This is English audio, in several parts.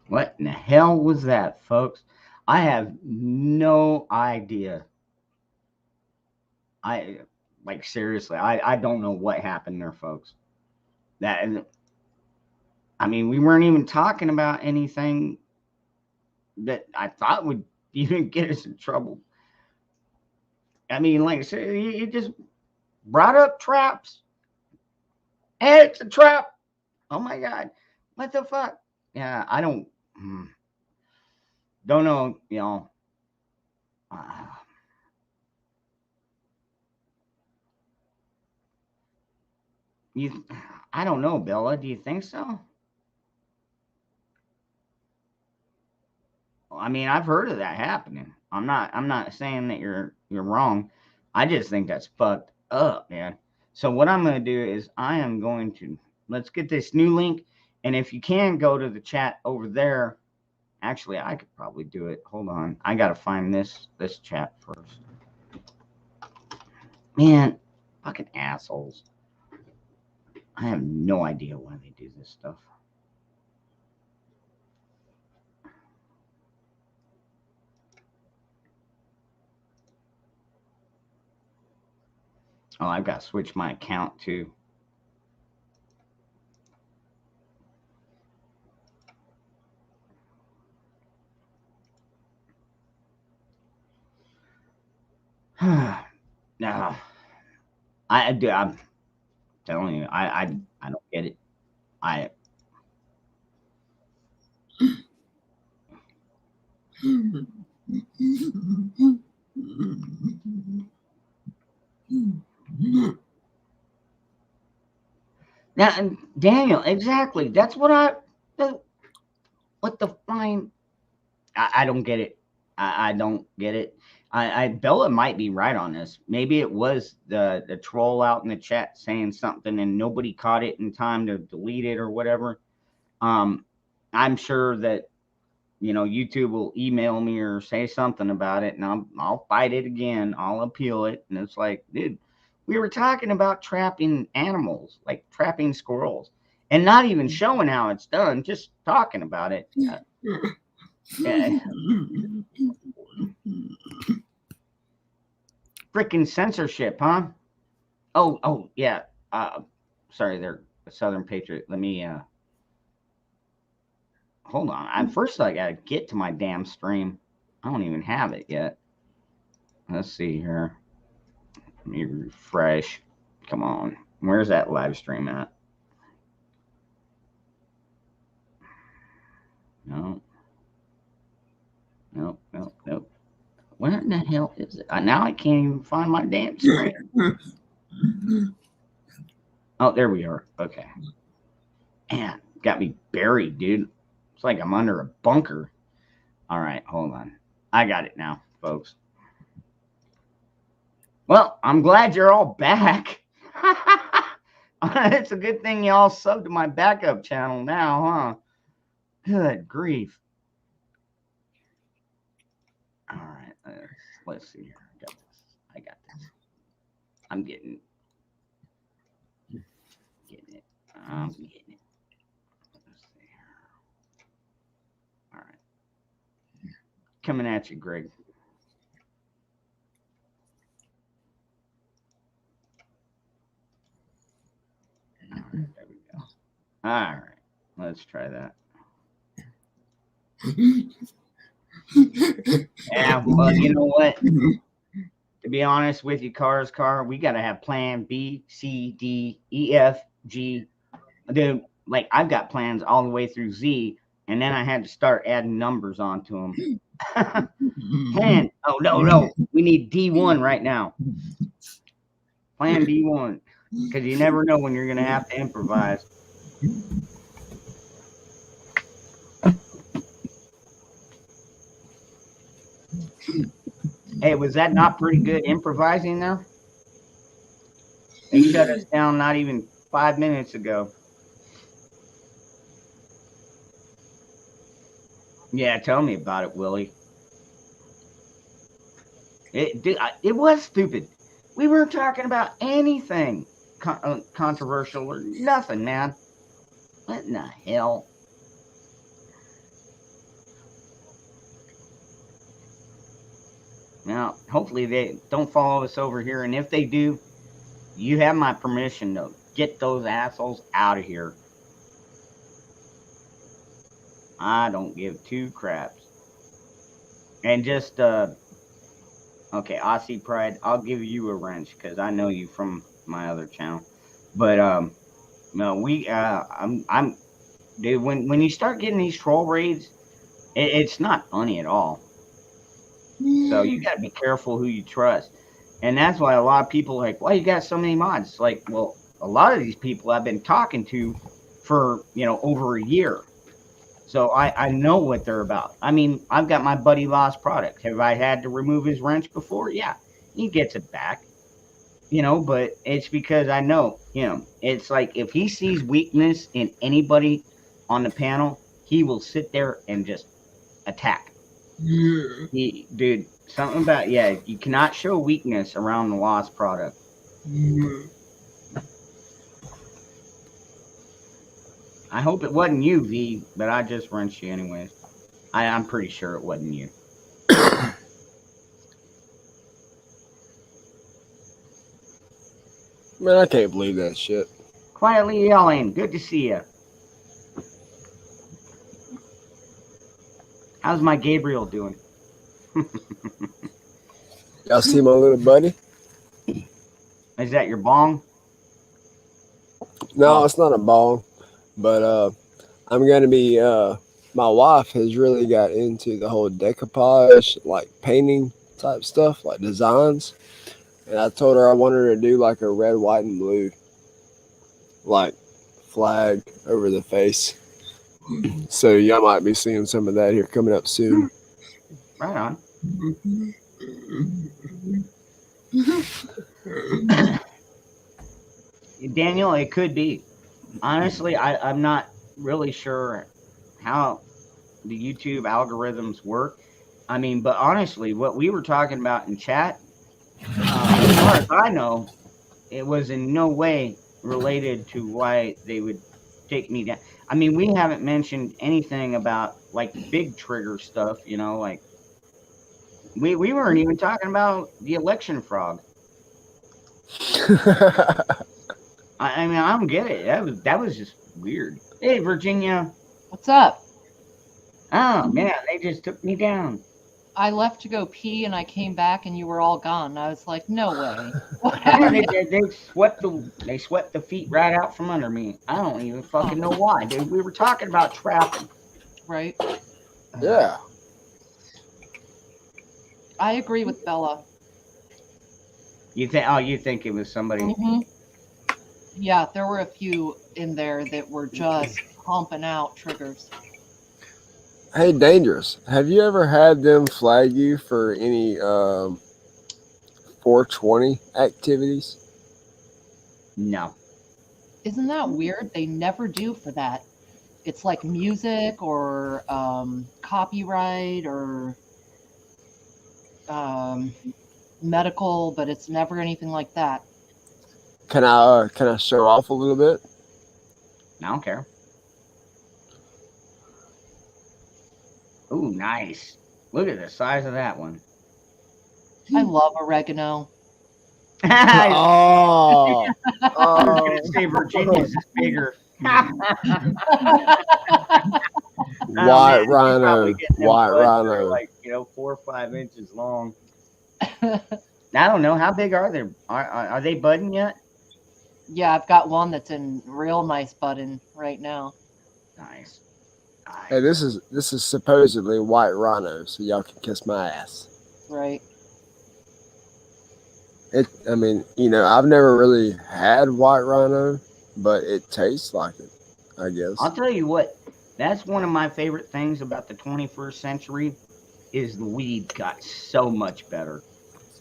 What in the hell was that, folks? I have no idea. I like seriously, I don't know what happened there, folks. That I mean, we weren't even talking about anything that I thought would even get us in trouble. I mean, like I said, you just brought up traps, and it's a trap. Oh my god, what the fuck? Yeah, I don't know. You know, uh, you, I don't know, Bella. Do you think so? I mean, I've heard of that happening. I'm not saying that you're wrong. I just think that's fucked up, man. So what I'm going to do is I am going to let's get this new link, and if you can go to the chat over there. Actually, I could probably do it. Hold on. I got to find this chat first. Man, fucking assholes. I have no idea why they do this stuff. Oh, I've got to switch my account too. No, I do. I'm telling you, I don't get it. I now, and Daniel, exactly. That's what what the fine. I don't get it. I don't get it. Bella might be right on this. Maybe it was the troll out in the chat saying something and nobody caught it in time to delete it or whatever. Um, I'm sure that YouTube will email me or say something about it, and I'll fight it again. I'll appeal it, and it's like, dude, we were talking about trapping animals, like trapping squirrels, and not even showing how it's done, just talking about it. Yeah, freaking censorship, huh? Oh, yeah. Sorry, they're a Southern Patriot. Let me hold on. First I gotta get to my damn stream. I don't even have it yet. Let's see here. Let me refresh. Come on. Where's that live stream at? No. Nope. Nope. Nope. Where in the hell is it? Now I can't even find my damn screen. Oh, there we are. Okay. Man, got me buried, dude. It's like I'm under a bunker. All right, hold on. I got it now, folks. Well, I'm glad you're all back. It's a good thing y'all subbed to my backup channel now, huh? Good grief. All right, let's see here. I got this. I got this. I'm getting it. I'm getting it. Let's see here. All right. Coming at you, Greg. All right, there we go. All right, let's try that. Yeah, well, you know what? To be honest with you, car, we got to have plan B, C, D, E, F, G. Dude, like I've got plans all the way through Z, and then I had to start adding numbers onto them. Plan. Oh, no. We need D1 right now. Plan D1. Because you never know when you're going to have to improvise. Hey, was that not pretty good improvising there? They shut us down not even 5 minutes ago. Yeah, tell me about it, Willie. It was stupid. We weren't talking about anything controversial or nothing, man. What in the hell? Now, hopefully they don't follow us over here, and if they do, you have my permission to get those assholes out of here. I don't give two craps. And just okay, Aussie Pride, I'll give you a wrench because I know you from my other channel. But no, I'm dude. When you start getting these troll raids, it's not funny at all. So you got to be careful who you trust, and that's why a lot of people are like, "Why you got so many mods?" Like, well, a lot of these people I've been talking to for over a year. So I know what they're about. I mean, I've got my buddy Lost Product. Have I had to remove his wrench before? Yeah, he gets it back. But it's because I know him. It's like if he sees weakness in anybody on the panel, he will sit there and just attack. Dude, something about you cannot show weakness around the Lost Product. I hope it wasn't you, V, but I just wrenched you anyways. I'm pretty sure it wasn't you. Man, I can't believe that shit. Quietly yelling, good to see you. How's my Gabriel doing? Y'all see my little buddy? Is that your bong? No, it's not a ball, but I'm gonna be. My wife has really got into the whole decoupage, like painting type stuff, like designs. And I told her I wanted her to do like a red, white, and blue, like flag over the face. So y'all might be seeing some of that here coming up soon. Right on. Daniel, it could be. Honestly, I'm not really sure how the YouTube algorithms work. I mean, but honestly, what we were talking about in chat, as far as I know, it was in no way related to why they would take me down. I mean, we haven't mentioned anything about like big trigger stuff, like we weren't even talking about the election frog. I mean, I don't get it. That was just weird. Hey, Virginia. What's up? Oh man, they just took me down. I left to go pee and I came back and you were all gone. I was like, no way. Yeah, they swept the feet right out from under me. I don't even fucking know why, dude. We were talking about trapping. Right? Yeah. I agree with Bella. You think it was somebody? Mm-hmm. Yeah, there were a few in there that were just pumping out triggers. Hey, Dangerous, have you ever had them flag you for any 420 activities? No. Isn't that weird? They never do for that. It's like music or copyright or medical, but it's never anything like that. Can I show off a little bit? I don't care. Ooh, nice. Look at the size of that one. I love oregano. I Oh, was going to say Virginia's is bigger. White rhino. White rhino. Like, 4 or 5 inches long. I don't know. How big are they? Are they budding yet? Yeah, I've got one that's in real nice budding right now. Nice. Hey, this is supposedly white rhino, so y'all can kiss my ass. Right. I mean, I've never really had white rhino, but it tastes like it, I guess. I'll tell you what, that's one of my favorite things about the 21st century is the weed got so much better.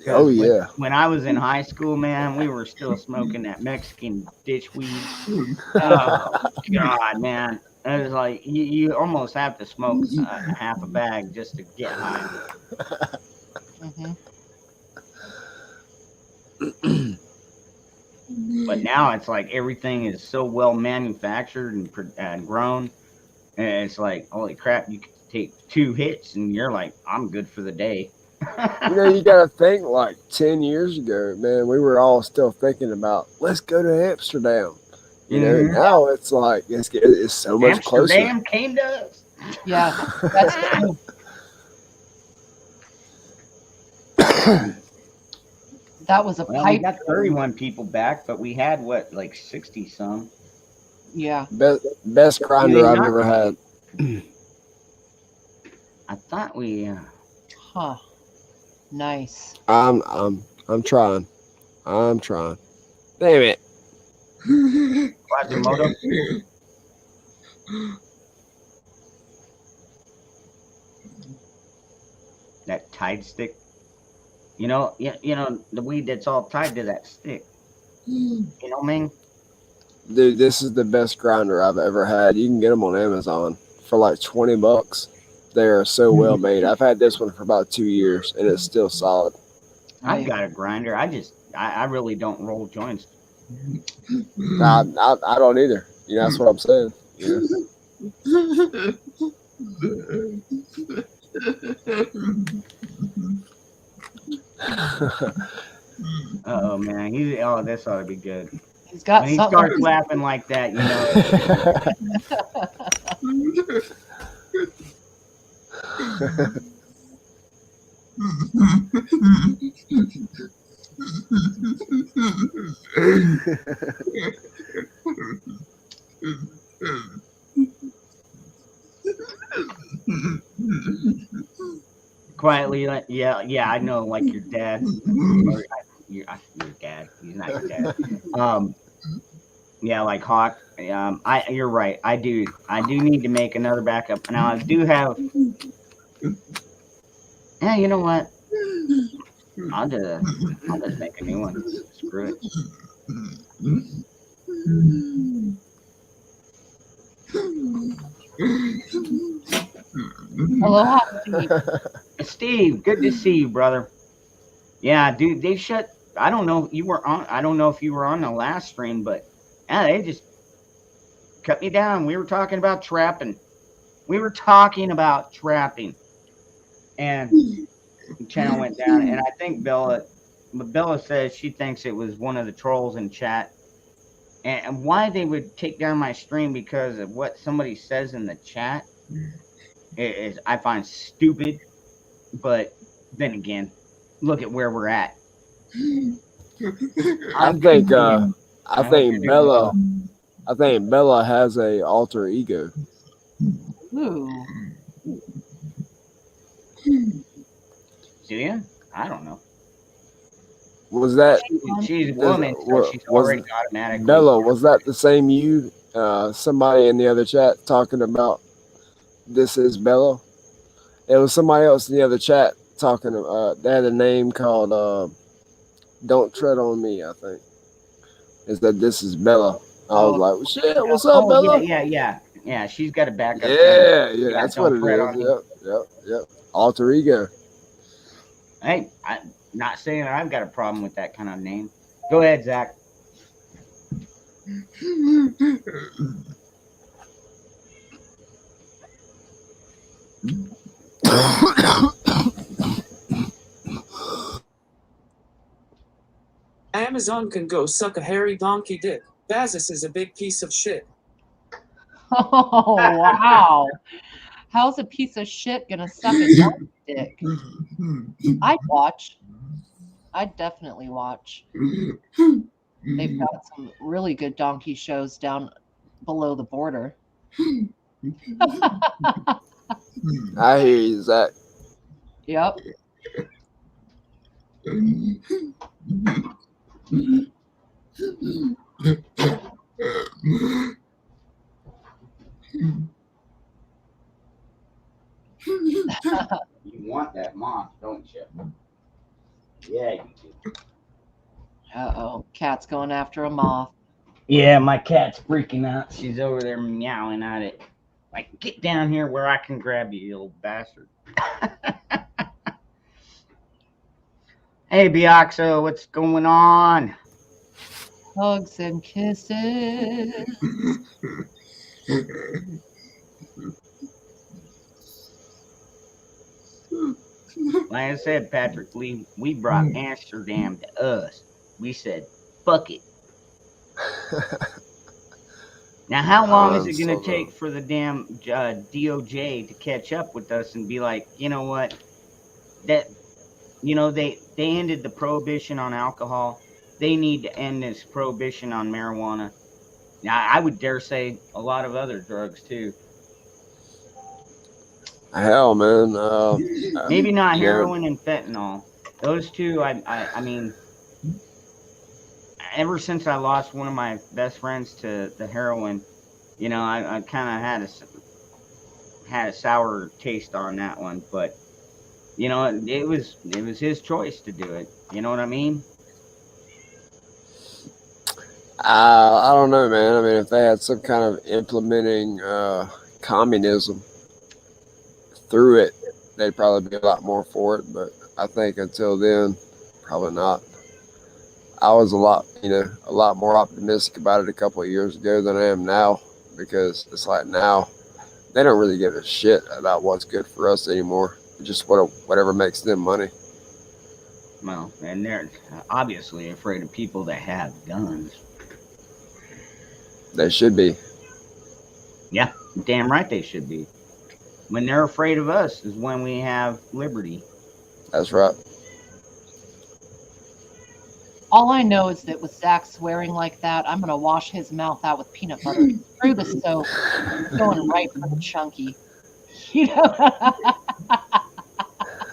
Oh, yeah. When I was in high school, man, we were still smoking that Mexican ditch weed. Oh, God, man. It was like you almost have to smoke half a bag just to get high. But now it's like everything is so well manufactured and grown. And it's like, holy crap, you could take 2 hits and you're like, I'm good for the day. You know, you got to think like 10 years ago, man, we were all still thinking about, let's go to Amsterdam. You know, Mhm. now it's like, it's so much closer. Amsterdam came to us. Yeah, that's true. That was a Well, we pipe got dream. 31 people back, but we had what, like 60 some. Yeah. Best Do they grinder I've not? ever had. I thought we. Huh. Nice. I'm trying. I'm trying. Damn it. Quasimodo. That Tide stick. You know the weed that's all tied to that stick. You know, Ming. Dude, this is the best grinder I've ever had. You can get them on Amazon for like $20. They are so well made. I've had this one for about 2 years and it's still solid. I've Right. got a grinder. I really don't roll joints. I don't either. You know, that's what I'm saying. You know? Oh man, this ought to be good. He's got When he something. starts laughing like that, you know. Quietly, like, yeah, I know, like your dad, or your dad. He's not your dad. Yeah, like Hawk. You're right. I do need to make another backup. Now I do have. Yeah, you know what? I'll just make a new one. Screw it. Aloha, Steve. Steve, good to see you, brother. Yeah, dude, they shut. I don't know if you were on. I don't know if you were on the last stream, but yeah, they just cut me down. We were talking about trapping. And the channel went down. And I think Bella says she thinks it was one of the trolls in chat. And why they would take down my stream because of what somebody says in the chat is I find stupid. But then again, look at where we're at. I think Bella has a alter ego. Ooh. Do you? I don't know. Was that She's a woman, so she's already automatically. Bella? Was that the same you? Somebody in the other chat talking about this is Bella. It was somebody else in the other chat talking. They had a name called "Don't Tread on Me." I think is that this is Bella. I was like, well, "Shit, what's up, Bella?" Yeah. She's got a backup. Yeah, that's what don't it tread is. on me. Yep. Alter ego. Hey, I'm not saying I've got a problem with that kind of name. Go ahead, Zach. Amazon can go suck a hairy donkey dick. Bazis is a big piece of shit. Oh, wow. How's a piece of shit gonna suck a donkey dick? I'd watch. I'd definitely watch. They've got some really good donkey shows down below the border. I hear you, Zach. Yep. You want that moth, don't you? Yeah, you do. Uh-oh. Cat's going after a moth. Yeah, my cat's freaking out. She's over there meowing at it. Like, get down here where I can grab you, you little bastard. Hey, Bioxo, what's going on? Hugs and kisses. Like I said, Patrick, we brought Amsterdam to us. We said, fuck it. Now, how long is it going to take for the damn DOJ to catch up with us and be like, you know what? That, they ended the prohibition on alcohol. They need to end this prohibition on marijuana. Now, I would dare say a lot of other drugs too. Hell, man. Maybe not yeah. heroin and fentanyl. Those two, I mean, ever since I lost one of my best friends to the heroin, I kind of had a sour taste on that one. But it was his choice to do it. You know what I mean? I don't know, man. I mean, if they had some kind of implementing communism through it, they'd probably be a lot more for it. But I think until then, probably not. I was a lot more optimistic about it a couple of years ago than I am now, because it's like now they don't really give a shit about what's good for us anymore. Just whatever makes them money. Well, and they're obviously afraid of people that have guns. They should be. Yeah, damn right they should be. When they're afraid of us is when we have liberty. That's right. All I know is that with Zach swearing like that, I'm going to wash his mouth out with peanut butter. Through the soap, going right for the chunky.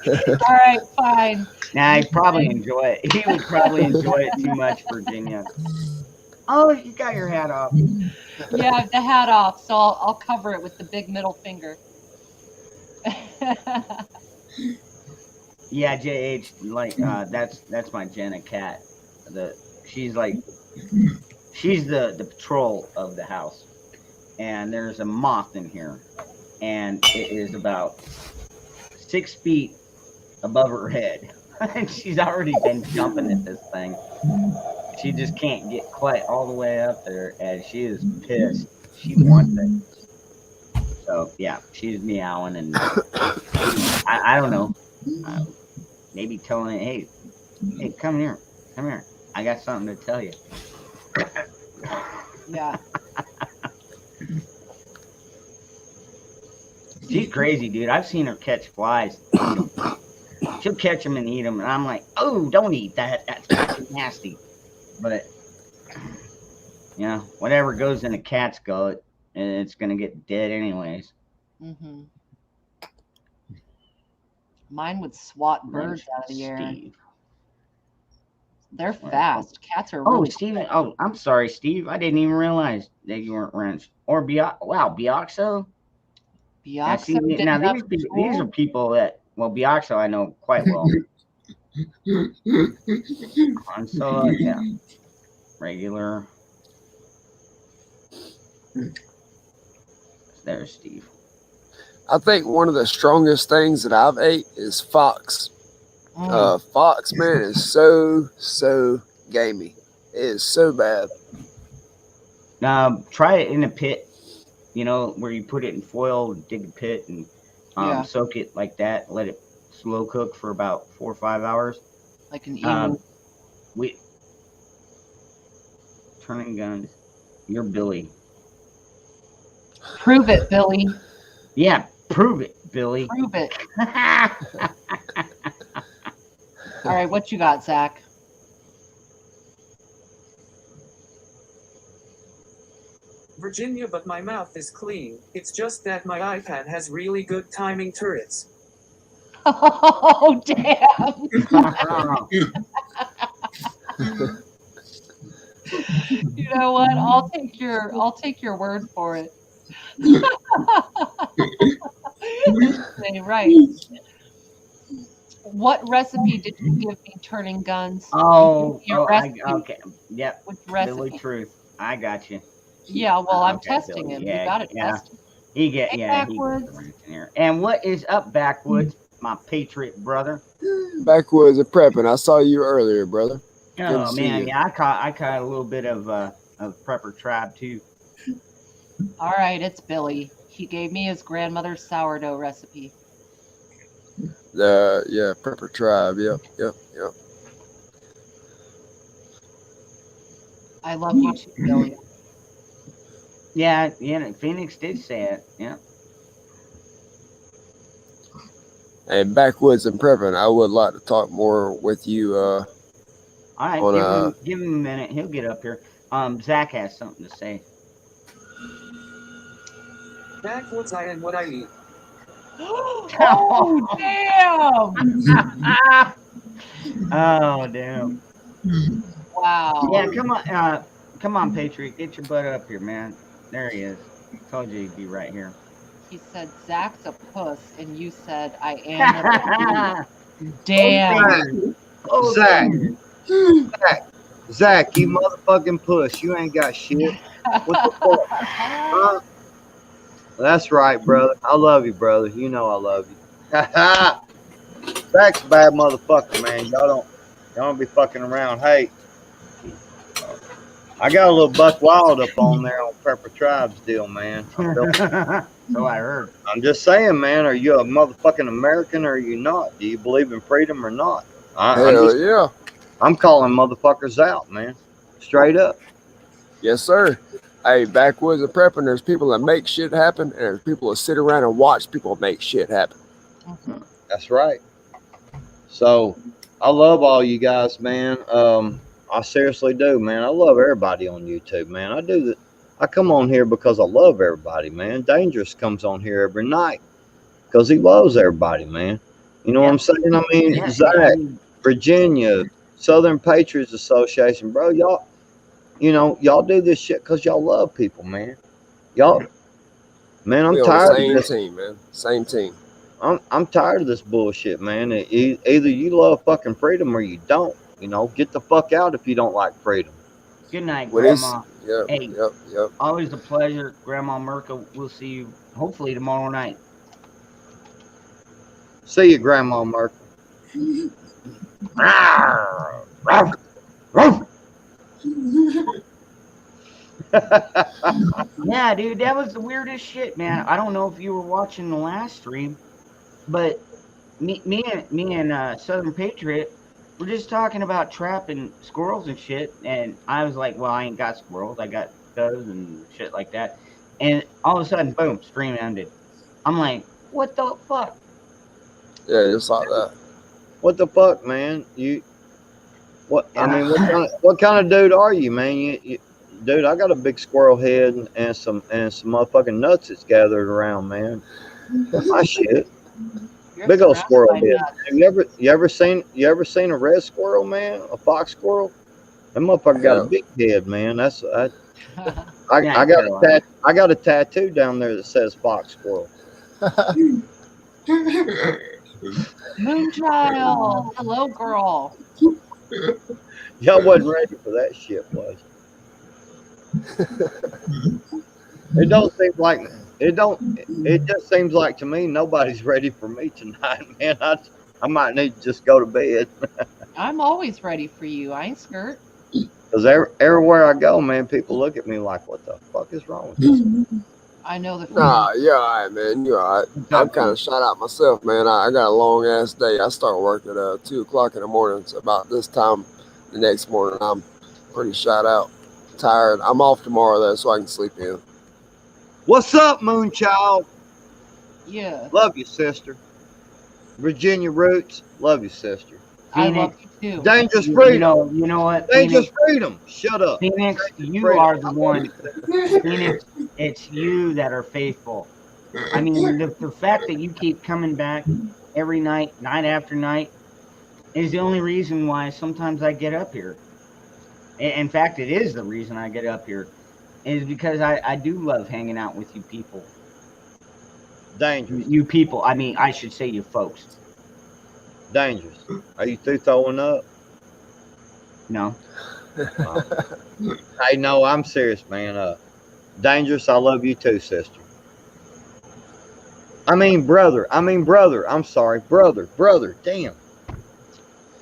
All right, fine. Nah, he'd probably enjoy it. He would probably enjoy it too much, Virginia. Oh, you got your hat off. Yeah, the hat off, so I'll cover it with the big middle finger. Yeah, JH, like that's my Jenna cat. She's the patrol of the house, and there's a moth in here, and it is about 6 feet above her head, and she's already been jumping at this thing. She just can't get quite all the way up there, and she is pissed. She wants it. So yeah, she's meowing, and I don't know. Maybe telling it, hey, come here. I got something to tell you. Yeah. She's crazy, dude. I've seen her catch flies. She'll catch them and eat them, and I'm like, oh, don't eat that. That's fucking nasty. But whatever goes in a cat's gullet, it's gonna get dead anyways. Mm-hmm. Mine would swat birds out of the air. Steve. They're fast. Cats are really Steven. Oh, I'm sorry, Steve. I didn't even realize that you weren't Wrench. Or Bioxo. Bioxo. Now, these are people that, Bioxo I know quite well. Han Solo, yeah. Regular. There's Steve. I think one of the strongest things that I've ate is fox. Fox, man, is so gamey. It is so bad. Try it in a pit, where you put it in foil, dig a pit, and soak it like that. Let it slow cook for about 4 or 5 hours. Like an emu. Turning guns. You're Billy. Prove it, Billy. Yeah, prove it, Billy. Prove it. All right, what you got, Zach? Virginia, but my mouth is clean. It's just that my iPad has really good timing turrets. Oh, damn. You know what? I'll take your word for it. Right. What recipe did you give me, turning guns? Okay. Yep. Which recipe? Billy Truth. I got you. Yeah, well, I'm Okay, testing Billy. him. Yeah, You got it tested. He gets Backwoods. in here. And what is up, Backwoods, my patriot brother? Backwoods are prepping. I saw you earlier, brother. Oh man, yeah, I caught a little bit of Prepper Tribe too. All right, it's Billy. He gave me his grandmother's sourdough recipe. Yeah, Prepper Tribe. Yep. I love you too, Billy. Yeah, Phoenix did say it. Yeah. And Backwoods and Prepping, I would like to talk more with you. All right, On give him a minute. He'll get up here. Zach has something to say. Backwoods I am what I eat. Oh, damn! Oh, damn. Wow. Yeah, come on, Patriot, get your butt up here, man. There he is. Told you he'd be right here. He said Zach's a puss, and you said I am what I eat. Damn. Oh, Zach. Zach, you motherfucking puss. You ain't got shit. What the fuck? Huh? That's right, brother. I love you, brother. You know I love you. Zach's a bad motherfucker, man. Y'all don't be fucking around. Hey, I got a little Buck Wild up on there on Prepper Tribe's deal, man. So I heard. I'm just saying, man. Are you a motherfucking American or are you not? Do you believe in freedom or not? yeah. I'm calling motherfuckers out, man. Straight up. Yes, sir. Hey, Backwoods and Prepping, there's people that make shit happen, and there's people that sit around and watch people make shit happen. That's right. So I love all you guys, man. I seriously do, man. I love everybody on YouTube, man. I do that. I come on here because I love everybody, man. Dangerous comes on here every night because he loves everybody, man. You know what I'm saying? I mean, Zach, Virginia, Southern Patriots Association, bro, y'all do this shit because y'all love people, man. Y'all, man, I'm tired of this. Same team, man. Same team. I'm tired of this bullshit, man. Either you love fucking freedom or you don't. You know, get the fuck out if you don't like freedom. Good night, Grandma. Yep, Hey, yep. always a pleasure, Grandma Merkel. We'll see you hopefully tomorrow night. See you, Grandma Merkel. Yeah, dude, that was the weirdest shit, man. I don't know if you were watching the last stream, but me and Southern Patriot were just talking about trapping squirrels and shit, and I was like, well, I ain't got squirrels, I got does and shit like that, and all of a sudden, boom, stream ended. I'm like, what the fuck? Yeah, just like that. What the fuck, man? What kind of dude are you, man? Dude, I got a big squirrel head and some motherfucking nuts that's gathered around, man. That's my shit. You're Big old squirrel surrounded head. by nuts. You ever seen a red squirrel, man? A fox squirrel? That motherfucker got a big head, man. I got a tattoo down there that says fox squirrel. Moonchild, hello, girl. Y'all wasn't ready for that shit, was you? It just seems like to me nobody's ready for me tonight, man. I might need to just go to bed. I'm always ready for you. I ain't skirt. Because everywhere I go, man, people look at me like, what the fuck is wrong with this? I know the feeling. Nah, you're all right, man. You're all right. I'm kind of shot out myself, man. I got a long ass day. I start work at 2 o'clock in the morning. So about this time the next morning, I'm pretty shot out, tired. I'm off tomorrow though, so I can sleep in. What's up, Moonchild? Yeah. Love you, sister. Virginia Roots, love you, sister. I love you too. Dangerous Freedom. You know what? Dangerous Freedom. Shut up. Phoenix, you Freedom. are the one. Phoenix, it's you that are faithful. I mean, the fact that you keep coming back every night, night after night, is the only reason why sometimes I get up here. In fact, it is the reason I get up here, is because I do love hanging out with you people. Dangerous. You people. I mean, I should say you folks. Dangerous. Are you through throwing up? No. Hey, no, I'm serious, man. Dangerous, I love you too, sister. I mean, brother. I'm sorry, brother. Damn.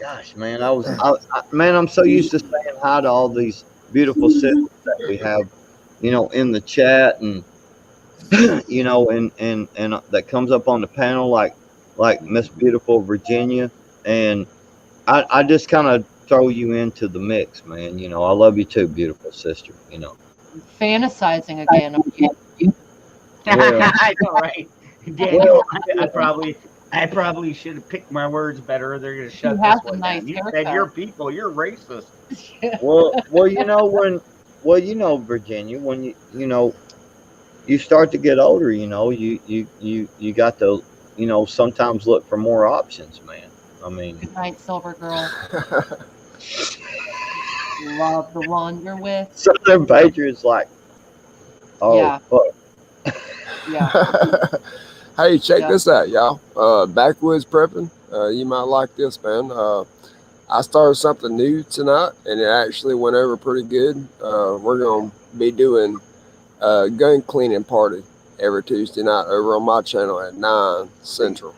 Gosh, man, I'm so used to saying hi to all these beautiful sisters that we have, in the chat and, and that comes up on the panel like like Miss Beautiful Virginia, and I just kind of throw you into the mix, man. You know, I love you too, beautiful sister. You know. Fantasizing again. Are you? Well, I know, right? Daniel, I probably should have picked my words better. They're gonna shut has this a one nice down. You haircut. said you're people, you're racist. well, you know Virginia, when you start to get older, you got to, sometimes look for more options, man. I mean, Good night, Silver Girl. Love the one you're with. Southern Patriots like, oh, Yeah. fuck. Yeah. Hey, check Yeah. this out, y'all. Backwoods prepping. You might like this, man. I started something new tonight, and it actually went over pretty good. We're gonna be doing a gun cleaning party every Tuesday night over on my channel at 9 Central.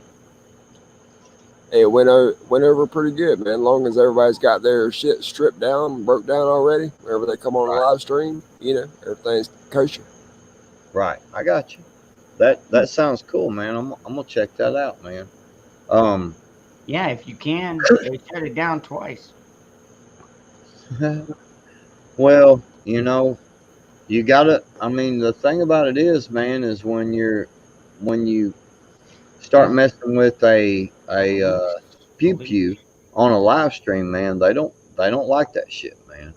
It went over pretty good, man. As long as everybody's got their shit stripped down, broke down already. Whenever they come on a live stream, everything's kosher. Right, I got you. That sounds cool, man. I'm gonna check that out, man. Yeah, if you can, they shut it down twice. Well, you gotta. I mean, the thing about it is, man, is when you start messing with a pew pew on a live stream, man, they don't like that shit, man.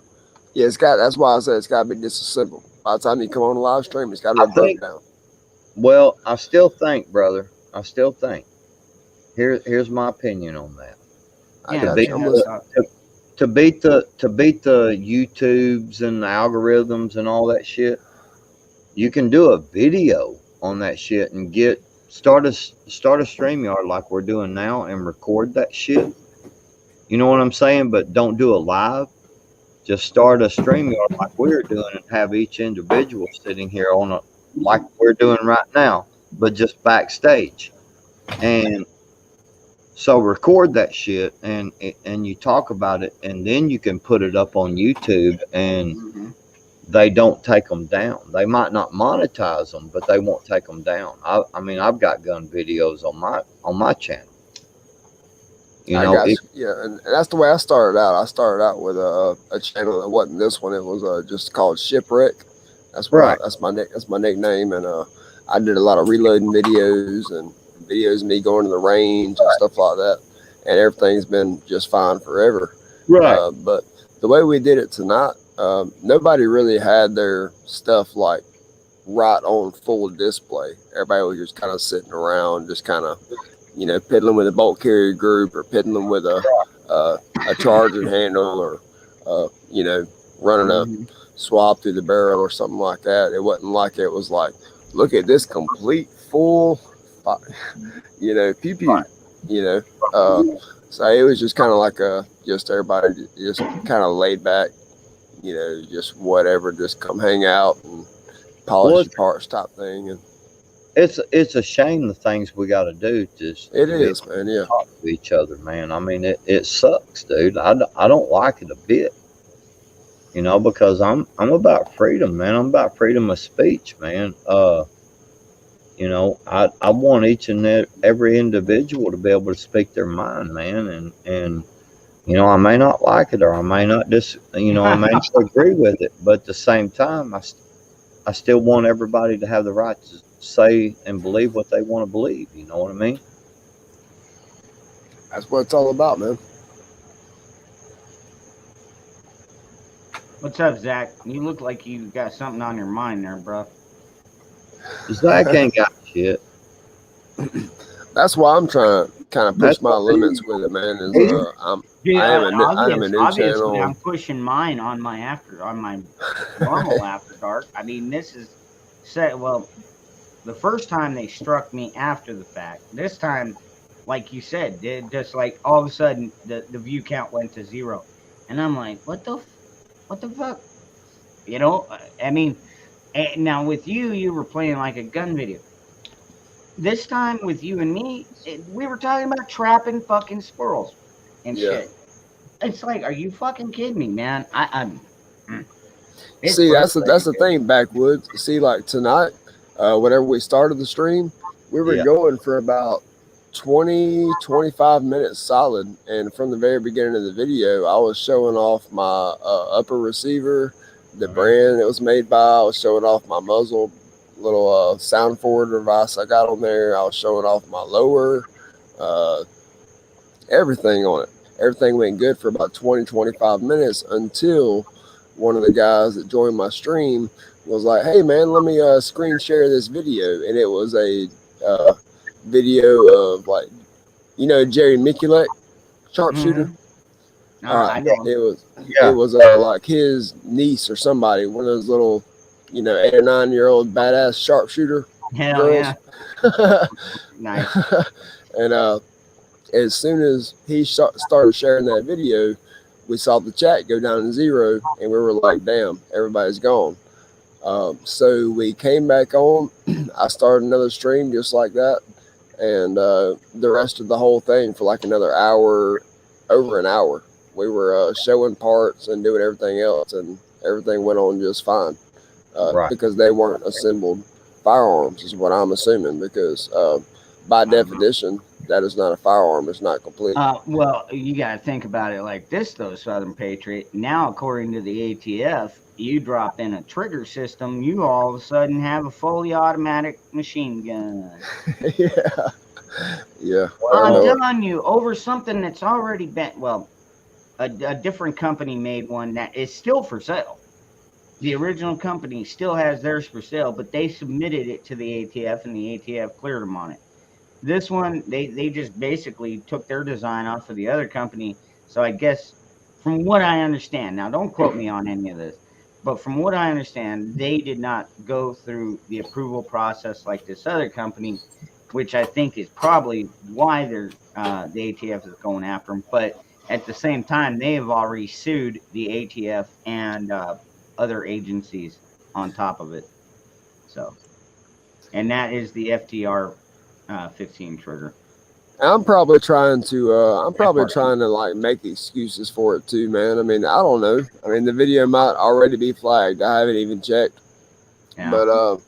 Yeah, that's why I said it's gotta be disassembled. By the time you come on a live stream, it's gotta be broke down. Well, I still think, brother. Here's my opinion on that. To beat the YouTubes and the algorithms and all that shit, you can do a video on that shit and start a StreamYard like we're doing now and record that shit. You know what I'm saying? But don't do a live. Just start a StreamYard like we're doing and have each individual sitting here like we're doing right now, but just backstage. And so record that shit and you talk about it, and then you can put it up on YouTube, and they don't take them down. They might not monetize them, but they won't take them down. I mean, I've got gun videos on my channel. And that's the way I started out. I started out with a channel that wasn't this one. It was just called Shipwreck. That's right. That's my nickname, and I did a lot of reloading videos and videos of me going to the range and stuff like that, and everything's been just fine forever. Right. But the way we did it tonight, nobody really had their stuff like right on full display. Everybody was just kind of sitting around, just kind of, piddling with a bolt carrier group or piddling with a charging handle or, running a swab through the barrel or something like that. It wasn't like it was like, look at this complete full, pew pew, so it was just kind of like just everybody just kind of laid back, just whatever, just come hang out and polish your parts type thing. And it's a shame the things we got to do it is, man. Yeah, talk to each other, man. I mean, it sucks, dude. I don't like it a bit, because I'm about freedom, man. I'm about freedom of speech, man. I want each and every individual to be able to speak their mind, man. And I may not like it, or I may not I may not agree with it, but at the same time, I still want everybody to have the right to say and believe what they want to believe. You know what I mean? That's what it's all about, man. What's up, Zach? You look like you got something on your mind there, bro. Zach ain't got shit. That's why I'm trying to kind of push my limits with it, man. I am a new channel. I'm pushing mine on my normal after dark. I mean, this is the first time they struck me after the fact. This time, like you said, just like all of a sudden the view count went to 0, and I'm like, what the fuck? I mean, now with you were playing like a gun video. This time with you and me, we were talking about trapping fucking squirrels and shit. It's like, are you fucking kidding me, man? See, that's the thing, Backwoods. See, like tonight, whenever we started the stream, we were going for about 25 minutes solid. And from the very beginning of the video, I was showing off my upper receiver, the brand it was made by. I was showing off my muzzle, little sound forward device I got on there. I was showing off my lower, everything on it. Everything went good for about 25 minutes until one of the guys that joined my stream was like, hey man, let me screen share this video. And it was a video of, like, you know, Jerry Mikulek, sharpshooter. I know. It was like his niece or somebody, one of those little, you know, 8 or 9 year old badass sharpshooter Hell girls. yeah. Nice. And as soon as he started sharing that video, we saw the chat go down to 0, and we were like, damn, everybody's gone. So we came back on. I started another stream just like that. And the rest of the whole thing for like another hour, over an hour, we were showing parts and doing everything else, and everything went on just fine. Right. Because they weren't assembled firearms, is what I'm assuming, because by definition, that is not a firearm. It's not complete. Well, you got to think about it like this, though, Southern Patriot. Now, according to the ATF, you drop in a trigger system, you all of a sudden have a fully automatic machine gun. Yeah. I'm telling you, over something that's already been, well, a different company made one that is still for sale. The original company still has theirs for sale, but they submitted it to the ATF, and the ATF cleared them on it. This one, they just basically took their design off of the other company. So I guess, from what I understand, now don't quote me on any of this, but from what I understand, they did not go through the approval process like this other company, which I think is probably why they're the ATF is going after them. But at the same time, they have already sued the ATF and other agencies on top of it. So, and that is the FTR 15 trigger. I'm probably trying to like make excuses for it too, man. I mean, I don't know. I mean, the video might already be flagged. I haven't even checked. Yeah. But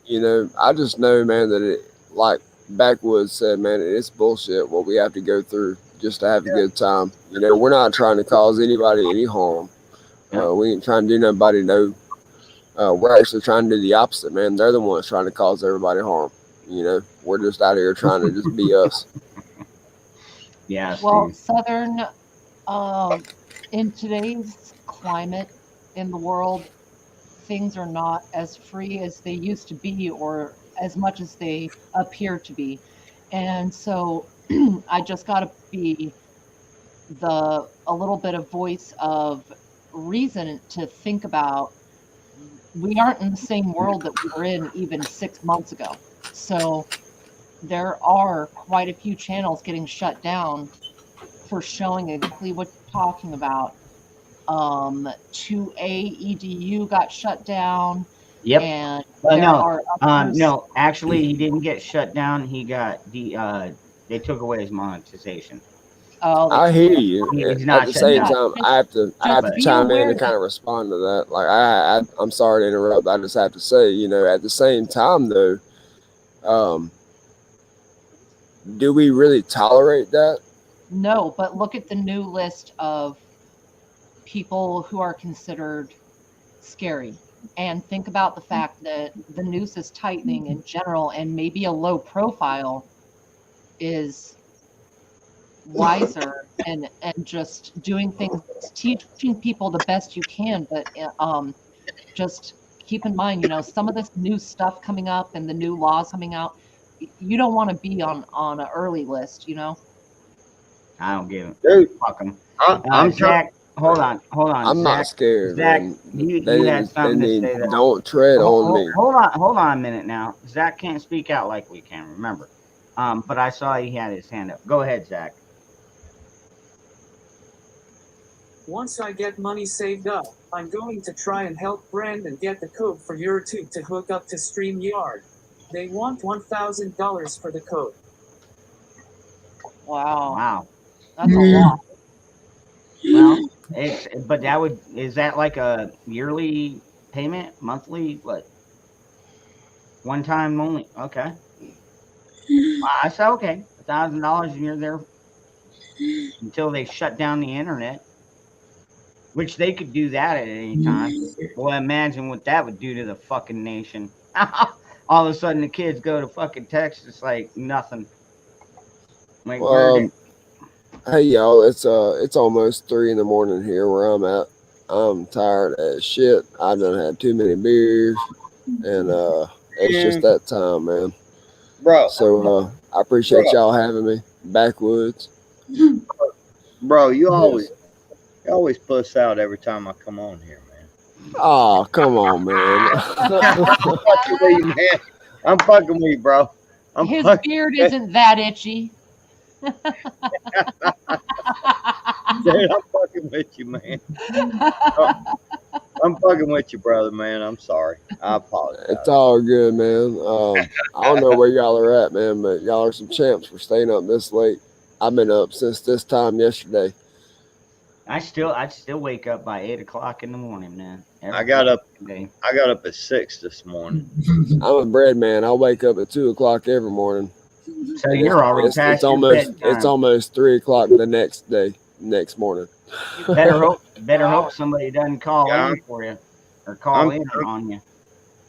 you know, I just know, man, that it, like Backwoods said, man, it's bullshit what we have to go through just to have a good time. You know, we're not trying to cause anybody any harm. We ain't trying to do nobody no. We're actually trying to do the opposite, man. They're the ones trying to cause everybody harm. You know, we're just out here trying to just be us. Yeah. Well, Southern, in today's climate in the world, things are not as free as they used to be, or as much as they appear to be. And so I just got to be a little bit of voice of reason to think about. We aren't in the same world that we were in even 6 months ago. So there are quite a few channels getting shut down for showing exactly what you're talking about. 2A EDU got shut down. Yep. And no, actually, he didn't get shut down. He got they took away his monetization. Oh, I hear you. He's At not the shut same down. time, I have to chime in and kind of respond to that. Like I'm sorry to interrupt. I just have to say, you know, at the same time though, do we really tolerate that? No, but look at the new list of people who are considered scary. And think about the fact that the noose is tightening in general, and maybe a low profile is wiser and just doing things, teaching people the best you can. But just keep in mind, you know, some of this new stuff coming up and the new laws coming out, you don't want to be on an early list, you know. I don't give it. Dude, Fuck him. I'm Zach, hold on. I'm Zach, not scared, Zach, man. you They had something to say there. don't tread on me. Hold on a minute now. Zach can't speak out like we can, remember. But I saw he had his hand up. Go ahead, Zach. Once I get money saved up, I'm going to try and help Brandon get the code for YouTube to hook up to StreamYard. They want $1,000 for the code. Wow. That's a lot. Well, is that like a yearly payment, monthly, what? One time only? Okay. I said okay. $1,000 and you're there until they shut down the internet, which they could do that at any time. Well, imagine what that would do to the fucking nation. All of a sudden, the kids go to fucking Texas like nothing. Like, hey y'all, it's almost 3 a.m. here where I'm at. I'm tired as shit. I done had too many beers, and it's just that time, man. Bro. So I appreciate y'all having me. Backwoods. Bro, you always puss out every time I come on here, man. Oh, come on, man. I'm fucking with you, man. I'm fucking with you, bro. His beard isn't that itchy. Dude, I'm fucking with you, man. I'm fucking with you, brother, man. I'm sorry. I apologize. It's all good, man. I don't know where y'all are at, man, but y'all are some champs for staying up this late. I've been up since this time yesterday. I still wake up by 8 o'clock in the morning, man. I got up at 6 this morning. I'm a bread man. I wake up at 2 o'clock every morning. So you're already past your bedtime. It's almost 3 o'clock the next morning. Better hope somebody doesn't call in for you or call in on you.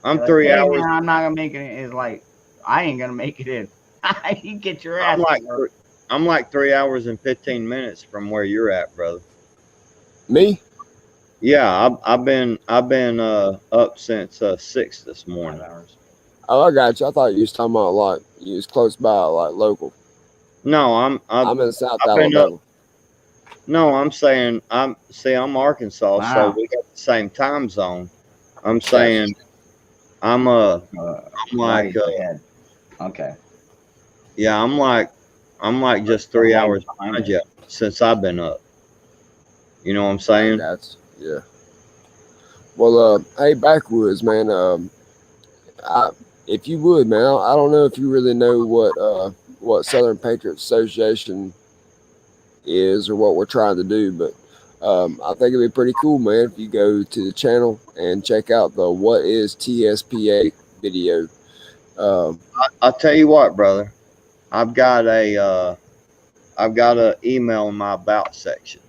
I'm 3 hours. Man, I'm not gonna make it. It's like I ain't gonna make it in. You get your ass. I'm like 3 hours and 15 minutes from where you're at, brother. Me? Yeah, I've been up since 6 this morning. Oh, I got you. I thought you was talking about like you was close by, like local. No, I'm in South Alabama. No, I'm saying I'm Arkansas, so we got the same time zone. I'm saying I'm like okay. Yeah, I'm like just 3 hours behind you since I've been up. You know what I'm saying? That's yeah. Well, hey, Backwoods, man. If you would, man, I don't know if you really know what Southern Patriots Association is or what we're trying to do, but I think it'd be pretty cool, man, if you go to the channel and check out the What is TSPA video. I'll tell you what, brother. I've got a email in my about section.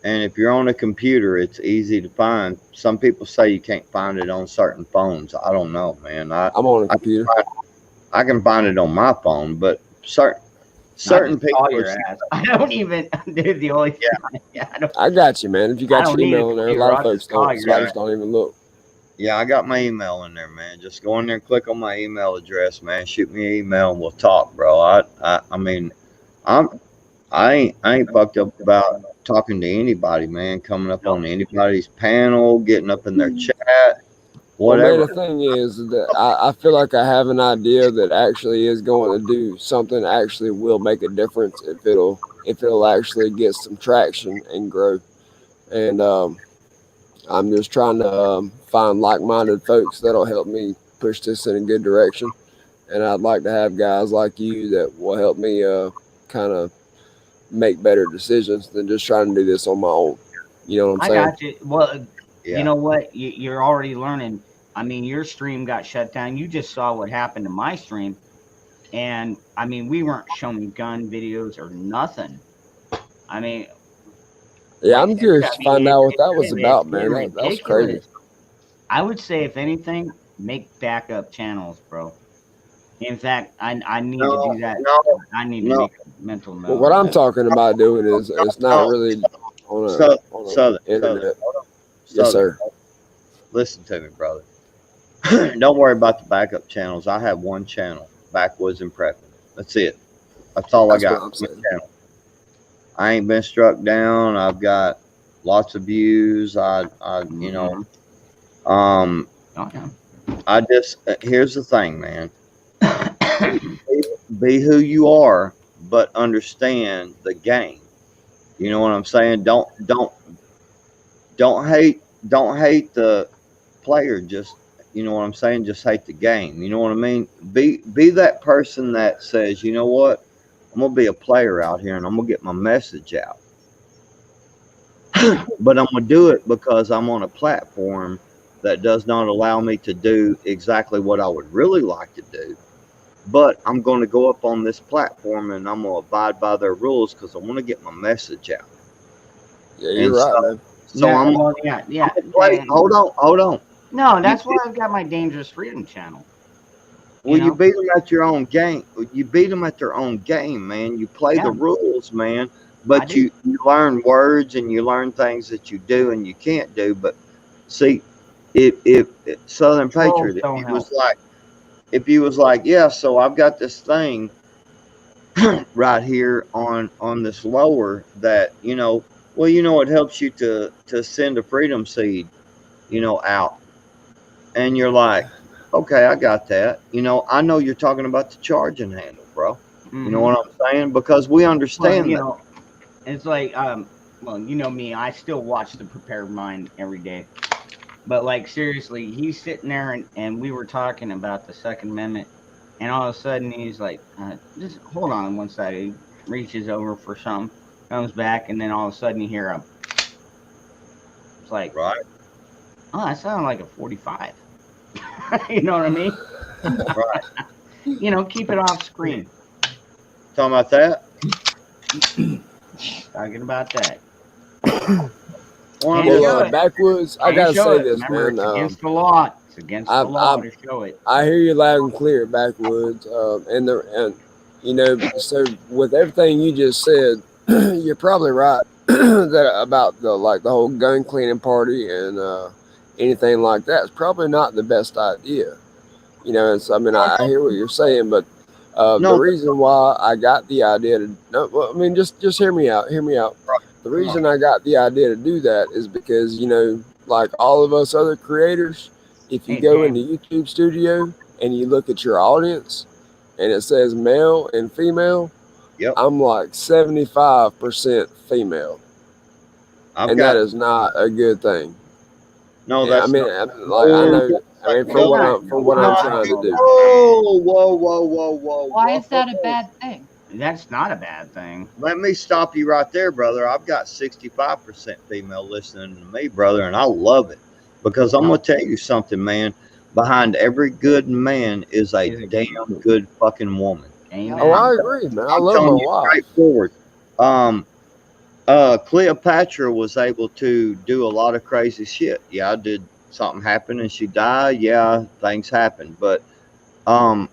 And if you're on a computer, it's easy to find. Some people say you can't find it on certain phones. I don't know, man. I'm on a computer. I can find it on my phone, but certain people. I don't even. Dude, the only I got you, man. If you got your email in there, a lot of folks don't. So I just don't even look. Yeah, I got my email in there, man. Just go in there and click on my email address, man. Shoot me an email and we'll talk, bro. I mean, I ain't fucked up about talking to anybody, man. Coming up on anybody's panel, getting up in their chat, whatever. Well, man, the thing is that I feel like I have an idea that actually is going to do something that actually will make a difference if it'll actually get some traction and grow. And I'm just trying to find like-minded folks that'll help me push this in a good direction. And I'd like to have guys like you that will help me kind of make better decisions than just trying to do this on my own. You know what I'm saying? I got you. Well, you know what? You're already learning. I mean, your stream got shut down. You just saw what happened to my stream. And, I mean, we weren't showing gun videos or nothing. I mean... Yeah, I'm curious to find out what that was about, man. That's crazy. I would say, if anything, make backup channels, bro. In fact, I need to do that. I need to make a mental note. Well, what I'm talking about doing is it's not really on the internet. Yes, sir. Listen to me, brother. Don't worry about the backup channels. I have one channel, Backwoods and Prepping. That's it. That's all I got. I ain't been struck down. I've got lots of views. I just here's the thing, man. Be who you are, but understand the game. You know what I'm saying? Don't hate the player. Just, you know what I'm saying? Just hate the game. You know what I mean? Be that person that says, you know what? I'm gonna be a player out here and I'm gonna get my message out. But I'm gonna do it because I'm on a platform that does not allow me to do exactly what I would really like to do. but I'm going to go up on this platform and I'm going to abide by their rules because I want to get my message out. Yeah, you're And right, man. So Yeah, I'm well, yeah. wait, and- hold on. No, that's why I've got my Dangerous Freedom channel. Well, you know? beat them at your own game. You beat them at their own game, man. You play Yeah. the rules, man. I But do. you learn words and you learn things that you do and you can't do. But see, if Southern Trolls Patriot, don't if he was like, yeah, so I've got this thing right here on this lower that well, it helps you to send a freedom seed, out, and you're like, okay, I got that. I know you're talking about the charging handle, bro. You know what I'm saying? Because we Well, understand you that. know, it's like, well, you know me, I still watch The Prepared Mind every day. But, like, seriously, he's sitting there and we were talking about the Second Amendment, and all of a sudden he's like, just hold on one second. He reaches over for something, comes back, and then all of a sudden you hear him. It's like, Right. oh, that sounded like a 45. You know what I mean? Right. Keep it off screen. Talking about that? Talking about that. Well, Can't show Well, it. Backwoods, I Can't gotta show say it. this, Remember, man. it's against the law. It's against the law to show it. I hear you loud and clear, Backwoods. So with everything you just said, you're probably right that about the whole gun cleaning party and anything like that. It's probably not the best idea. I hear what you're saying, but the reason why I got the idea just hear me out. Hear me out. The reason I got the idea to do that is because like all of us other creators, if you go into YouTube Studio and you look at your audience and it says male and female, I'm like 75% female, and that is not a good thing. No, that's for what I'm trying to do. Whoa. Why is that a bad thing? That's not a bad thing. Let me stop you right there, brother. I've got 65% female listening to me, brother, and I love it. Because I'm going to tell you something, man. Behind every good man is a damn good fucking woman. Amen. Oh, I agree, man. I love my wife. Straightforward. Cleopatra was able to do a lot of crazy shit. Yeah, did something happen and she died? Yeah, things happen. But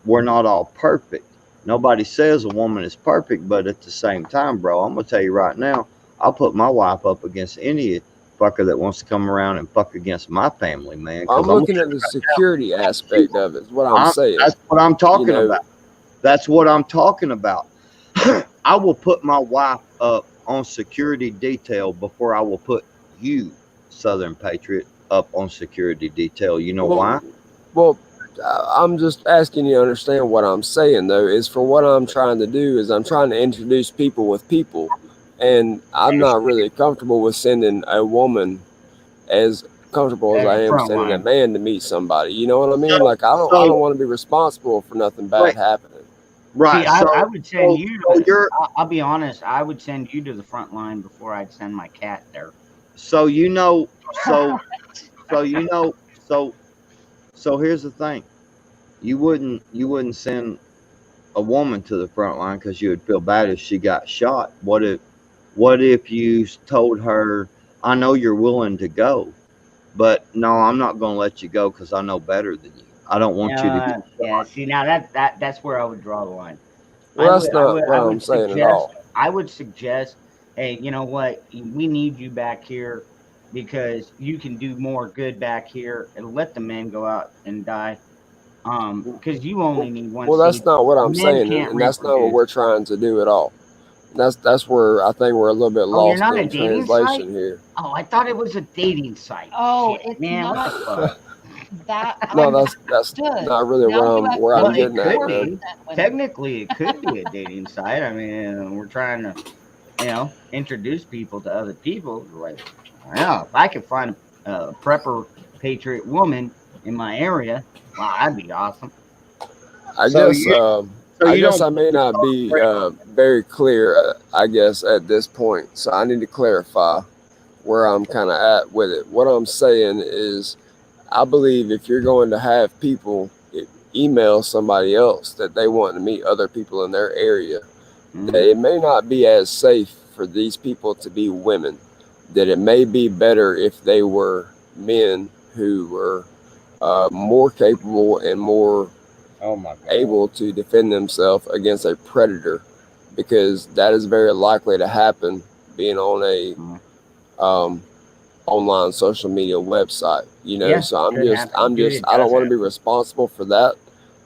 we're not all perfect. Nobody says a woman is perfect, but at the same time, bro, I'm gonna tell you right now, I'll put my wife up against any fucker that wants to come around and fuck against my family, man. I'm looking at the security aspect of it. Is what I'm saying. That's what I'm talking about. That's what I'm talking about. I will put my wife up on security detail before I will put you, Southern Patriot, up on security detail. You know why? Well, I'm just asking you to understand what I'm saying, though, is for what I'm trying to do is I'm trying to introduce people with people, and I'm not really comfortable with sending a woman as comfortable as I am sending a man to meet somebody. You know what I mean? Like I don't want to be responsible for nothing bad happening. Right. See, I would send you to, I'll be honest, I would send you to the front line before I'd send my cat there. So here's the thing. You wouldn't send a woman to the front line because you would feel bad if she got shot. What if you told her, I know you're willing to go, but no, I'm not going to let you go because I know better than you. I don't want you to get shot. See, now that's where I would draw the line. Well, that's not what I'm saying at all. I would suggest, hey, you know what? We need you back here because you can do more good back here and let the men go out and die. Because you only need one. Well, that's not what I'm saying, and that's not what we're trying to do at all. That's where I think we're a little bit lost in translation here. Oh, I thought it was a dating site. Oh, shit, it's man. not. That's not really where I'm getting at, man. Technically, it could be a dating site. I mean, we're trying to, introduce people to other people. Like, if I could find a prepper patriot woman in my area, wow, that'd be awesome. I guess I may not be very clear, I guess, at this point. So I need to clarify where I'm kind of at with it. What I'm saying is, I believe if you're going to have people, email somebody else that they want to meet other people in their area, that it may not be as safe for these people to be women, that it may be better if they were men who were more capable and more Oh my God. able to defend themselves against a predator, because that is very likely to happen being on a online social media website, you know. Yeah, So could happen. Dude, I don't does want to be happen. responsible for that.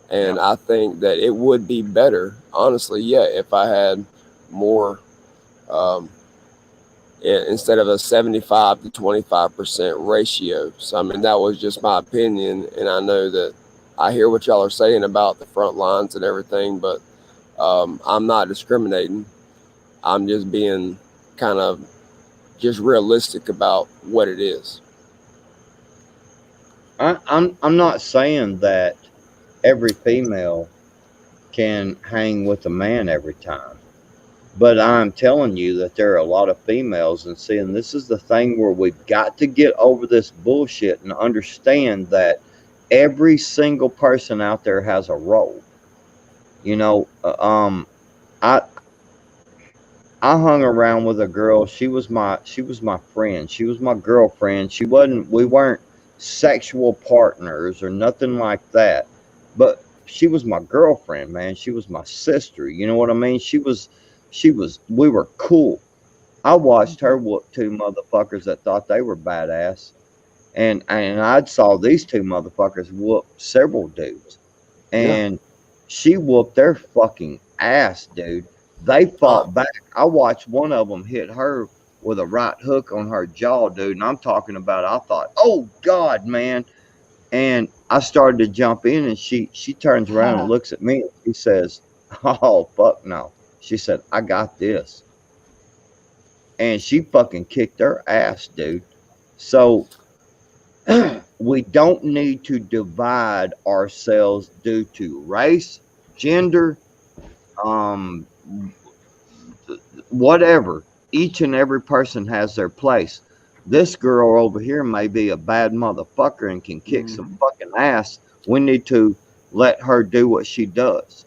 And I think that it would be better, honestly, if I had more, instead of a 75 to 25% ratio. So, I mean, that was just my opinion. And I know that I hear what y'all are saying about the front lines and everything, but I'm not discriminating. I'm just being kind of just realistic about what it is. I'm not saying that every female can hang with a man every time, but I'm telling you that there are a lot of females, and seeing this is the thing where we've got to get over this bullshit and understand that every single person out there has a role. You know, I hung around with a girl. She was my friend. She was my girlfriend. We weren't sexual partners or nothing like that. But she was my girlfriend, man. She was my sister. You know what I mean? We were cool. I watched her whoop two motherfuckers that thought they were badass. And I'd saw these two motherfuckers whoop several dudes. And she whooped their fucking ass, dude. They fought back. I watched one of them hit her with a right hook on her jaw, dude. And I'm talking about, I thought, oh God, man. And I started to jump in, and she turns around and looks at me, and she says, oh, fuck no. She said, I got this. And she fucking kicked her ass, dude. So we don't need to divide ourselves due to race, gender, whatever. Each and every person has their place. This girl over here may be a bad motherfucker and can kick some fucking ass. We need to let her do what she does.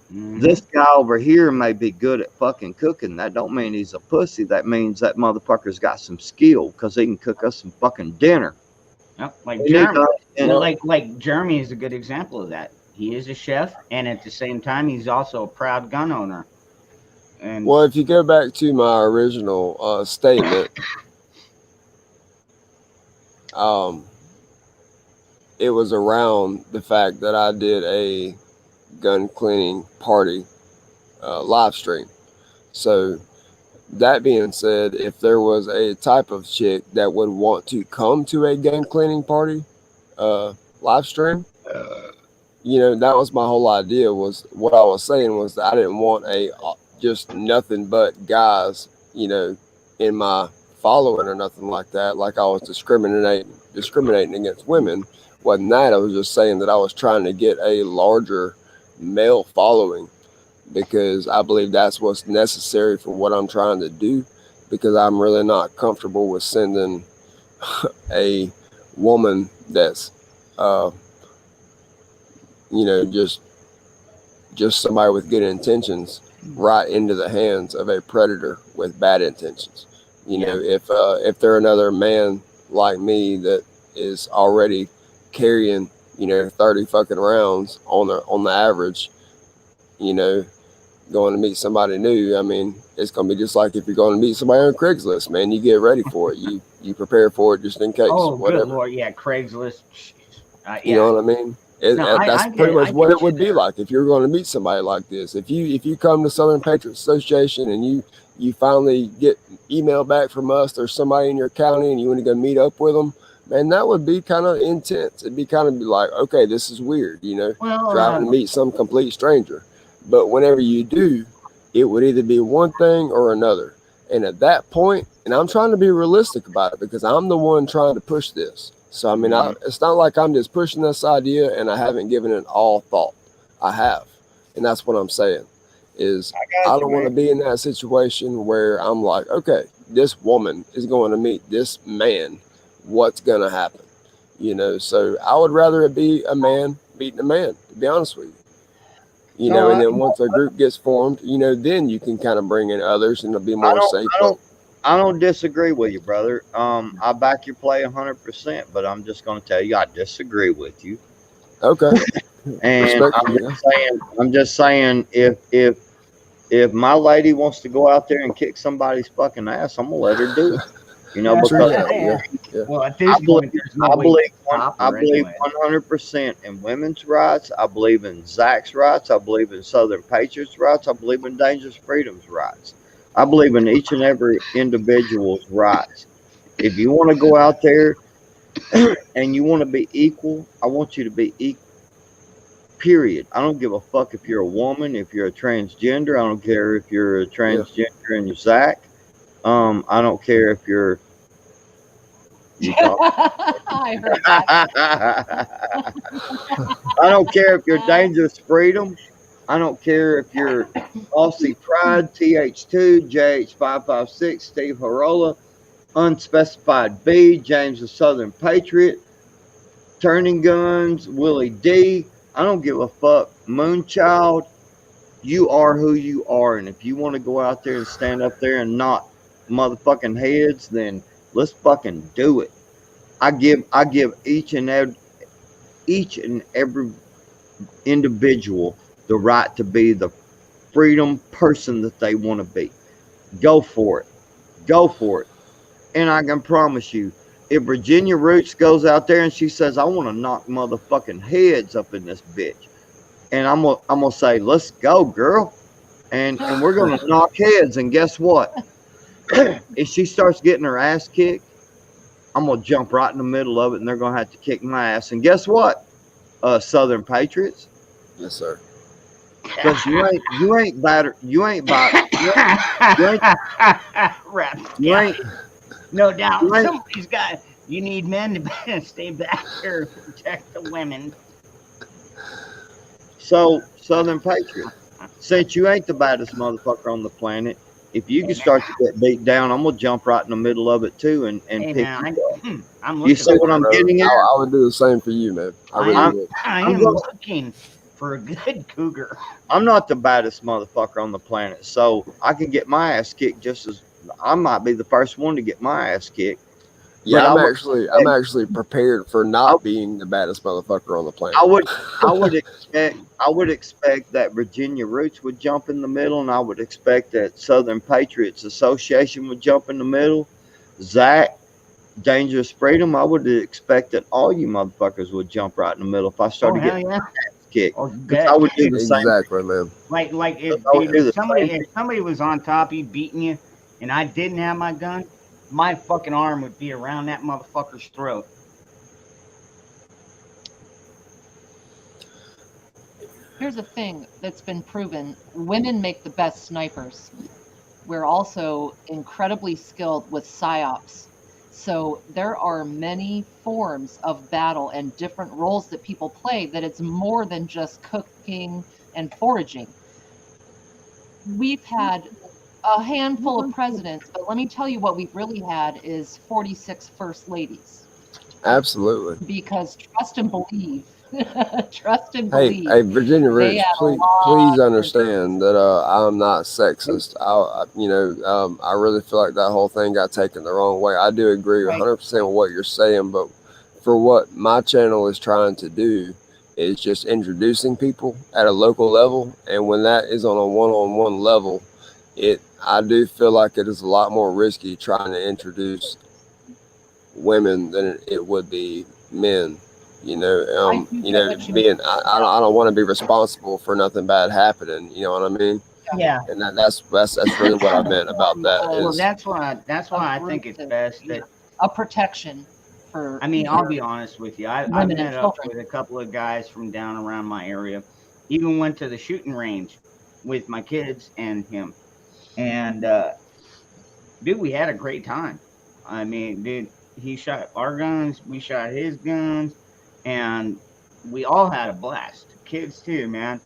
This guy over here may be good at fucking cooking. That don't mean he's a pussy. That means that motherfucker's got some skill, because he can cook us some fucking dinner. Yep, like Jeremy. Like Jeremy is a good example of that. He is a chef, and at the same time, he's also a proud gun owner. And well, if you go back to my original statement, it was around the fact that I did a gun cleaning party live stream. So that being said, if there was a type of chick that would want to come to a gun cleaning party live stream, you know, that was my whole idea. Was what I was saying was that I didn't want just nothing but guys, you know, in my following or nothing like that. Like I was discriminating against women. Wasn't that? I was just saying that I was trying to get a larger male following, because I believe that's what's necessary for what I'm trying to do, because I'm really not comfortable with sending a woman that's you know, just somebody with good intentions right into the hands of a predator with bad intentions. You know, if they're another man like me that is already carrying, you know, 30 fucking rounds on the average, you know, going to meet somebody new, I mean, it's going to be just like if you're going to meet somebody on Craigslist, man. You get ready for it. You prepare for it just in case. Oh, whatever. good Lord. Yeah, Craigslist. You know what I mean? That's pretty much what it would be like if you're going to meet somebody like this. If you come to Southern Patriots Association and you finally get email back from us or somebody in your county and you want to go meet up with them, man, that would be kind of intense. It'd be kind of like, okay, this is weird, you know, driving to meet some complete stranger. But whenever you do, it would either be one thing or another. And at that point, and I'm trying to be realistic about it because I'm the one trying to push this. So, I mean, it's not like I'm just pushing this idea and I haven't given it all thought. I have. And that's what I'm saying is I don't want to be in that situation where I'm like, okay, this woman is going to meet this man. What's going to happen? You know, so I would rather it be a man beating a man, to be honest with you. You know, and then once a group gets formed, you know, then you can kind of bring in others and it'll be more safe. I don't disagree with you, brother. I back your play 100%, but I'm just going to tell you I disagree with you. Okay. And I'm just saying, if my lady wants to go out there and kick somebody's fucking ass, I'm gonna let her do it. You know, because well, at this point, there's no way to stop her anyway. 100% in women's rights. I believe in Zach's rights. I believe in Southern Patriots' rights. I believe in Dangerous Freedom's rights. I believe in each and every individual's rights. If you want to go out there and you want to be equal, I want you to be equal. Period. I don't give a fuck if you're a woman, if you're a transgender. I don't care if you're a transgender and you're Zach. I don't care if you're. I heard that. I don't care if you're Dangerous Freedom. I don't care if you're Aussie Pride, TH2, JH556, Steve Harola, Unspecified B, James the Southern Patriot, Turning Guns, Willie D. I don't give a fuck. Moonchild, you are who you are. And if you want to go out there and stand up there and knock motherfucking heads, then let's fucking do it. I give each and every individual the right to be the freedom person that they want to be. Go for it. Go for it. And I can promise you, if Virginia Roots goes out there and she says, I want to knock motherfucking heads up in this bitch, and I'm gonna say, let's go, girl. And we're gonna knock heads. And guess what? If she starts getting her ass kicked, I'm gonna jump right in the middle of it and they're gonna have to kick my ass. And guess what? Southern Patriots. Yes, sir. Because you ain't batter. You ain't. No doubt. Somebody's got. You need men to stay back here and protect the women. So, Southern Patriot, since you ain't the baddest motherfucker on the planet, if you can start to get beat down, I'm gonna jump right in the middle of it too and pick you up. You see what I'm getting at? I would do the same for you, man. I am looking for a good cougar. I'm not the baddest motherfucker on the planet, so I can get my ass kicked just as I might be the first one to get my ass kicked. Yeah, I'm actually prepared for not being the baddest motherfucker on the planet. I would expect that Virginia Roots would jump in the middle, and I would expect that Southern Patriots Association would jump in the middle. Zach, Dangerous Freedom, I would expect that all you motherfuckers would jump right in the middle if I started getting my ass kicked. I would do the same. Exactly, man. Like if somebody was on top of you beating you, and I didn't have my gun, my fucking arm would be around that motherfucker's throat. Here's a thing that's been proven. Women make the best snipers. We're also incredibly skilled with psyops. So there are many forms of battle and different roles that people play that it's more than just cooking and foraging. We've had a handful of presidents, but let me tell you what we've really had is 46 first ladies. Absolutely. Because trust and believe. Trust and believe. Hey, Virginia Roots, please understand that I'm not sexist. I really feel like that whole thing got taken the wrong way. I do agree 100% with what you're saying, but for what my channel is trying to do is just introducing people at a local level, and when that is on a one-on-one level, I do feel like it is a lot more risky trying to introduce women than it would be men. I don't want to be responsible for nothing bad happening. You know what I mean? Yeah. And that's really what I meant about that. Well, that's why I think it's best that a protection for. I mean, I'll be honest with you. I've met up with a couple of guys from down around my area. Even went to the shooting range with my kids and him. And, dude, we had a great time. I mean, dude, he shot our guns, we shot his guns, and we all had a blast. Kids too, man.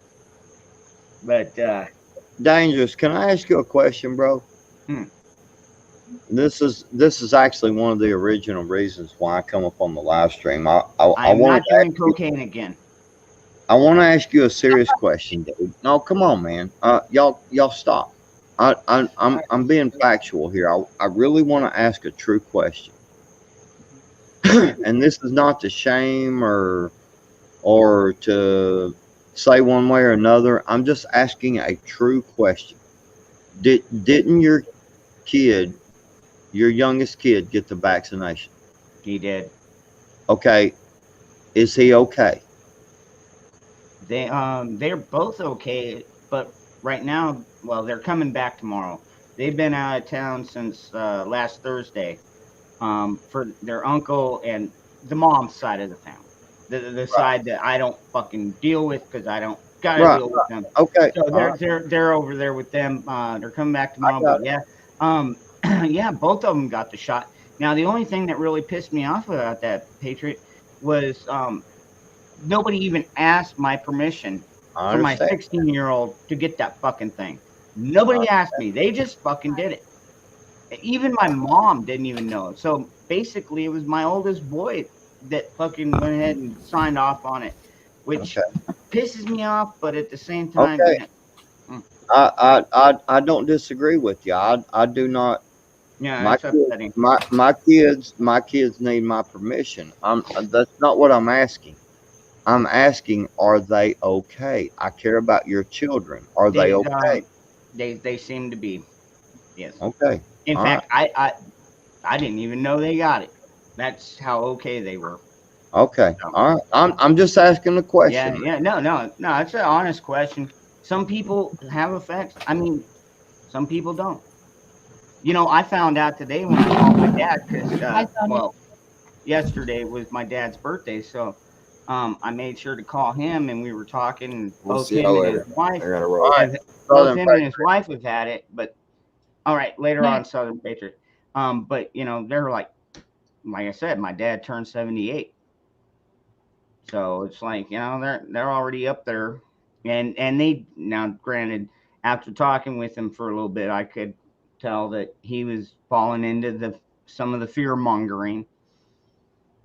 But, Dangerous, can I ask you a question, bro? This is actually one of the original reasons why I come up on the live stream. I'm not doing cocaine again. I want to ask you a serious question, dude. No, come on, man. Y'all stop. I'm being factual here. I really want to ask a true question, and this is not to shame or to say one way or another. I'm just asking a true question. Didn't your kid, your youngest kid, get the vaccination? He did. Okay, is he okay? They're both okay, but right now, well, they're coming back tomorrow. They've been out of town since last Thursday, for their uncle and the mom's side of the family, the side that I don't fucking deal with because I don't gotta Right. deal with them. Okay. So all right, they're over there with them. They're coming back tomorrow. got But yeah, yeah, both of them got the shot. Now the only thing that really pissed me off about that Patriot was nobody even asked my permission I for my understand. 16-year-old to get that fucking thing. Nobody asked me. They just fucking did it. Even my mom didn't even know. So basically, it was my oldest boy that fucking went ahead and signed off on it, which Okay. pisses me off. But at the same time, Okay. yeah, I don't disagree with you. I do not. yeah, My it's kids, upsetting. my kids need my permission. That's not what I'm asking. I'm asking, are they okay? I care about your children. Are they They okay? they seem to be, yes. Okay. In All right. fact, I didn't even know they got it. That's how okay they were. Okay. So, All right. I'm just asking the yeah, question. yeah, no. It's an honest question. Some people have effects. I mean, some people don't. You know, I found out today when I called my dad because, Hi, Sonia. well, yesterday was my dad's birthday, so I made sure to call him, and we were talking. And We'll both see him y'all and later. his wife, I gotta All roll. right. have, both Southern him and his wife have had it. But all right, later on, Southern Patriot. But you know, they're like I said, my dad turned 78. So it's like, you know, they're already up there, and they now granted, after talking with him for a little bit, I could tell that he was falling into the some of the fear mongering.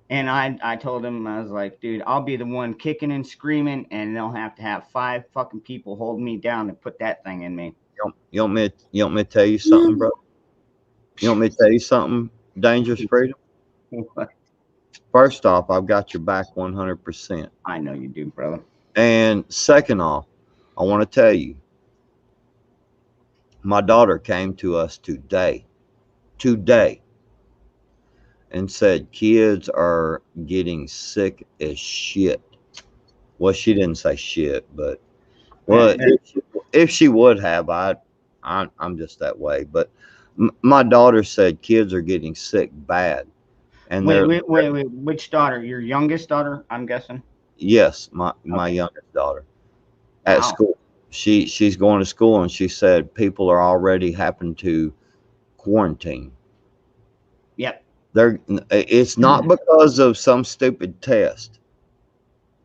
And I told him, I was like, dude, I'll be the one kicking and screaming, and they'll have to have 5 fucking people hold me down to put that thing in me. You want me to tell you something, bro? You want me to tell you something? Dangerous Freedom. First off, I've got your back 100%. I know you do, brother. And second off, I want to tell you, my daughter came to us today, and said kids are getting sick as shit. Well, she didn't say shit, but well, if she would have, I'm just that way. But my daughter said kids are getting sick bad, and Wait, they're wait, wait, wait. Which daughter? Your youngest daughter? I'm guessing. yes, my Okay. youngest daughter at Wow. school. She's going to school, and she said people are already having to quarantine. Yep. It's not because of some stupid test.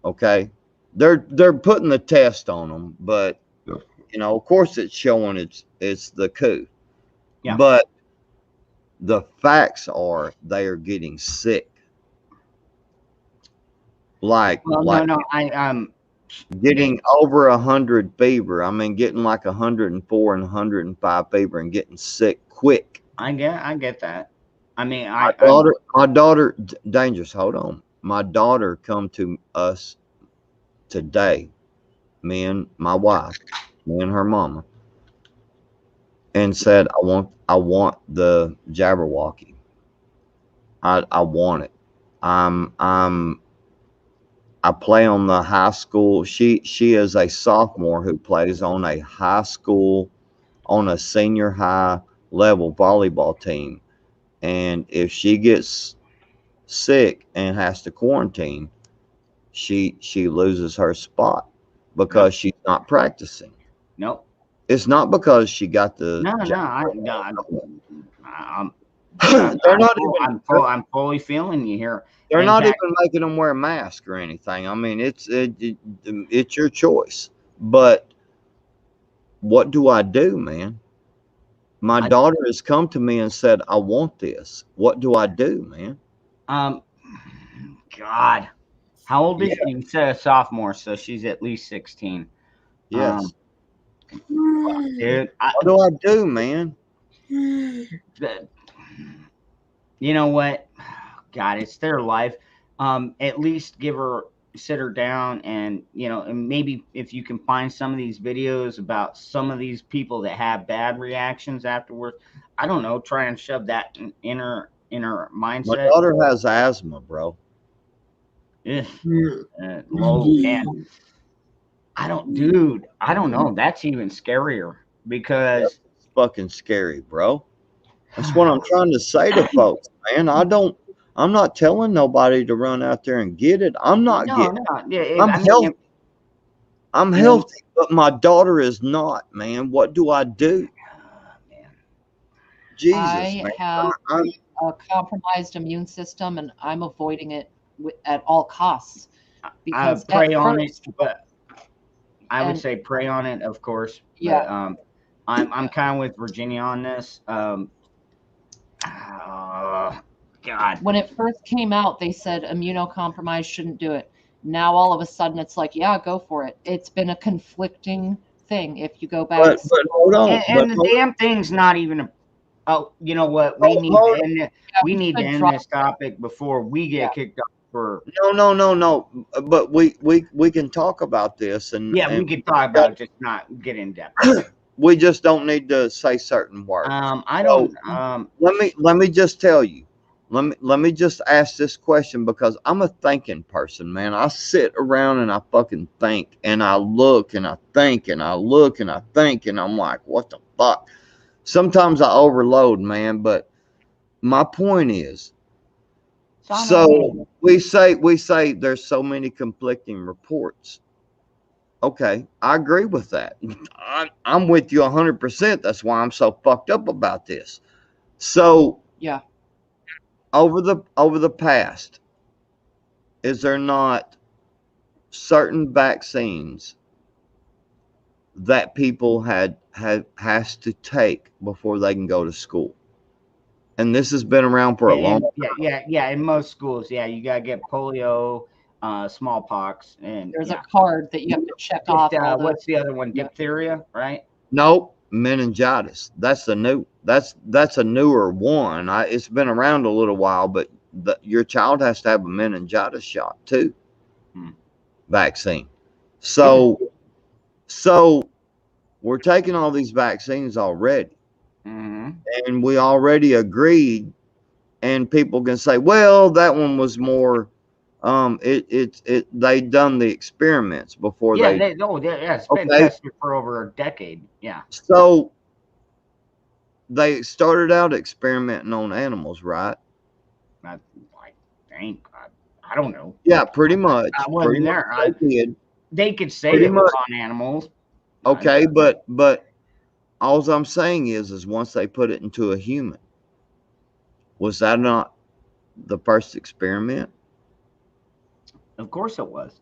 Okay, they're putting the test on them, but you know, of course, it's showing it's the coup. Yeah. But the facts are they are getting sick. Like Well, no. I getting over 100 fever. I mean, getting like 104 and 105 fever and getting sick quick. I get that. I mean, My daughter, dangerous. Hold on. My daughter come to us today, me and my wife, me and her mama, and said, I want the Jabberwocky. I want it. I'm I play on the high school. She is a sophomore who plays on a high school, on a senior high level volleyball team. And if she gets sick and has to quarantine, she loses her spot because she's not practicing. nope. It's not because she got the No. they're not even I'm fully feeling you here. they're In not fact, even making them wear a mask or anything. I mean, it's your choice. But what do I do, man? My I- daughter has come to me and said, I want this. What do I do, man? God, How old is Yeah. she? You said a sophomore, so she's at least 16. Yes. Dude, What do I do, man? the- you know what? God, it's their life. At least sit her down, and and maybe if you can find some of these videos about some of these people that have bad reactions afterwards, I don't know, try and shove that in her My mindset. daughter has asthma, bro. Ugh, low, man. I don't know. That's even scarier because It's fucking scary, bro. That's what I'm trying to say to folks, man. I'm not telling nobody to run out there and get it. I'm not no, getting no, yeah. I'm I mean, healthy. I'm you know, healthy, but my daughter is not, man. What do I do? man. Jesus, I man. have I'm a compromised immune system, and I'm avoiding it at all costs I because pray at on it, first, but I would and say pray on it, of course. yeah, But I'm kind of with Virginia on this. God, when it first came out, they said immunocompromised shouldn't do it. Now all of a sudden, it's like, yeah, go for it. It's been a conflicting thing. If you go back, but hold on. and the damn thing's not even a. Oh, you know what? We need hold to end it. yeah, We we need to should end drop. this topic before we Yeah, get kicked off for. no. But we can talk about this Yeah, we and could talk about it, just not get in depth. we just don't need to say certain words. I So don't. let me just tell you. Let me just ask this question because I'm a thinking person, man. I sit around and I fucking think and I look and I think and I look and I think and I'm like, what the fuck? Sometimes I overload, man, but my point is, so we say there's so many conflicting reports. Okay, I agree with that. I'm with you 100%. That's why I'm so fucked up about this. So yeah. over the past, is there not certain vaccines that people has to take before they can go to school? And this has been around for a long time. Yeah. In most schools, yeah, you gotta get polio, smallpox, and There's a card that you have to check off all the. what's the other one? Yeah. Diphtheria, right? Nope, meningitis. That's a newer one. It's been around a little while, but your child has to have a meningitis shot too. Vaccine. So we're taking all these vaccines already, and we already agreed. And people can say, well, that one was more. They done the experiments before Yeah, they. it's been Okay. tested for over a decade. Yeah. So they started out experimenting on animals, right? I think. I don't know. Yeah, pretty much. I wasn't there. They did. They could say Pretty it was much. on animals. Okay, but all I'm saying is once they put it into a human, was that not the first experiment? Of course it was.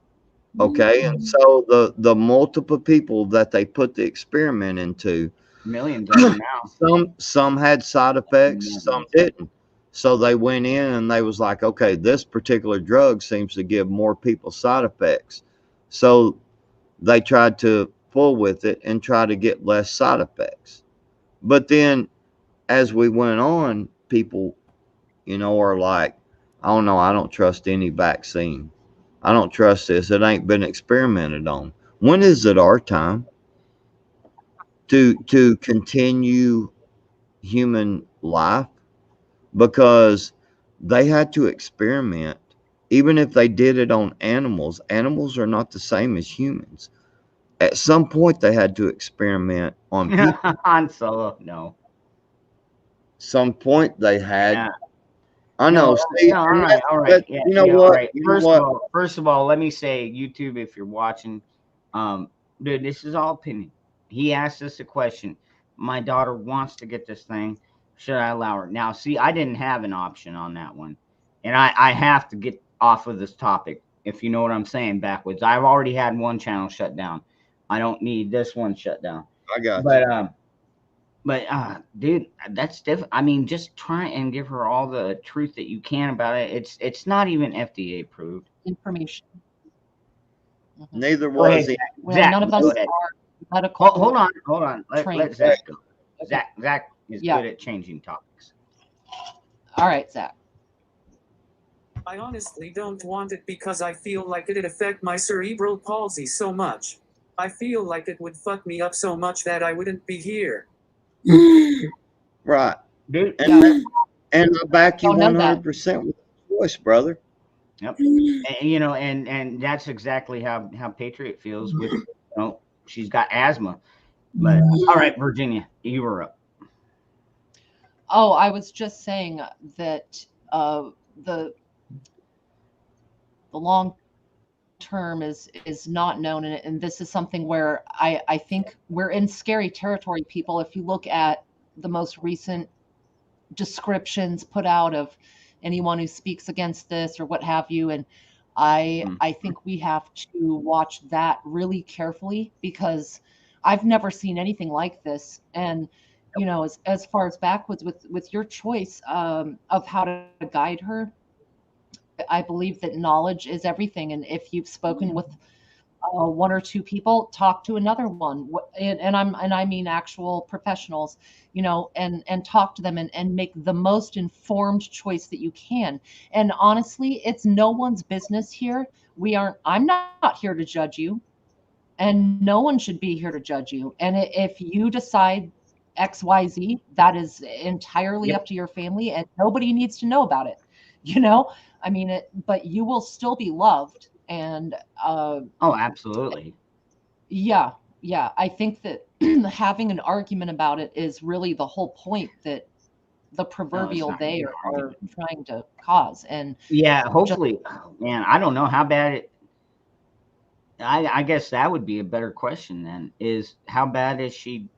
Okay, and so the multiple people that they put the experiment into, Millions of them now. some had side effects, some didn't. So they went in and they was like, okay, this particular drug seems to give more people side effects. So they tried to fool with it and try to get less side effects. But then as we went on, people, are like, I don't know, I don't trust any vaccine. I don't trust this. It ain't been experimented on. When is it our time to continue human life? Because they had to experiment. Even if they did it on animals, animals are not the same as humans. At some point, they had to experiment on people. Han Solo, no. Some point they had. Yeah. I know. No, See, all and right, all right. that- Yeah, you know yeah, what? all right. You know what? First of all, let me say, YouTube, if you're watching, dude, this is all opinion. He asked us a question. My daughter wants to get this thing. Should I allow her? Now, see, I didn't have an option on that one, and I have to get off of this topic, if you know what I'm saying, backwards. I've already had one channel shut down. I don't need this one shut down. I got But you. dude, that's different. I mean, just try and give her all the truth that you can about it. It's not even FDA approved. information. Mhm. Neither Go ahead, was he. Well, Zach, none of us go ahead. are medical. Hold on. Let trained. Zach go. Zach is Yeah. good at changing topics. All right, Zach. I honestly don't want it because I feel like it'd affect my cerebral palsy so much. I feel like it would fuck me up so much that I wouldn't be here. Right. Dude, Yeah. And I back you Don't know that. 100% with voice, brother. Yep. And and that's exactly how Patriot feels with she's got asthma. But all right, Virginia, you were up. Oh, I was just saying that the long term is not known, and this is something where I think we're in scary territory, people. If you look at the most recent descriptions put out of anyone who speaks against this or what have you, and I think we have to watch that really carefully, because I've never seen anything like this. And as far as backwards with your choice of how to guide her, I believe that knowledge is everything. And if you've spoken with one or two people, talk to another one, and I mean actual professionals, and talk to them and make the most informed choice that you can. And honestly, it's no one's business here. I'm not here to judge you, and no one should be here to judge you. And if you decide XYZ, that is entirely up to your family, and nobody needs to know about it. I mean, but you will still be loved. And Oh, absolutely. yeah, I think that having an argument about it is really the whole point that the proverbial not they an are argument. trying to cause. And Yeah, hopefully, man. I don't know how bad it. I guess that would be a better question then. Is how bad is she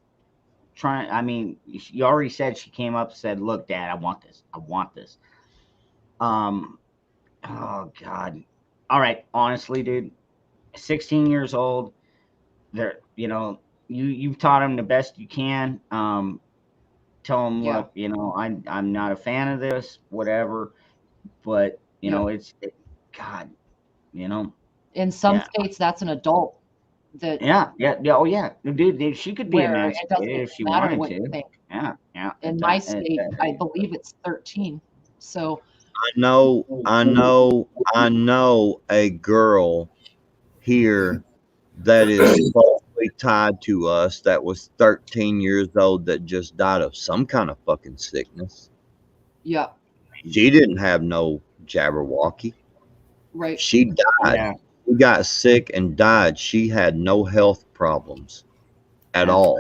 trying? I mean, you already said she came up and said, "Look, Dad, I want this. I want this." Oh God. All right. Honestly, dude, 16 years old. They're you've taught him the best you can. Tell him, Yeah. look, I'm not a fan of this, whatever. But God, in some Yeah. states, that's an adult that yeah, oh yeah, dude, she could be where it doesn't emancipated if she matter wanted what you to. think. Yeah. In my state, I believe it's 13. So I know a girl here that is closely tied to us that was 13 years old that just died of some kind of fucking sickness. yeah, She didn't have no Jabberwocky. right. She died. Yeah. She got sick and died. She had no health problems at all.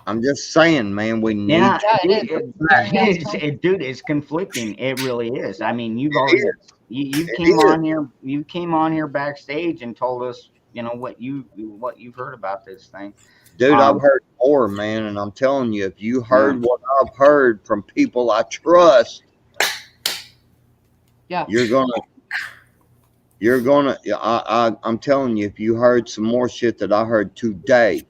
I'm just saying, man, we need Yeah, Yeah, it is. dude, it's conflicting. It really is. I mean, you've already you It came is. on here. You came on here backstage and told us, what you've heard about this thing. Dude, I've heard more, man, and I'm telling you, if you heard what I've heard from people I trust, Yeah. you're gonna. I'm telling you, if you heard some more shit that I heard today,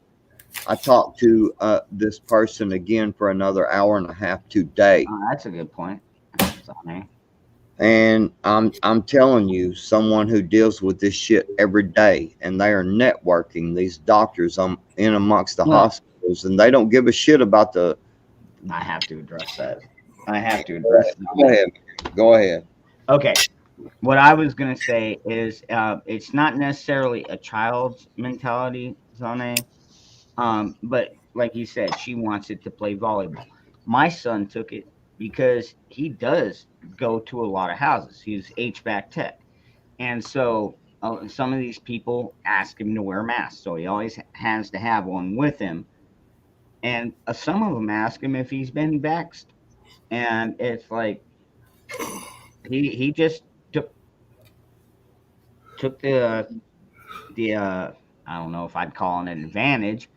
I talked to this person again for another hour and a half today. Oh, that's a good point. Sorry. And I'm telling you, someone who deals with this shit every day, and they are networking these doctors in amongst the hospitals, and they don't give a shit about the. I have to address that. Go ahead. Okay. What I was gonna say is, it's not necessarily a child's mentality, Zane. But like you said, she wants it to play volleyball. My son took it because he does go to a lot of houses. He's HVAC tech. And so some of these people ask him to wear masks. So he always has to have one with him. And some of them ask him if he's been vaxxed. And it's like, he just took the I don't know if I'd call it an advantage.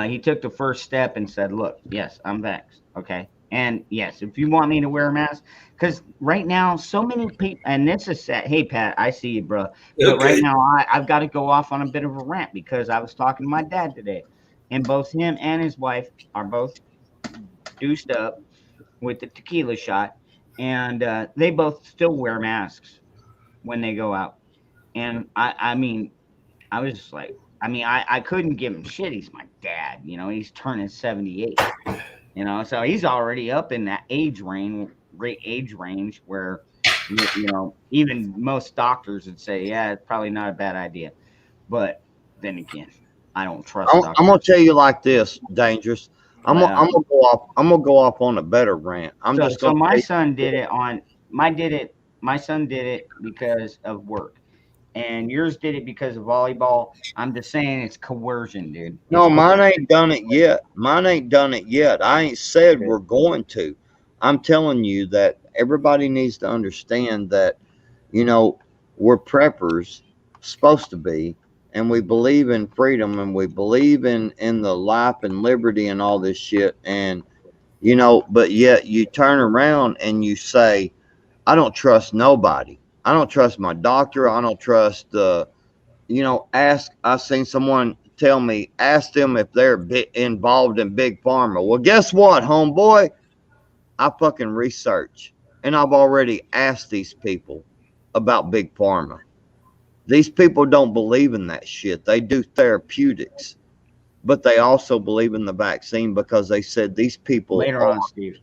He took the first step and said, look, yes, I'm vaxxed. Okay. And yes, if you want me to wear a mask, because right now, so many people, and this is sad. Hey, Pat, I see you, bro. But right now, I've got to go off on a bit of a rant because I was talking to my dad today, and both him and his wife are both deuced up with the tequila shot, and they both still wear masks. when they go out. And I mean, I was just like, I mean, I couldn't give him shit. He's my dad, you know, he's turning 78, you know, so he's already up in that great age range where, you know, even most doctors would say, yeah, it's probably not a bad idea. But then again, I don't trust I'm doctors. gonna tell you like this, Dangerous. I'm Wow. gonna go off. I'm gonna go off on a better rant. I'm So, just so gonna my tell son did it on my son did it because of work. And yours did it because of volleyball. I'm just saying it's coercion, dude. no, It's mine ain't done it yet. Mine ain't done it yet. I ain't said we're going to. I'm telling you that everybody needs to understand that, you know, we're preppers, supposed to be, and we believe in freedom and we believe in the life and liberty and all this shit. And, you know, but yet you turn around and you say, I don't trust nobody. I don't trust my doctor. I don't trust you know, I seen someone tell me, ask them if they're involved in big pharma. Well, guess what, homeboy? I fucking research, and I've already asked these people about big pharma. These people don't believe in that shit. They do therapeutics, but they also believe in the vaccine because they said later on, Steve.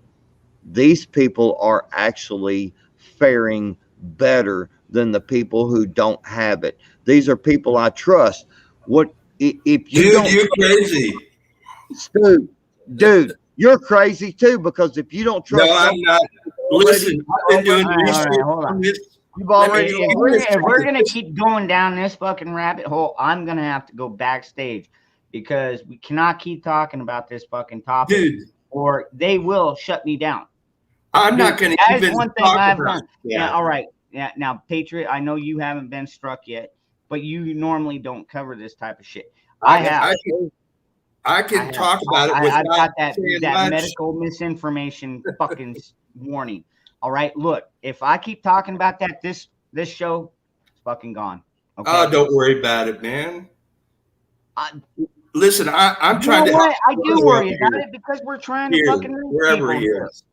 these people are actually faring better than the people who don't have it. These are people I trust. What if you Dude, don't? you're crazy. Dude, you're crazy too because if you don't trust, No, I'm not. Listen, I've been doing All right, research hold on. on this. you've already. If we're gonna keep going down this fucking rabbit hole, I'm gonna have to go backstage because we cannot keep talking about this fucking topic, Dude, or they will shut me down. I'm not going to That is even one thing talk I've about done. it. Yeah, all right. Yeah, now Patriot, I know you haven't been struck yet, but you normally don't cover this type of shit. I have. I can talk about it I've without got that saying that much. medical misinformation fucking warning. All right, look, if I keep talking about that, this show is fucking gone. Okay. Oh, don't worry about it, man. Listen, I'm You trying know to what? help I do brother worry up about here. it because we're trying to Here, fucking reach wherever people he here. is.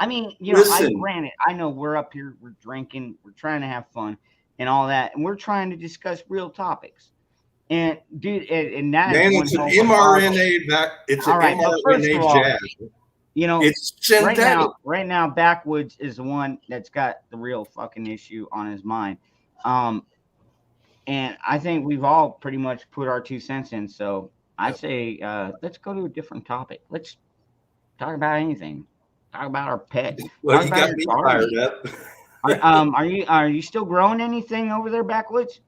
I mean, you know, Listen. granted, I know we're up here, we're drinking, we're trying to have fun and all that, and we're trying to discuss real topics. And dude, and that Man, is one it's an hell of a problem. mRNA it's an All right, but first of mRNA all, jab. you know, It's synthetic. right now, Backwoods is the one that's got the real fucking issue on his mind. And I think we've all pretty much put our 2 cents in. So I say, let's go to a different topic. Let's talk about anything. Talk about our pet. Well, Talk you about got your me garden. fired up. Are you still growing anything over there, Backwoods?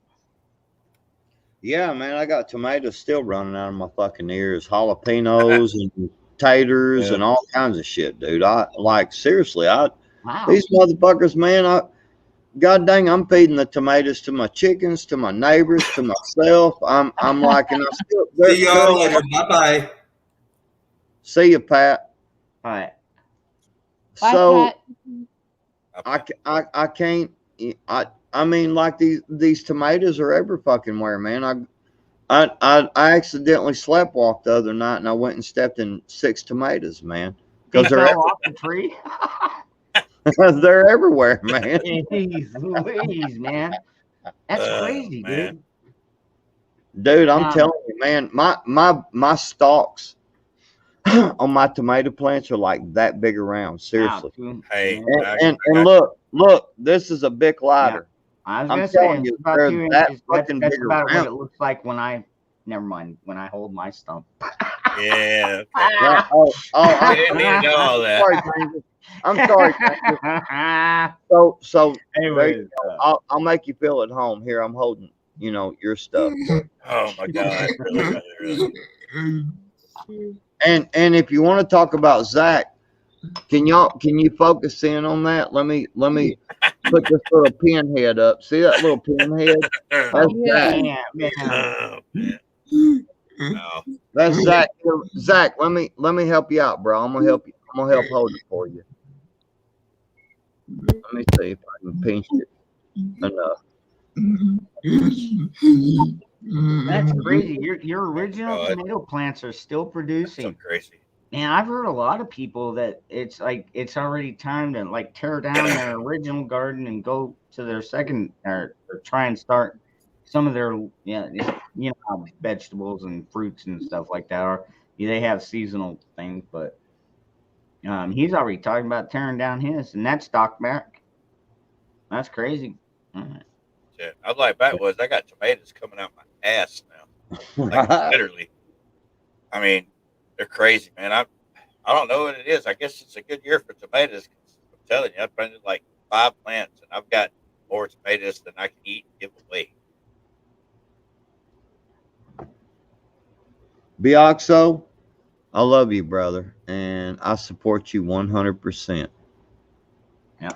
Yeah, man, I got tomatoes still running out of my fucking ears, jalapenos and taters and all kinds of shit, dude. I like seriously, Wow. these motherfuckers, man. God dang, I'm feeding the tomatoes to my chickens, to my neighbors, to myself. I'm like, and I still. See y'all later. Bye-bye. See you, Pat. All right. Bye, So Pat. I can't. I mean, like these tomatoes are every fucking where, man. I accidentally sleptwalked the other night and I went and stepped in 6 tomatoes, man. They Because they're fell off the tree. they're everywhere, man. Jeez Louise, man. That's crazy, man. Dude, I'm telling you, man, my stalks on my tomato plants are like that big around. Seriously. Wow, Hey, And look, this is a big lighter. I was I'm gonna say telling it's you, about they're 2 that inches. fucking That's big about what around. it looks like when I hold my stump. Yeah. Yeah, I didn't need to know all that. sorry, Granger. I'm sorry, Granger. So Anyways, I'll make you feel at home. Here, I'm holding, you know, your stuff. Oh my God. Really. And if you want to talk about Zach, can you focus in on that? Let me put this little pinhead up. See that little pinhead? That's Zach. man. Oh, man. No. That's Zach. Zach, let me help you out, bro. I'm gonna help hold it for you. Let me see if I can pinch it enough. That's crazy. Your original God. tomato plants are still So producing. crazy. And I've heard a lot of people that it's like it's already time to like tear down their original garden and go to their second or try and start some of their how vegetables and fruits and stuff like that are. Yeah, they have seasonal things, but he's already talking about tearing down his, and that's Doc Mac. That's crazy. All right. Shit. I'm like backwoods. I got tomatoes coming out my ass now. Like literally. I mean, they're crazy, man. I don't know what it is. I guess it's a good year for tomatoes. I'm telling you, I've planted like 5 plants, and I've got more tomatoes than I can eat and give away. Bioxo, I love you, brother, and I support you 100%. Yeah.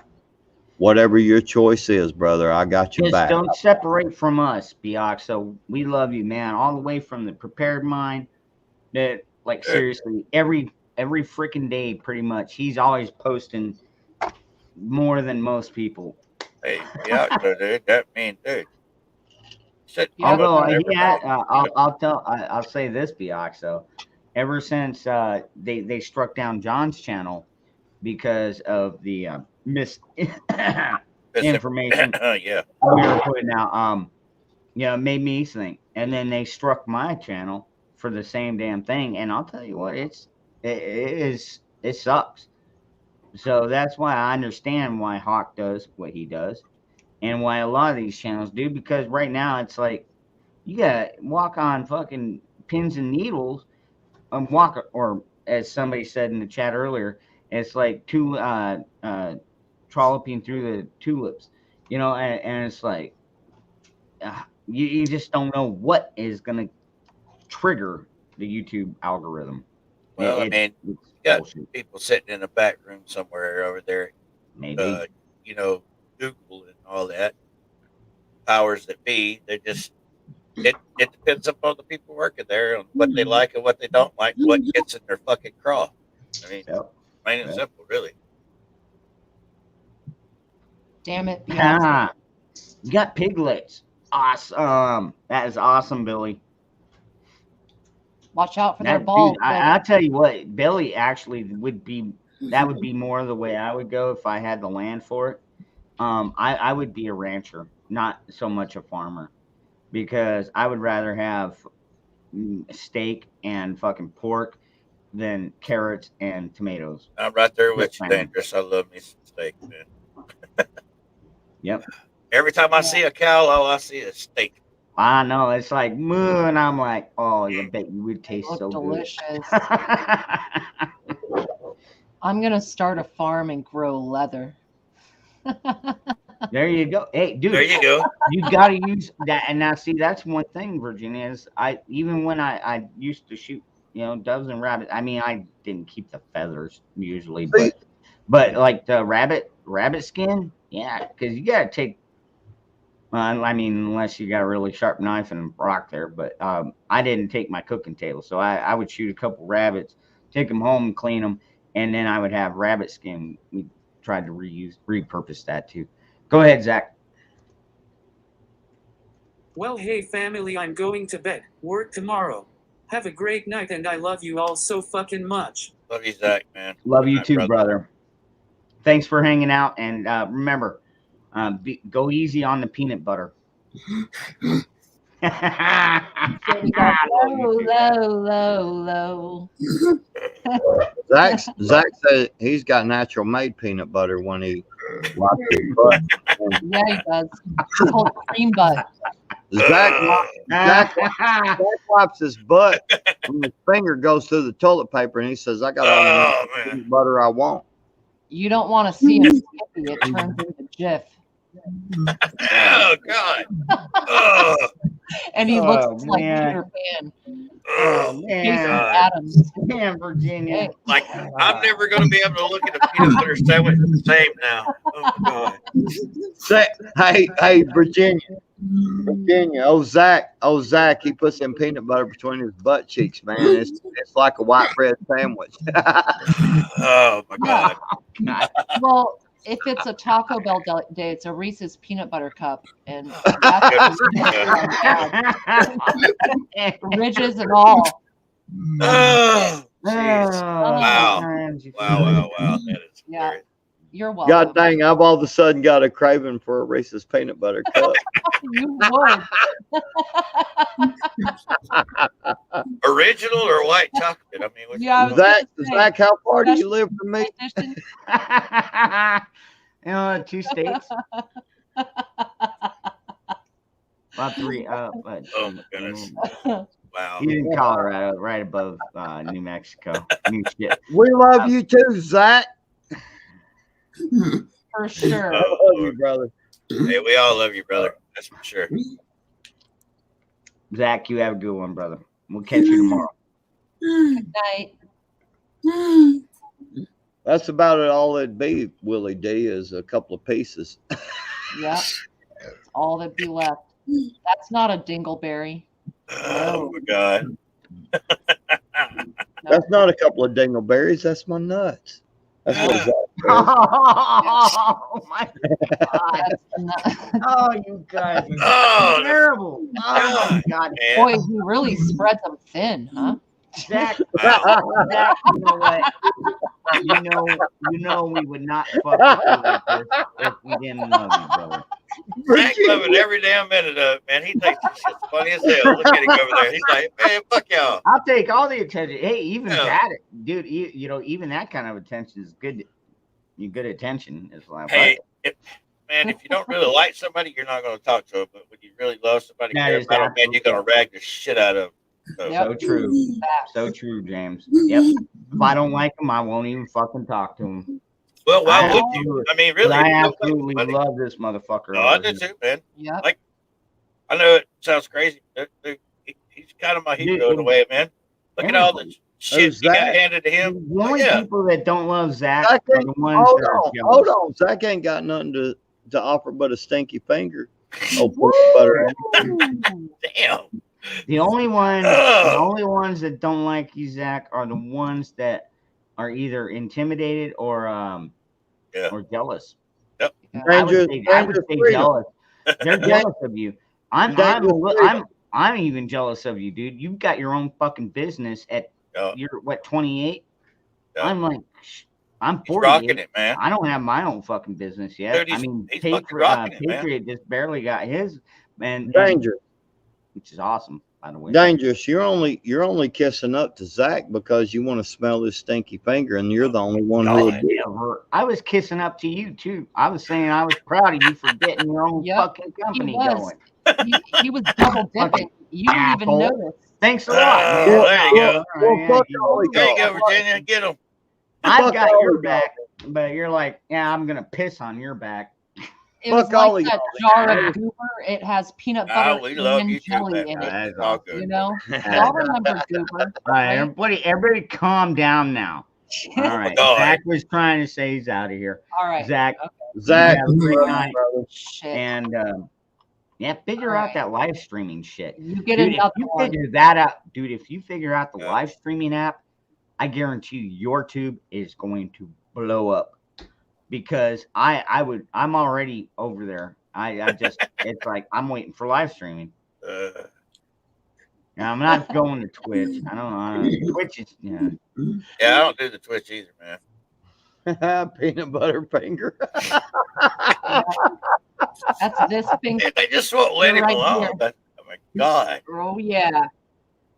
Whatever your choice is, brother, I got your Just back. don't separate from us, Bioxo. We love you, man. All the way from the Prepared Mind. That like seriously, every freaking day, pretty much. He's always posting more than most people. Hey, yeah, dude, that mean, dude. Shit, Although everybody. I'll say this, Bioxo. Ever since they struck down John's channel because of the misinformation Yeah. we were putting out, it made me think. And then they struck my channel for the same damn thing, and I'll tell you what, it sucks. So that's why I understand why Hawk does what he does, and why a lot of these channels do. Because right now it's like you gotta walk on fucking pins and needles, or as somebody said in the chat earlier, it's like trolloping through the tulips, and it's like you just don't know what is gonna trigger the YouTube algorithm. Well, I mean, you got people sitting in a back room somewhere over there, maybe Google and all that. Powers that be, they just it depends upon the people working there on what they like and what they don't like, what gets in their fucking craw. I mean, plain and simple, really. Damn it, you got piglets. Awesome. That is awesome, Billy. Watch out for their balls. Dude, I'll tell you what, Billy actually would be more the way I would go if I had the land for it. I would be a rancher, not so much a farmer, because I would rather have steak and fucking pork than carrots and tomatoes. I'm right there with you, Dangerous. I love me some steak, man. Yep. Every time I see a cow, all I see is steak. I know, it's like moo, and I'm like, oh, you bet you would taste so delicious. Good. I'm gonna start a farm and grow leather. There you go. Hey, dude. There you go. You got to use that. And now, see, that's one thing, Virginia, is even when I used to shoot, doves and rabbits. I mean, I didn't keep the feathers usually, but like the rabbit skin, yeah, because you got to take. I mean, unless you got a really sharp knife and rock there, but I didn't take my cooking table, so I would shoot a couple rabbits, take them home and clean them, and then I would have rabbit skin. We tried to repurpose that too. Go ahead, Zach. Well, hey family, I'm going to bed. Work tomorrow. Have a great night, and I love you all so fucking much. Love you, Zach, man. Love you too, brother. Thanks for hanging out, and remember, go easy on the peanut butter. Low. Zach said he's got natural made peanut butter when he wipes his butt. Yeah, he does. It's called cream butt. Zach wipes his butt and his finger goes through the toilet paper and he says, I got all the peanut butter I want. You don't want to see him skippy. It turns into Jif. Oh, God. Oh. And he looks like Peter Pan. Oh, Jason man. Adams. Man, Virginia. Like, I'm never going to be able to look at a peanut butter sandwich the same now. Oh, my God. Hey, Virginia, oh Zach, he puts some peanut butter between his butt cheeks, man. It's like a white bread sandwich. Oh my God. Well, if it's a Taco Bell day, it's a Reese's peanut butter cup, and that's ridges and all. Oh, Wow. Sometimes you Wow, feel like- wow, wow. That is Yeah. hilarious. You're welcome. God dang, I've all of a sudden got a craving for a Reese's peanut butter cup. You would. Original or white chocolate? I mean, which Yeah, I one? was gonna say, Zach, how far do you live from me? edition. You know, 2 states. About 3. But, Oh my goodness. Wow. he's in Colorado, right above New Mexico. New shit. We love you too, Zach. For sure. I Oh, love you, Lord. brother. Hey, we all love you, brother. That's for sure. Zach, you have a good one, brother. We'll catch you tomorrow. Good night. That's about it. All it'd be, Willie D, is a couple of pieces. Yep. That's all that be left. That's not a dingleberry. Oh my God. That's not a couple of dingleberries. That's my nuts. That's what Zach said. Oh my God! That's not, Oh, you guys are Oh, terrible! Oh my God, man. boy, he really spread them thin, huh? Zach! Wow. Zach, you know what? You know, we would not fuck with you like this if we didn't love you, brother. Zach loving every damn minute of it, man. He thinks this shit's funny as hell. Look at him over there. He's like, man, fuck y'all. I'll take all the attention. Hey, even Yeah. that, dude. You know, even that kind of attention is good. You good attention is like. Hey, man, if you don't really like somebody, you're not going to talk to them. But when you really love somebody, That care is about them, man, you're going to rag the shit out of them. So, Yep. So true. So true, James. Yep. If I don't like him, I won't even fucking talk to him. well, why I would you? I mean, But really? I if you don't like absolutely somebody- love this motherfucker. No, I over do here. too, man. Yep. I know it sounds crazy. He's kind of my hero in a way, man. Look at all the shit he got Zach? handed to him. The only yeah. people that don't love Zach Zach are ain't- the ones hold that are on, jealous. hold on. Zach ain't got nothing to offer but a stinky finger. Oh, peanut butter. Damn. The only ones, Ugh. the only ones that don't like you, Zach, are the ones that are either intimidated or jealous. Yep. I would Dangerous, say dangerous freedom. jealous. They're jealous of you. Dangerous freedom. I'm even jealous of you, dude. You've got your own fucking business at Yeah. you're what 28. Yeah. I'm like, I'm He's 48. rocking it, man. I don't have my own fucking business yet. Dude, I he's- mean, he's fucking rocking it, man. Patriot just barely got his, and Dangerous. which is awesome, by the way. Dangerous. You're only kissing up to Zach because you want to smell his stinky finger, and you're the only one who would do it. Never. I was kissing up to you too. I was saying I was proud of you for getting your own Yep, fucking company was. going. He was double dipping. You didn't even Asshole. notice. Thanks a lot. Oh, man. there you go. Well, Yeah, fuck you- all There you y'all. go, Virginia. Get him. I've Fuck got all your y'all. back, but you're like, yeah, I'm gonna piss on your back. It was Fuck all like of that y'all. jar of goober. It has peanut butter we love and you too, jelly man. in it. That's All awesome. good. You know, That's y'all remember goober? All right, Right? everybody, calm down now. All right, God. Zach was trying to say he's out of here. All right. Zach, Zach, have a great night, brother. Shit. and yeah, figure All out right. that live streaming shit. You get Dude, if another you one. figure that out, dude, if you figure out the Yeah. live streaming app, I guarantee you your tube is going to blow up because I'm already over there. I just it's like I'm waiting for live streaming. Now, I'm not going to Twitch. I don't know. Twitch is Yeah, I don't do the Twitch either, man. Peanut butter finger. That's this thing. They just won't let him Right alone. here. Oh my God. Oh yeah.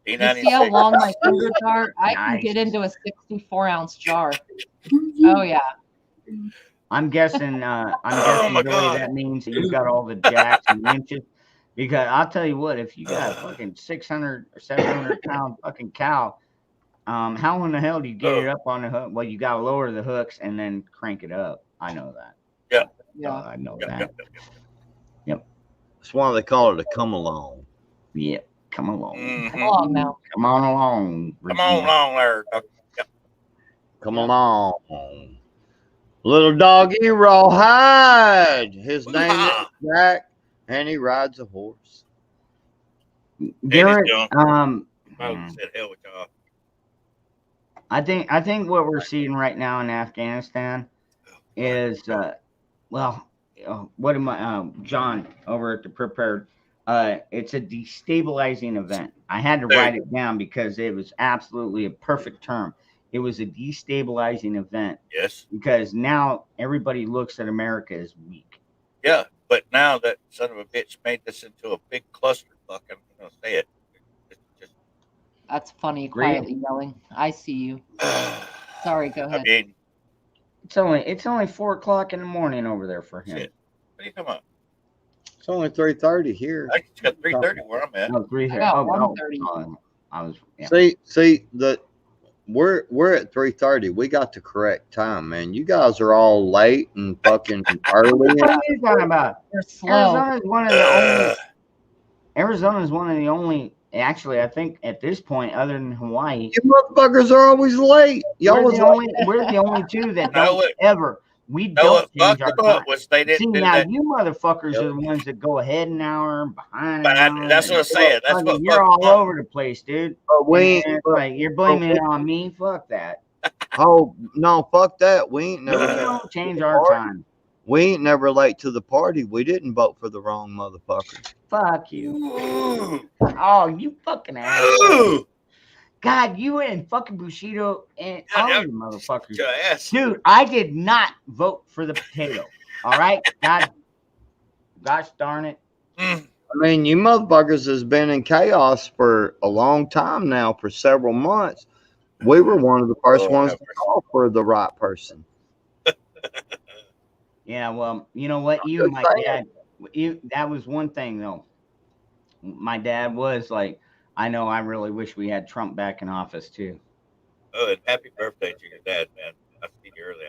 You see how D96. long my fingers are? I can Nice. get into a 64-ounce jar. Oh yeah. I'm guessing Oh Billy, my God. that means that you got all the jacks and winches. Because I'll tell you what, if you got a fucking 600 or 700 pound fucking cow, how in the hell do you get it up on the hook? Well, you got to lower the hooks and then crank it up. I know that. Yeah. I know Yep, that. yep, yep. That's why they call it a come along. Yeah. Come along. Mhm. Come on now. Come on along. Come on Virginia. along there. Come along. Little doggy rawhide. His name is Jack, and he rides a horse. Garrett, John. I Mm. said hell with y'all. I think what we're seeing right now in Afghanistan is what am I John over at the Prepared It's a destabilizing event. I had to Dude. write it down because it was absolutely a perfect term. It was a destabilizing event Yes. because now everybody looks at America as weak. Yeah. But now that son of a bitch made this into a big clusterfuck, I'm going to say it. It's just, That's funny. Great. Quietly yelling. I see you. Sorry, go I ahead. mean, It's only 4 o'clock in the morning over there for him. shit. What are you talking about? It's only 3:30 here. I just got 3:30 where I'm at. Oh, 3 I got oh, 1:30. I was yeah. See we're at 3:30. We got the correct time, man. You guys are all late and fucking early. What are you talking about? You're slow. Arizona is one of the only. Actually, I think at this point, other than Hawaii, You motherfuckers are always late. Y'all was late. we're the only two that No, don't it- ever. We No, don't what fucked change our them time. up was they didn't See, do now that. you motherfuckers Yep. are the ones that go ahead an hour, behind But an hour. that's what I'm saying. That's Fucking, what you're fucked all them up. over the place, dude. But we And it's like you're blaming it on me. Fuck that. oh no, fuck that. We ain't We never don't change our time. we ain't never late to the party. We didn't vote for the wrong motherfucker. Fuck you. Ooh. Oh, you fucking asshole. Ooh. God, you and fucking Bushido and all Yeah, you motherfuckers. Your ass. Dude, I did not vote for the potato. All right? Gosh darn it. Mm. I mean, you motherfuckers has been in chaos for a long time now, for several months. We were one of the first Lord ones have to mercy. call for the right person. Yeah, well, you know what? You and my dad, that was one thing, though. My dad was like, I know I really wish we had Trump back in office, too. Oh, and happy birthday to your dad, man. I seen you earlier.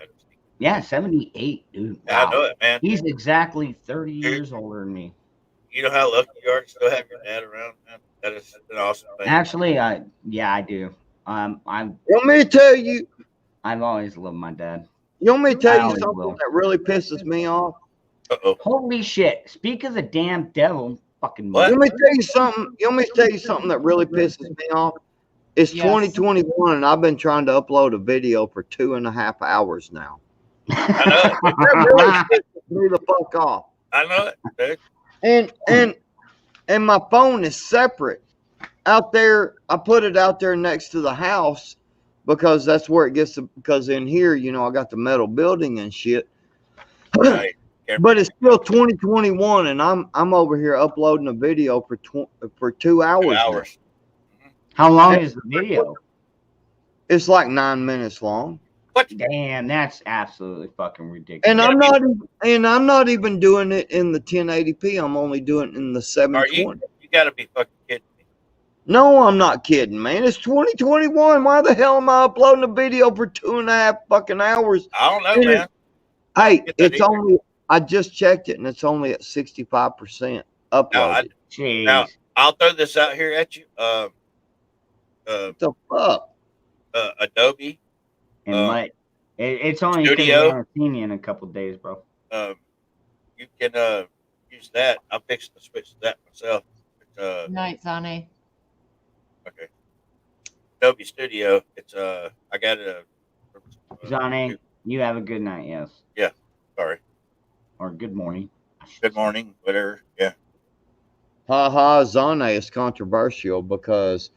Yeah, 78, dude. I Wow. know it, man. He's exactly 30 years older than me. You know how lucky you are to still have your dad around, man? That is an awesome thing. Actually, I do. I've You want me to tell you? always loved my dad. You want me to tell I you always something will. that really pisses me off? Uh-oh. Holy shit! Speak of the damn devil, fucking. What? You want me to tell you something? You want me to tell you something that really pisses me off? It's Yes. 2021, and I've been trying to upload a video for 2.5 hours now. I know it. That really pisses me the fuck off. I know it, dude. And my phone is separate out there. I put it out there next to the house because that's where it gets. Because in here, you know, I got the metal building and shit. Right. But it's still 2021, and I'm over here uploading a video for 2 hours. 2 now. hours. How long is the video? It's like 9 minutes long. What? Damn, that's absolutely fucking ridiculous. And I'm not even doing it in the 1080p. I'm only doing it in the Are 720. you gotta be fucking kidding me. No, I'm not kidding, man. It's 2021. Why the hell am I uploading a video for 2.5 fucking hours? I don't know, man. Hey, get that it's either. only. I just checked it, and it's only at 65% uploaded. Jeez. Now, I'll throw this out here at you. What the fuck? Adobe. And it's only because we Studio. haven't seen you in a couple days, bro. You can use that. I'm fixing to switch to that myself. Good night, Zane. Okay. Adobe Studio. It's I got it. Zane, you have a good night, yes. Sorry. Or good morning. I should Good say. morning. Whatever. Yeah. Zane is controversial because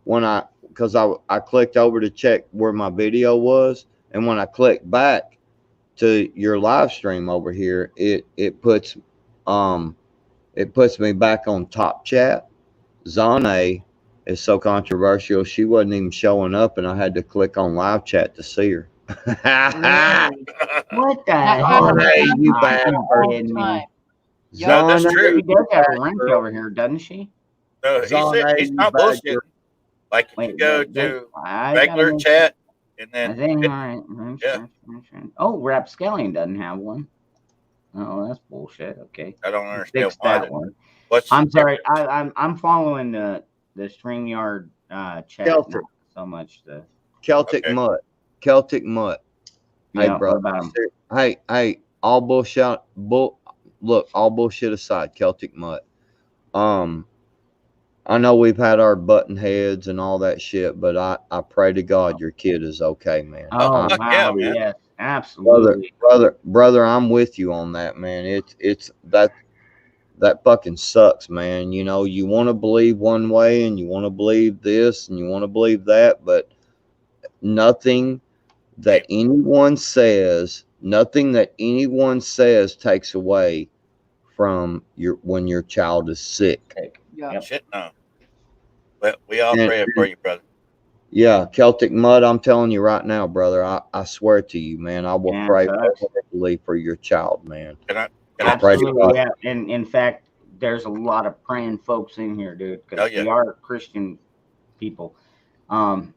I clicked over to check where my video was, and when I clicked back to your live stream over here, it puts me back on top chat. Zane is so controversial, she wasn't even showing up, and I had to click on live chat to see her. What the That hell? happens Zane, you Are bad you all the kidding me? time. No, that's Zane, true. She does have a link over here, doesn't she? No, Zane, he's you not bad bullshitting. girl. Like if you go wait, to I regular gotta make- chat and I then think, all right. Yeah. Oh, Rapscallion doesn't have one. Oh, that's bullshit. Okay. I don't understand Fix why. that one. What's I'm sorry. I'm following the StreamYard chat, Celtic. not so much the. Celtic Okay. Mutt. Celtic Mutt. Hey, Yeah, bro. what about 'em? Hey, all bullshit. Look, all bullshit aside, Celtic Mutt. I know we've had our button heads and all that shit, but I pray to God your kid is okay, man. Oh fuck wow, yeah, man. yes, absolutely. Brother, I'm with you on that, man. It's that fucking sucks, man. You know, you want to believe one way and you want to believe this and you want to believe that, but nothing that anyone says takes away from when your child is sick. Yeah. Yep. Shit, no. Well, we all And- praying for you, brother. Yeah, Celtic Mud, I'm telling you right now, brother, I swear to you, man, I will Yeah, pray facts. wholeheartedly for your child, man. Can I pray to Absolutely, God. yeah. And in fact, there's a lot of praying folks in here, dude, because Oh, yeah. we are Christian people. And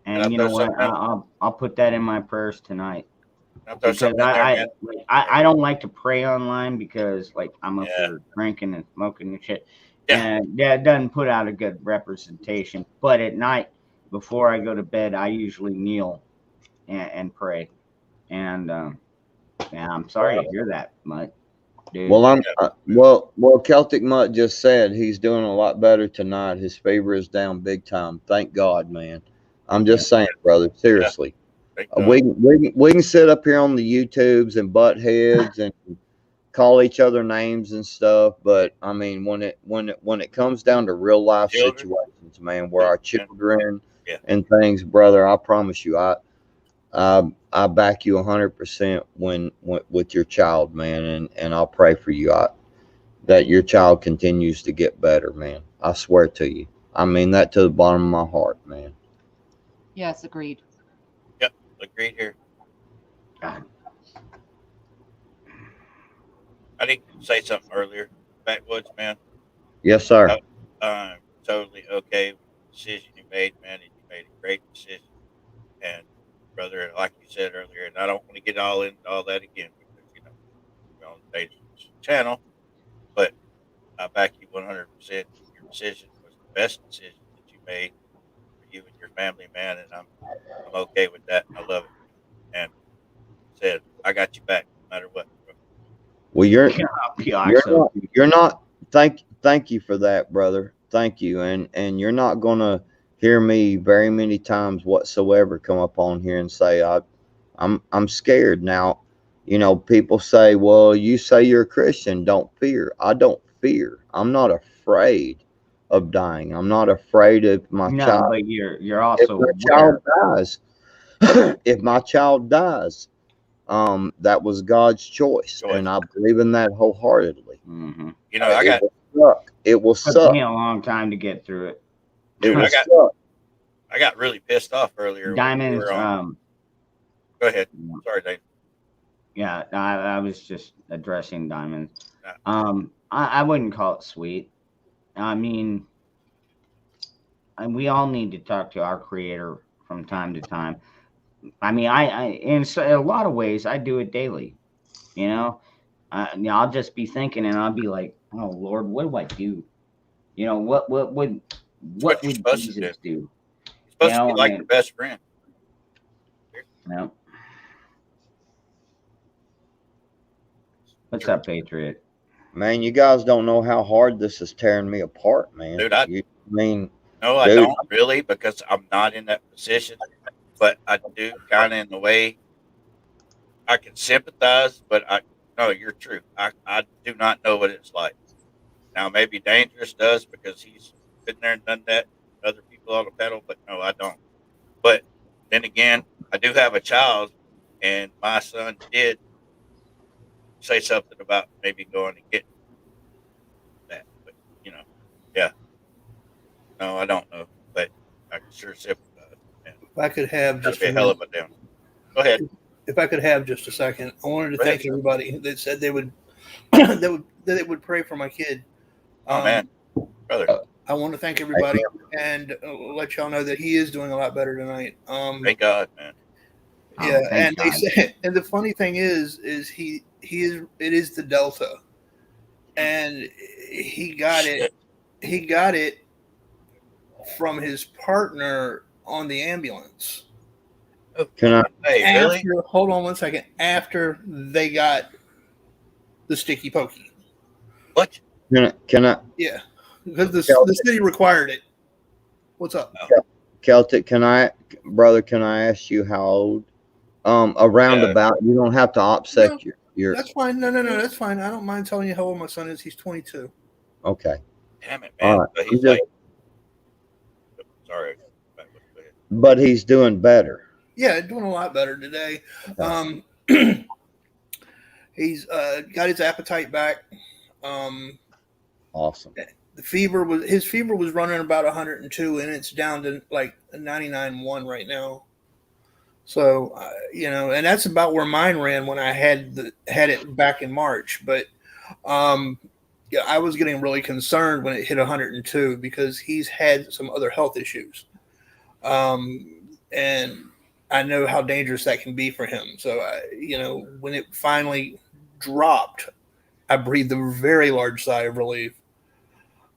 Can I you know throw what? something out? I'll put that in my prayers tonight. Can I throw Because something in there, man? I don't like to pray online because like I'm up Yeah. here drinking and smoking and shit. Yeah. And yeah, it doesn't put out a good representation. But at night before I go to bed, I usually kneel and pray. And yeah, I'm sorry to hear that, Mutt. Dude. Well, well, Celtic Mutt just said he's doing a lot better tonight. His fever is down big time. Thank God, man. I'm just saying, brother, seriously. Thank God. We can sit up here on the YouTubes and butt heads and call each other names and stuff, but I mean when it comes down to real life Children. situations, man, where our children Yeah. and things, brother, I promise you, I back you 100% when with your child, man, and I'll pray for you that your child continues to get better, man. I swear to you. I mean that to the bottom of my heart, man. Yes, agreed. Agreed here. God. I need to say something earlier. Backwoods, man. Yes, sir. I'm totally okay with the decision you made, man. And you made a great decision. And brother, like you said earlier, and I don't want to get all into all that again because we're on the channel, but I back you 100%. Your decision was the best decision that you made for you and your family, man. And I'm okay with that. I love it. And said I got you back no matter what. Well, you're So not thank you for that, brother. Thank you. And you're not gonna hear me very many times whatsoever come up on here and say I'm scared. Now, people say, well, you say you're a Christian, don't fear. I don't fear. I'm not afraid of dying. I'm not afraid of my no, child. but you're If also my child dies, if my child dies, that was God's choice, and I believe in that wholeheartedly. Mm-hmm. I It will Took suck. me a long time to get through it. Dude, It will I suck. got really pissed off earlier. when we Diamonds. were on. Go ahead. Sorry, Dave. Yeah, I was just addressing diamonds. Yeah. I wouldn't call it sweet. I mean, we all need to talk to our creator from time to time. I mean, I in a lot of ways, I do it daily. I'll just be thinking, and I'll be like, "Oh Lord, what do I do? What would Jesus do? You're supposed to be like your best friend." No. What's up, Patriot? Man, you guys don't know how hard this is tearing me apart, man. Dude, No, I don't really, because I'm not in that position, but I do kind of in the way. I can sympathize, but no, you're true. I do not know what it's like. Now, maybe Dangerous does because he's been there and done that. Other people on the pedal, but no, I don't. But then again, I do have a child, and my son did say something about maybe going and getting that. But, yeah. No, I don't know, but I can sure sympathize. If I could have That'd just be a hell of a down. Go ahead. if I could have just a second, I wanted to Go ahead, thank everybody that said they would that they would pray for my kid. Oh, man, brother. I want to thank everybody and let y'all know that he is doing a lot better tonight. Thank God, man. Yeah, thank and they God. said, and the funny thing is it is the Delta, and he got it from his partner on the ambulance. Can I? Hey, really? Hold on one second. After they got the sticky pokey. What? Can I? Yeah, because the city required it. What's up? Celtic, can I ask you how old? Around Yeah. about. You don't have to you're That's fine. No, that's fine. I don't mind telling you how old my son is. He's 22. okay. Damn it, All man. right. But I'm he's just- like, sorry. but he's doing better. Yeah, doing a lot better today. He's got his appetite back. Awesome. His fever was running about 102, and it's down to like 99.1 right now. So and that's about where mine ran when I had it back in March. But yeah, I was getting really concerned when it hit 102 because he's had some other health issues, and I know how dangerous that can be for him. So when it finally dropped, I breathed a very large sigh of relief.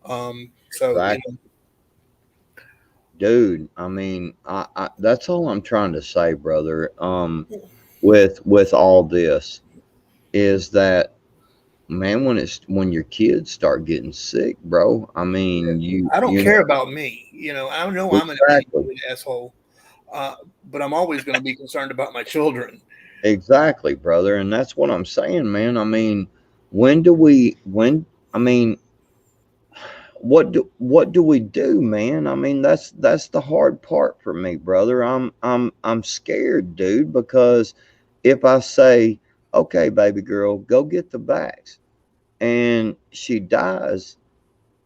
Exactly. Dude, I mean, I that's all I'm trying to say, brother. With all this is that, man, when your kids start getting sick, bro. I mean, I don't care about me. I know I'm an Exactly. asshole, but I'm always going to be concerned about my children. Exactly, brother, and that's what I'm saying, man. I mean, what do we do, man? I mean, that's the hard part for me, brother. I'm scared, dude, because if I say, okay, baby girl, go get the vax, and she dies,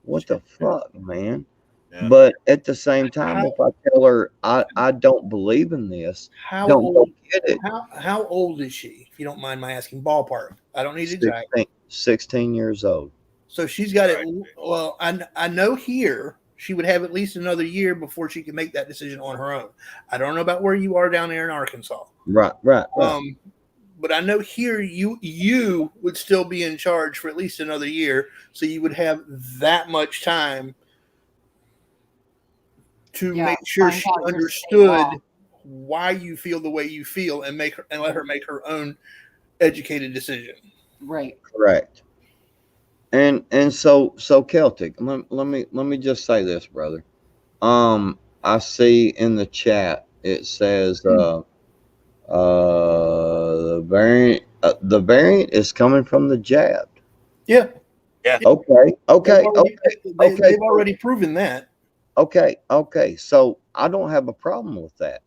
what the fuck, man? Yeah. But at the same time, if I tell her I don't believe in this, How don't go old? get it. How old is she? If you don't mind my asking, ballpark. I don't need exact. 16 years old. So she's got it. Right. Well, I know here she would have at least another year before she can make that decision on her own. I don't know about where you are down there in Arkansas. Right. But I know here you would still be in charge for at least another year, so you would have that much time to make sure she understood why you feel the way you feel and let her make her own educated decision. Right. Correct. And so Celtic, let me just say this, brother. I see in the chat it says the variant is coming from the jab. Yeah. Yeah. Okay. They've already proven that. Okay. So I don't have a problem with that.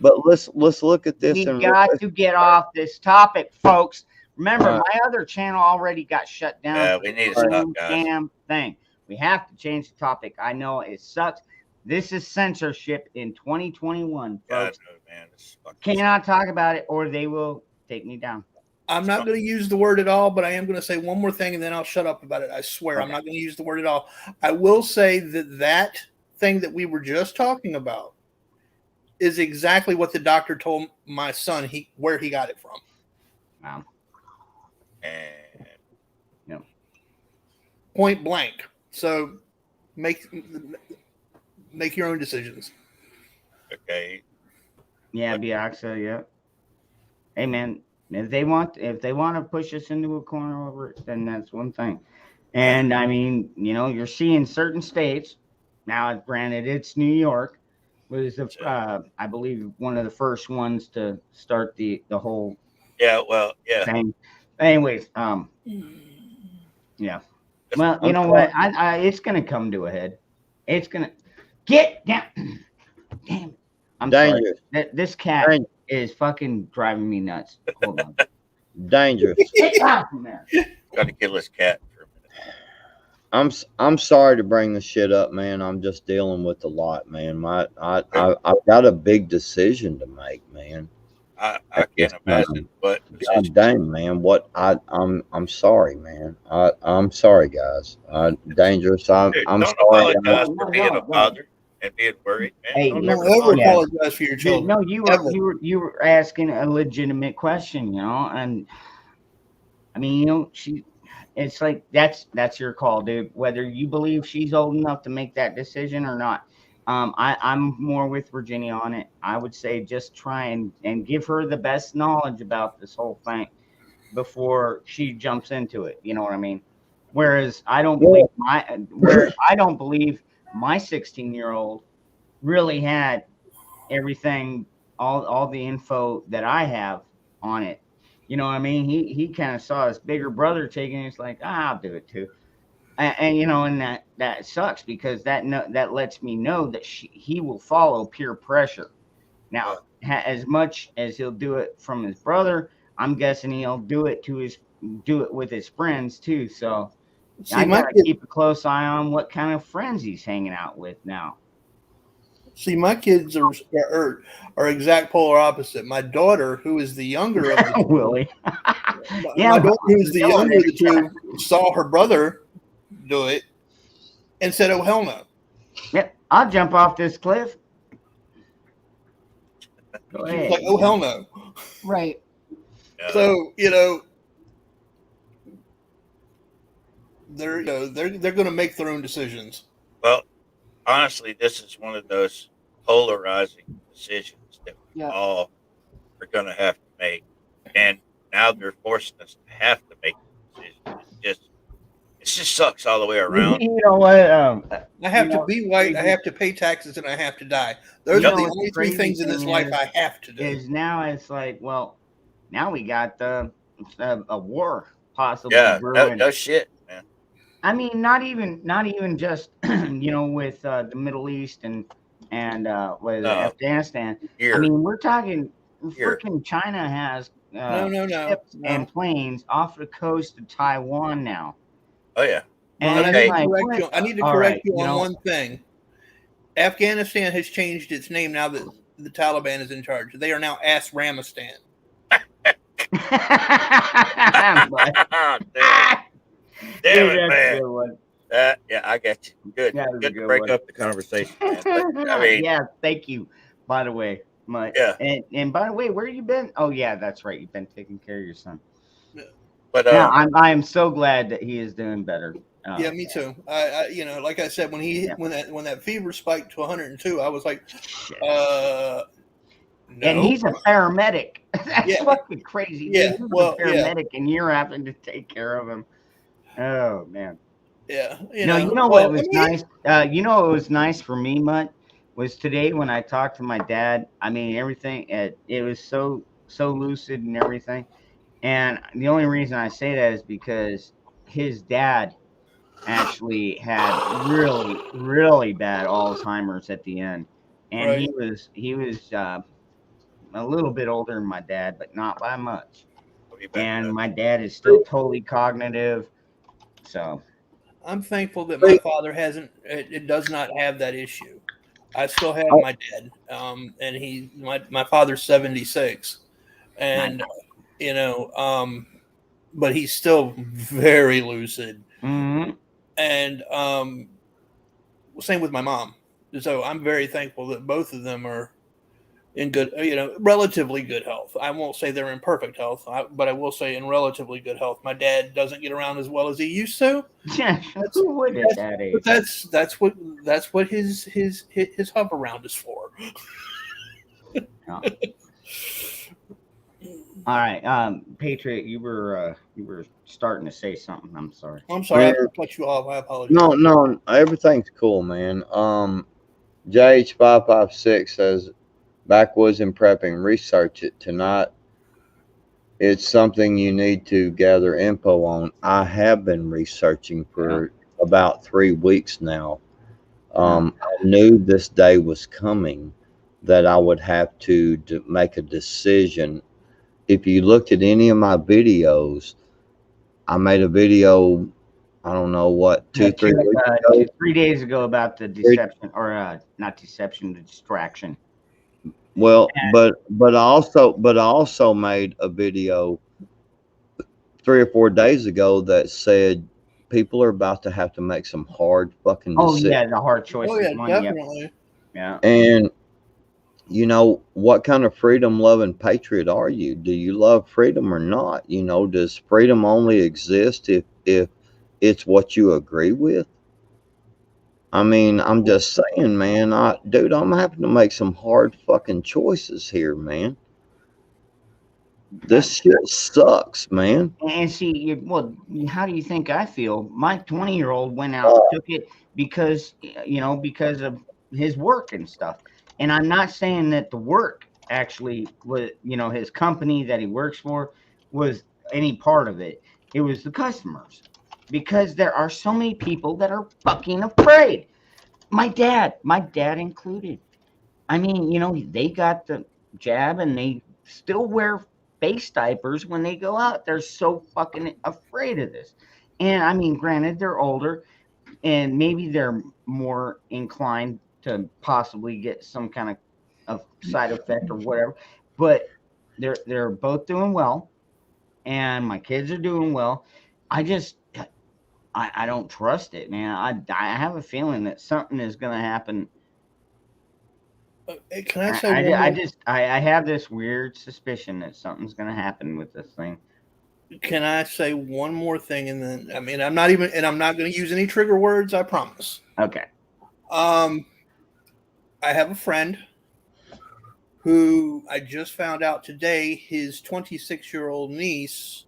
But let's look at this. We got to get off this topic, folks. Remember, my other channel already got shut down. Yeah, we need to stop, guys. Damn thing. We have to change the topic. I know it sucks. This is censorship in 2021, God, folks. no, man. This is fucking Cannot talk about it, or they will take me down. I'm not going to use the word at all, but I am going to say one more thing, and then I'll shut up about it. I swear, I'm not going to use the word at all. I will say that thing that we were just talking about is exactly what the doctor told my son where he got it from. Wow. And Point blank. So make your own decisions. okay. Yeah, Biaxa, yeah. Hey man, if they want to push us into a corner over it, then that's one thing. And I mean, you're seeing certain states now. Granted, it's New York was I believe one of the first ones to start the whole thing. Anyways, yeah. Well, you know what? I it's gonna come to a head. It's gonna get down. Damn. I'm Dangerous. sorry. This cat is fucking driving me nuts. Hold on. Dangerous. Get out from there. Got to kill this cat for a minute. I'm sorry to bring the shit up, man. I'm just dealing with a lot, man. I've got a big decision to make, man. I can't imagine, but God dang, man. I'm sorry, man. I'm sorry, guys. Dangerous. I'm Dude, sorry. Don't apologize for being a father and being worried, man. Hey, Don't Don't ever ever apologize. apologize for your Dude, children. no, you were asking a legitimate question, and I mean, it's like that's your call, dude. Whether you believe she's old enough to make that decision or not. I'm more with Virginia on it. I would say just try and give her the best knowledge about this whole thing before she jumps into it. You know what I mean? Whereas I don't believe my 16-year-old really had everything, all the info that I have on it. You know what I mean? He kind of saw his bigger brother taking it. He's like, I'll do it too. And you know, and that sucks because that lets me know that he will follow peer pressure. Now, as much as he'll do it from his brother, I'm guessing he'll do it with his friends too. So I gotta keep a close eye on what kind of friends he's hanging out with now. See, my kids are exact polar opposite. My daughter, who is the younger of the two, Willie. my daughter, who is the younger of the two, saw her brother do it and said, "Oh hell no!" Yep, I'll jump off this cliff. Go She was ahead. like, "Oh hell no!" Right. So they're going to make their own decisions. Well, honestly, this is one of those polarizing decisions that we all are going to have to make, and now they're forcing us to have to make a decision. It just sucks all the way around. You know what? I have to be white. I have to pay taxes, and I have to die. Those are the only three things in this life I have to do. Is now it's like, well, now we got a war possibly. Yeah, brewing. no shit, man. I mean, not even just with the Middle East and Afghanistan. Here. I mean, we're talking freaking China has ships and planes off the coast of Taiwan now. Oh yeah. And I need to correct you on one thing. Afghanistan has changed its name now that the Taliban is in charge. They are now Asramistan. Damn it, man. Yeah, I got you. Good. Good to break up the conversation, man. But, I mean, yeah, thank you. By the way, and by the way, where you been? Oh yeah, that's right. You've been taking care of your son. But I am so glad that he is doing better. Yeah, me too. I like I said, when when that fever spiked to 102, I was like, no. And he's a paramedic. That's fucking crazy. Yeah, he's a paramedic, and you're having to take care of him. Oh man. Yeah. You know what was nice? You know what was nice for me, Mutt, was today when I talked to my dad. I mean, everything it was so lucid and everything. And the only reason I say that is because his dad actually had really, really bad Alzheimer's at the end, and he was a little bit older than my dad, but not by much. And my dad is still totally cognitive. So I'm thankful that my father it does not have that issue. I still have my dad, and my father's 76, and but he's still very lucid. Mm-hmm. And same with my mom. So I'm very thankful that both of them are in good, relatively good health. I won't say they're in perfect health, but I will say in relatively good health. My dad doesn't get around as well as he used to. Yeah, who would at that age? But that's what his hover round is for. Oh. All right, Patriot, you were starting to say something. I'm sorry. I'm sorry, I cut you off. I apologize. No, everything's cool, man. JH556 says, backwoods and prepping, research it tonight. It's something you need to gather info on. I have been researching for about 3 weeks now. I knew this day was coming, that I would have to make a decision. If you looked at any of my videos, I made a video, I don't know what, 3 weeks ago? 3 days ago about the deception, or not deception, the distraction. Well, but I also made a video 3 or 4 days ago that said people are about to have to make some hard fucking decisions. Oh yeah, the hard choices. Oh yeah, definitely. Yeah. And what kind of freedom loving patriot are you? Do you love freedom or not? Does freedom only exist if it's what you agree with? I mean, I'm just saying, man, I'm having to make some hard fucking choices here, man. This shit sucks, man. And see, how do you think I feel? My 20-year-old went out and took it because of his work and stuff. And I'm not saying that the work actually was, his company that he works for was any part of it. It was the customers, because there are so many people that are fucking afraid. My dad included. I mean, they got the jab and they still wear face diapers when they go out. They're so fucking afraid of this. And I mean, granted, they're older and maybe they're more inclined to possibly get some kind of side effect or whatever, but they're both doing well, and my kids are doing well. I don't trust it, man. I have a feeling that something is going to happen. Can I say I have this weird suspicion that something's going to happen with this thing. Can I say one more thing? And then, I mean, I'm not going to use any trigger words. I promise. Okay. I have a friend who I just found out today, his 26-year-old niece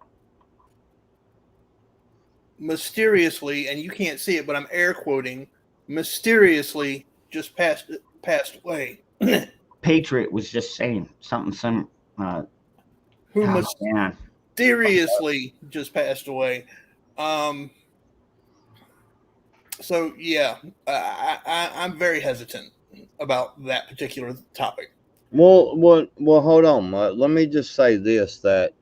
mysteriously, and you can't see it, but I'm air quoting, mysteriously just passed away. Patriot was just saying something. Who mysteriously just passed away. So yeah, I'm very hesitant about that particular topic. Well, hold on. Let me just say this, that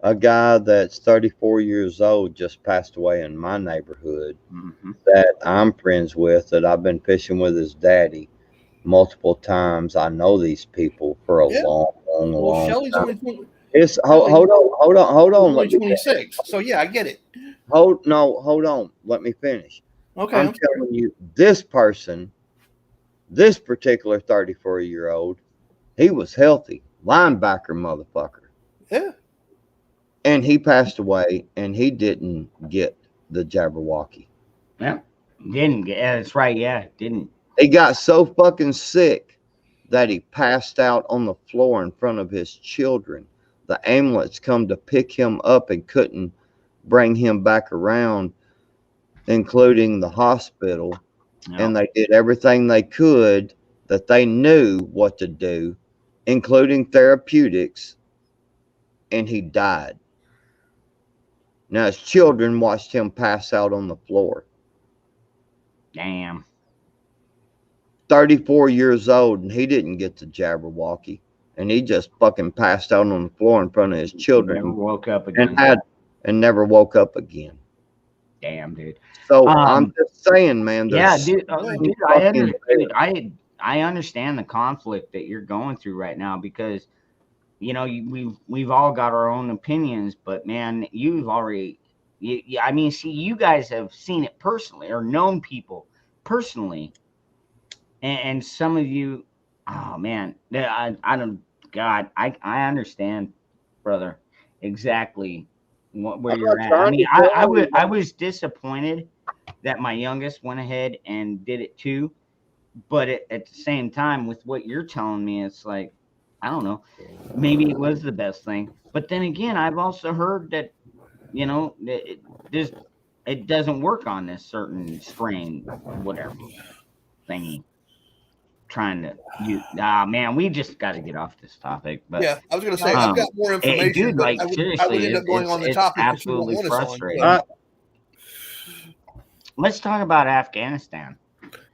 a guy that's 34 years old just passed away in my neighborhood that I'm friends with, that I've been fishing with his daddy multiple times. I know these people for a long Shelly's time. only Hold on. Only 26. So yeah, I get it. Hold on. Let me finish. Okay. I'm telling you, this person, this particular 34-year-old, he was healthy, linebacker motherfucker. Yeah. And he passed away, and he didn't get the Jabberwocky. Yeah, didn't get. Yeah, that's right. Yeah, didn't. He got so fucking sick that he passed out on the floor in front of his children. The ambulance come to pick him up and couldn't bring him back around, including the hospital. No. And they did everything they could that they knew what to do, including therapeutics, and he died. Now his children watched him pass out on the floor. Damn. 34 years old, and he didn't get the Jabberwocky, and he just fucking passed out on the floor in front of his children. Never woke up again. And never woke up again. Damn, dude. So I'm just saying, man. Yeah, dude. I understand the conflict that you're going through right now, because we've all got our own opinions, but man, you've already. I mean, see, you guys have seen it personally or known people personally. And some of you, oh man, I don't, God, I understand, brother, exactly where you're at. I mean, I was disappointed that my youngest went ahead and did it too, but at the same time, with what you're telling me, it's like, I don't know, maybe it was the best thing. But then again, I've also heard that, it doesn't work on this certain strain, whatever thingy. Trying to man, we just got to get off this topic. But yeah, I was gonna say I've got more information. Dude, like seriously, I would end up going on the topic. Absolutely frustrating. Let's talk about Afghanistan.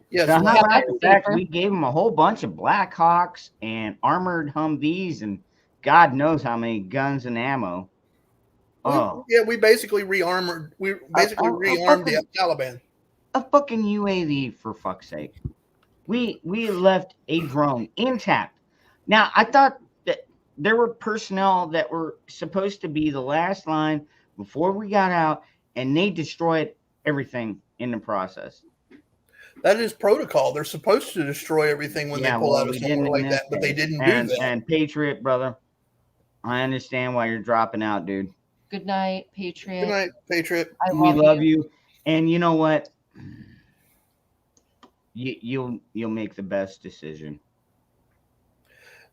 Yes, so how about the fact we gave them a whole bunch of Black Hawks and armored Humvees and God knows how many guns and ammo. We basically rearmed. We basically rearmed the Taliban. A fucking UAV, for fuck's sake. We left a drone intact. Now, I thought that there were personnel that were supposed to be the last line before we got out, and they destroyed everything in the process. That is protocol. They're supposed to destroy everything when they pull out of somewhere like that, but they didn't do that. And Patriot, brother, I understand why you're dropping out, dude. Good night, Patriot. Good night, Patriot. We love you. And you know what? You'll make the best decision.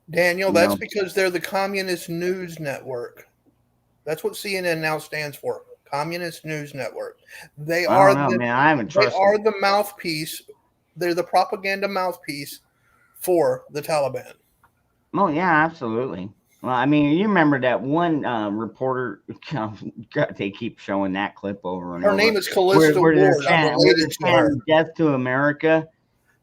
Daniel, that's because they're the Communist News Network. That's what CNN now stands for. Communist News Network. They are the mouthpiece. They're the propaganda mouthpiece for the Taliban. Oh yeah, absolutely. Well, I mean, you remember that one reporter? God, they keep showing that clip over and Her over. name is Callista where they're Ward. I'm saying, related to her. "Death to America,"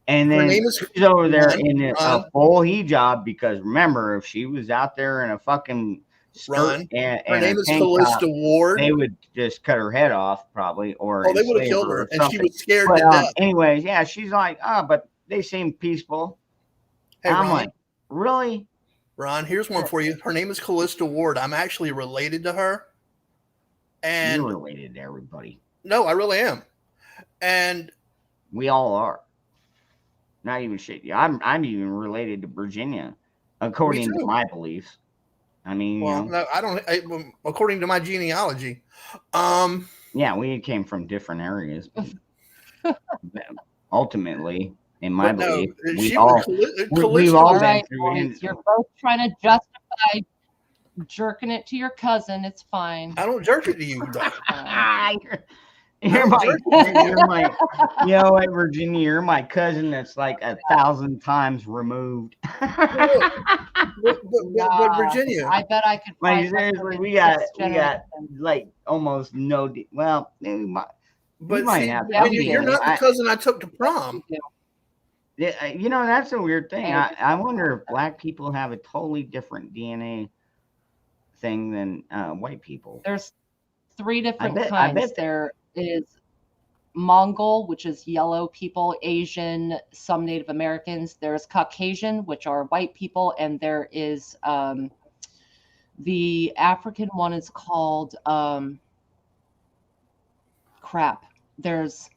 and Her then name is she's over there Ron, in a Ron. full hijab because remember, if she was out there in a fucking skirt Ron. and, Her and a name is tank top, Callista Ward. they would just cut her head off probably, or Oh, they would have enslave killed her her, or and she something. was scared But to death. anyways, yeah, she's like, but they seem peaceful. Hey, I'm Ron. like, really? Ron, here's one for you. Her name is Callista Ward. I'm actually related to her. And You're related to everybody. no, I really am. And We all are. Not even shit. I'm even related to Virginia, according to too. my beliefs. I mean, well, you know, no, I don't. According to my genealogy, yeah, we came from different areas. But ultimately, in my but no, belief, she we all was we've Callista. all All been right, through. boys, you're both trying to justify jerking it to your cousin. It's fine. I don't jerk it to you, though. You're my, you know what, Virginia, you're my cousin that's like 1,000 times removed. But Nah, Virginia, I bet I could Like, find seriously, something we got six generations. like almost no, well, we might, but might see, have Yeah, some we you're do. not the DNA. cousin I took to prom. Yeah, you know, that's a weird thing. Yeah. I wonder if black people have a totally different DNA thing than white people. There's three different bet- kinds. I bet- There is Mongol, which is yellow people, Asian, some Native Americans. There's Caucasian, which are white people, and there is the African one is called crap. There's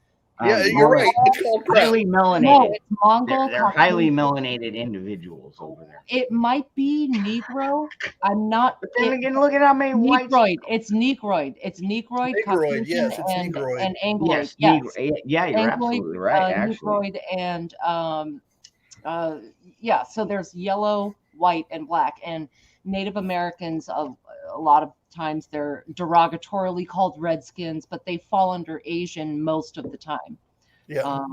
Yeah, you're right. It's called crap. highly melanated. no, it's Mongol. They're highly Caucasian. melanated individuals over there. It might be Negro. I'm not. But then again, look at how many whites. Negroid. It's Negroid. It's Negroid. Negroid, Caucasian, yes, it's and, Negroid. and Angloid. Yes, Yes. yeah, you're Angloid, absolutely right. Actually, Negroid, and yeah. So there's yellow, white, and black. And Native Americans, a lot of times they're derogatorily called Redskins, but they fall under Asian most of the time. Yeah.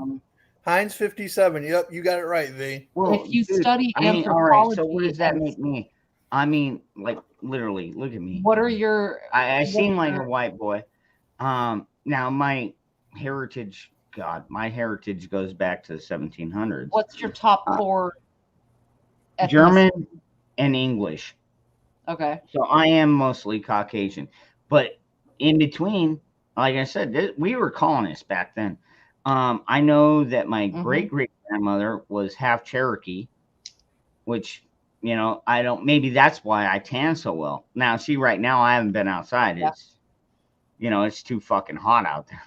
Heinz 57. Yep, you got it right, V. well, if you dude, study I mean, all right. So anthropology what does that and- make me? I mean, like literally, look at me. What are your? I what seem are like a your- white boy. Now my heritage, God, my heritage goes back to the 1700s. What's your top four? German and English. Okay. So I am mostly Caucasian, but in between, like I said, we were colonists back then. I know that my great grandmother was half Cherokee, which, you know, I don't, maybe that's why I tan so well. Now, see, right now I haven't been outside. Yeah. It's, you know, it's too fucking hot out there.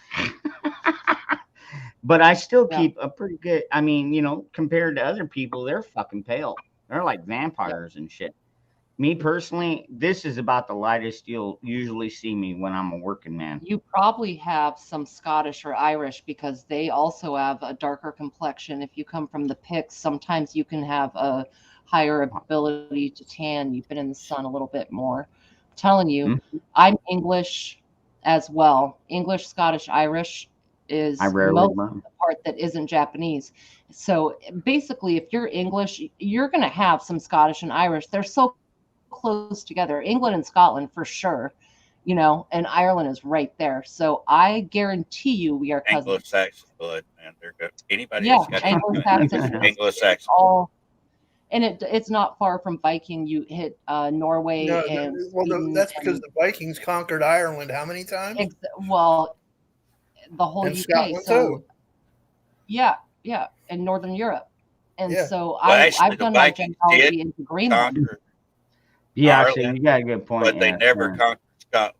But I still keep a pretty good, I mean, you know, compared to other people, they're fucking pale. They're like vampires and shit. Me personally, this is about the lightest you'll usually see me when I'm a working man. You probably have some Scottish or Irish because they also have a darker complexion. If you come from the Picts, sometimes you can have a higher ability to tan. You've been in the sun a little bit more. I'm telling you, I'm English as well. English, Scottish, Irish is I rarely most burn. of the part that isn't Japanese. So basically, if you're English, you're going to have some Scottish and Irish. They're so close together. England and Scotland for sure, you know, and Ireland is right there. So I guarantee you we are cousins. Anglo-Saxon blood, man. They're good. Anybody Yeah, that's got Anglo-Saxon. Anglo-Saxon. all, and it's not far from Viking. You hit Norway No, and well, Sweden that's because and- the Vikings conquered Ireland how many times? well, the whole And UK. Scotland So too. yeah, and Northern Europe. And Yeah. so Well, actually, I've the done my Vikings genealogy did into Greenland. Conquer Yeah, actually, Ireland, you got a good point. but they yeah, never yeah. conquered Scotland.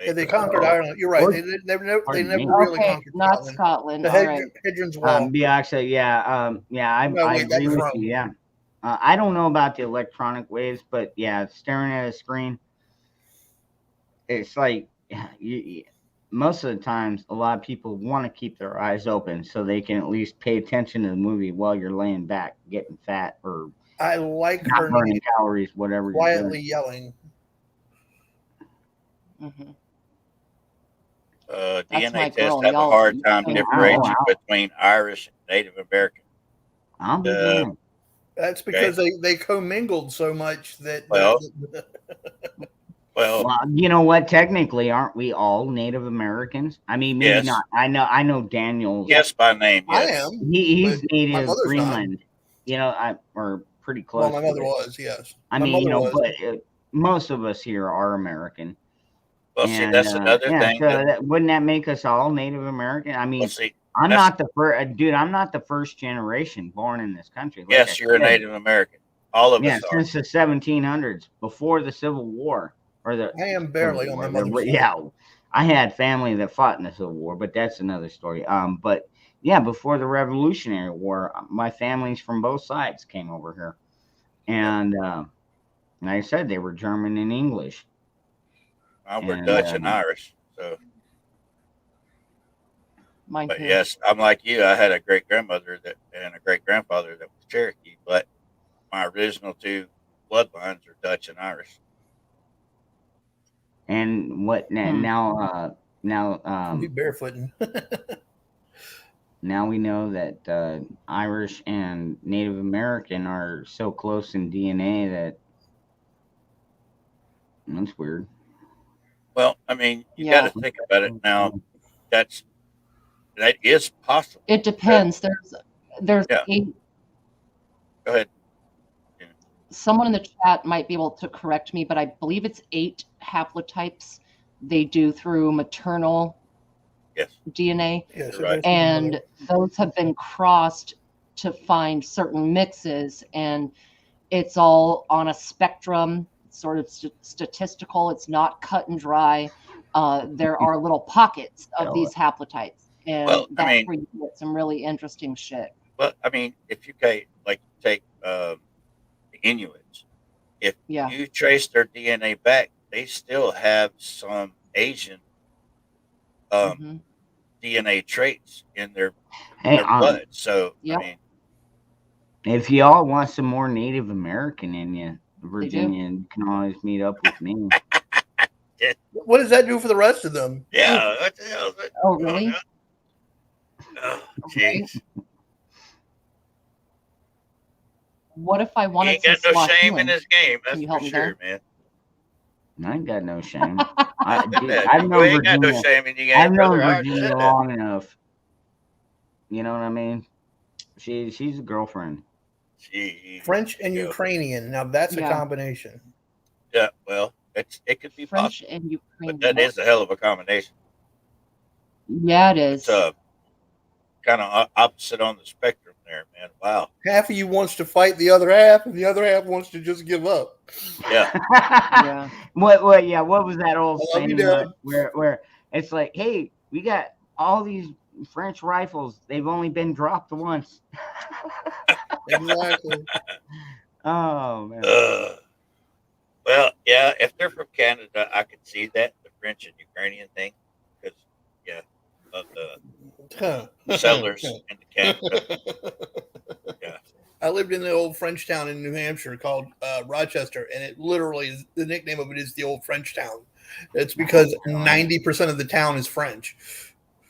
Yeah, they conquered Ireland. You're right. Or- They never Pardon me. really Okay, conquered not Scotland. Scotland. The All right. Hadrian's Wall. Yeah, actually, yeah, I No, wait, that agree was with wrong. you. Yeah, I don't know about the electronic waves, but yeah, staring at a screen, it's like most of the times, a lot of people want to keep their eyes open so they can at least pay attention to the movie while you're laying back, getting fat or I like not her burning calories, whatever. You're quietly doing. yelling. Mhm. DNA That's my tests girl, have a y'all- hard time y'all- differentiating wow. between Irish and Native American. I'll be Uh, damned. That's because they commingled so much that. Well, Well, you know what? Technically, aren't we all Native Americans? I mean, maybe Yes. not. I know Daniel's. Yes, by name. I Yes. am. He's but my native mother's Greenland. You know, or pretty close. Well, my mother to it. was, yes. I My mean, you mother know, was. but most of us here are American. Well, see, that's another thing. So wouldn't that make us all Native American? I mean, Well, see, I'm not the first, dude. I'm not the first generation born in this country. Like yes, you're a Native American. All of us are. Since the 1700s, before the Civil War, or the. I am barely on my mother's side. Yeah, I had family that fought in the Civil War, but that's another story. But yeah, before the Revolutionary War, my families from both sides came over here, and like I said, they were German and English. We're Dutch and Irish. So, Mine but too. yes, I'm like you. I had a great grandmother and a great grandfather that was Cherokee, but my original two bloodlines are Dutch and Irish. And what now? Be barefooting. Now we know that Irish and Native American are so close in DNA that that's weird. Well, I mean, you got to think about it now. That is possible. It depends. There's Yeah. 8. Go ahead. Someone in the chat might be able to correct me, but I believe it's 8 haplotypes they do through maternal DNA. Yes, right. And those have been crossed to find certain mixes, and it's all on a spectrum, sort of statistical. It's not cut and dry. There are little pockets of these haplotypes, and that's where you get some really interesting shit. Well, I mean, if you take the Inuits, if you trace their DNA back, they still have some Asian DNA traits in their blood. So, I mean, if y'all want some more Native American in you, Virginia, you can always meet up with me. What does that do for the rest of them? Yeah. What the hell is that? Oh, really? Oh, jeez. What if I He wanted ain't got some no shame Swahili? in his game. That's Can you for help me sure, there? man. I ain't got no shame. I've You known ain't got no Virginia. shame in your I've game, known brother. I already Virginia said that. long enough. You know what I mean? She's a girlfriend. French and Ukrainian. Now that's a combination. Yeah, well, it could be French possible, and Ukrainian. but that is a hell of a combination. Yeah, it is. It's kind of opposite on the spectrum there, man. Wow. Half of you wants to fight the other half, and the other half wants to just give up. Yeah. Yeah. What was that old I love you, saying Dad. where it's like, hey, we got all these French rifles. They've only been dropped once. Exactly. Oh man. Well, yeah, if they're from Canada, I could see that, the French and Ukrainian thing, because, of the settlers into Canada. Yeah. I lived in the old French town in New Hampshire called Rochester, and it literally is, the nickname of it is the old French town. It's because 90% of the town is French.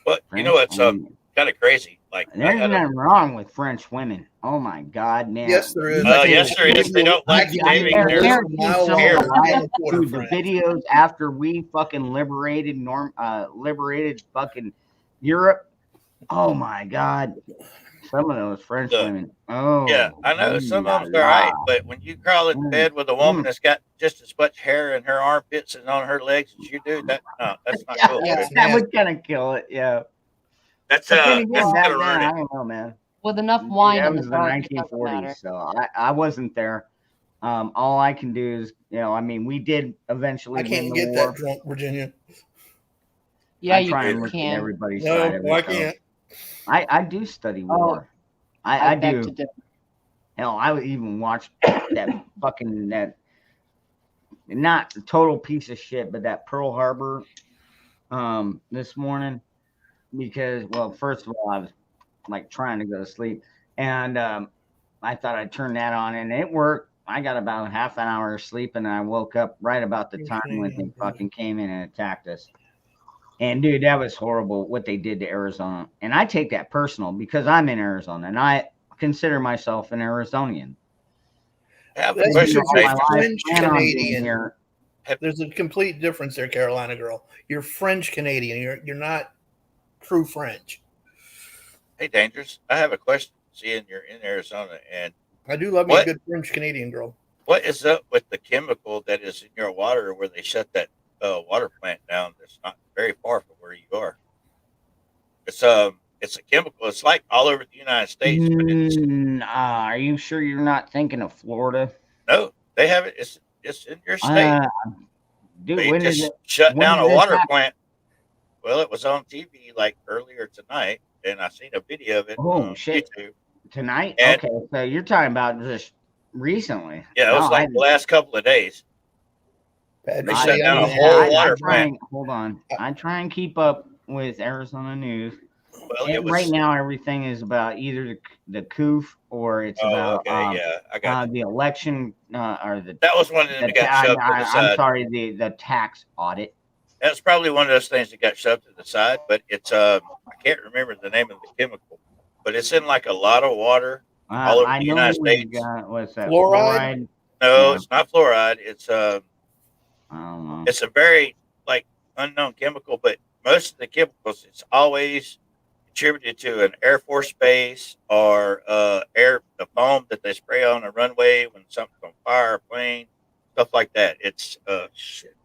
But you know what's kind of crazy? Like, There's nothing wrong with French women. Oh my God, man. Yes, there is. Yes, there is. They don't like shaving their Dude, hair. the videos after we fucking liberated fucking Europe. Oh my God. Some of those French women. Oh Yeah, I know some of them are all right, but when you crawl into bed with a woman that's got just as much hair in her armpits and on her legs as you do, that's not cool. That would kind of kill it. Yeah. That's But then again, that's back gonna then, ruin I it. don't know, man. With enough wine That in was the the dark, it doesn't 1940s, matter. so I wasn't there. All I can do is, I mean, we did eventually. I can't win get the war. that drunk, Virginia. Yeah, I you try and look at can. everybody's No, side of it. I so can't. I do study war. I beg do. to differ. Hell, I would even watch that fucking not the total piece of shit, but that Pearl Harbor this morning because, well, first of all, I was like trying to go to sleep, and I thought I'd turn that on, and it worked. I got about half an hour of sleep, and I woke up right about the time when they fucking came in and attacked us. And dude, that was horrible what they did to Arizona. And I take that personal because I'm in Arizona and I consider myself an Arizonian. I have a That's question, because you're all my life, French plan on being Canadian. here. There's a complete difference there, Carolina girl. You're French Canadian. You're not true French. Hey, Dangerous, I have a question. Seeing you're in Arizona, and I do love me a What? good French Canadian girl. what is up with the chemical that is in your water where they shut that water plant down that's not very far from where you are? It's a chemical. It's like all over the United States, but it's Are you sure you're not thinking of Florida? no, they have it. It's in your state. Dude, They when is just it? shut when down did a this water happen? plant. Well, it was on TV like earlier tonight, and I seen a video of it Oh, on shit. YouTube. Tonight? And- Okay, so you're talking about just recently. Yeah, it was No, like the last couple of days. Bad They to shut say, down I'm a in whole Arizona. water try plant. hold on. I try and keep up with Arizona news. Well, it was Right now, everything is about either the COOF or it's Oh, about okay, yeah, I got you. the election or the. That was one of them the that got ta- shoved to the I'm side. sorry, the tax audit. That's probably one of those things that got shoved to the side, but it's I can't remember the name of the chemical, but it's in like a lot of water all over I the know United we States. got what's that? Fluoride? No, Yeah. it's not fluoride. It's I don't know. it's a very like unknown chemical, but most of the chemicals it's always attributed to an Air Force base or the foam that they spray on a runway when something's on fire, a plane, stuff like that. It's shit.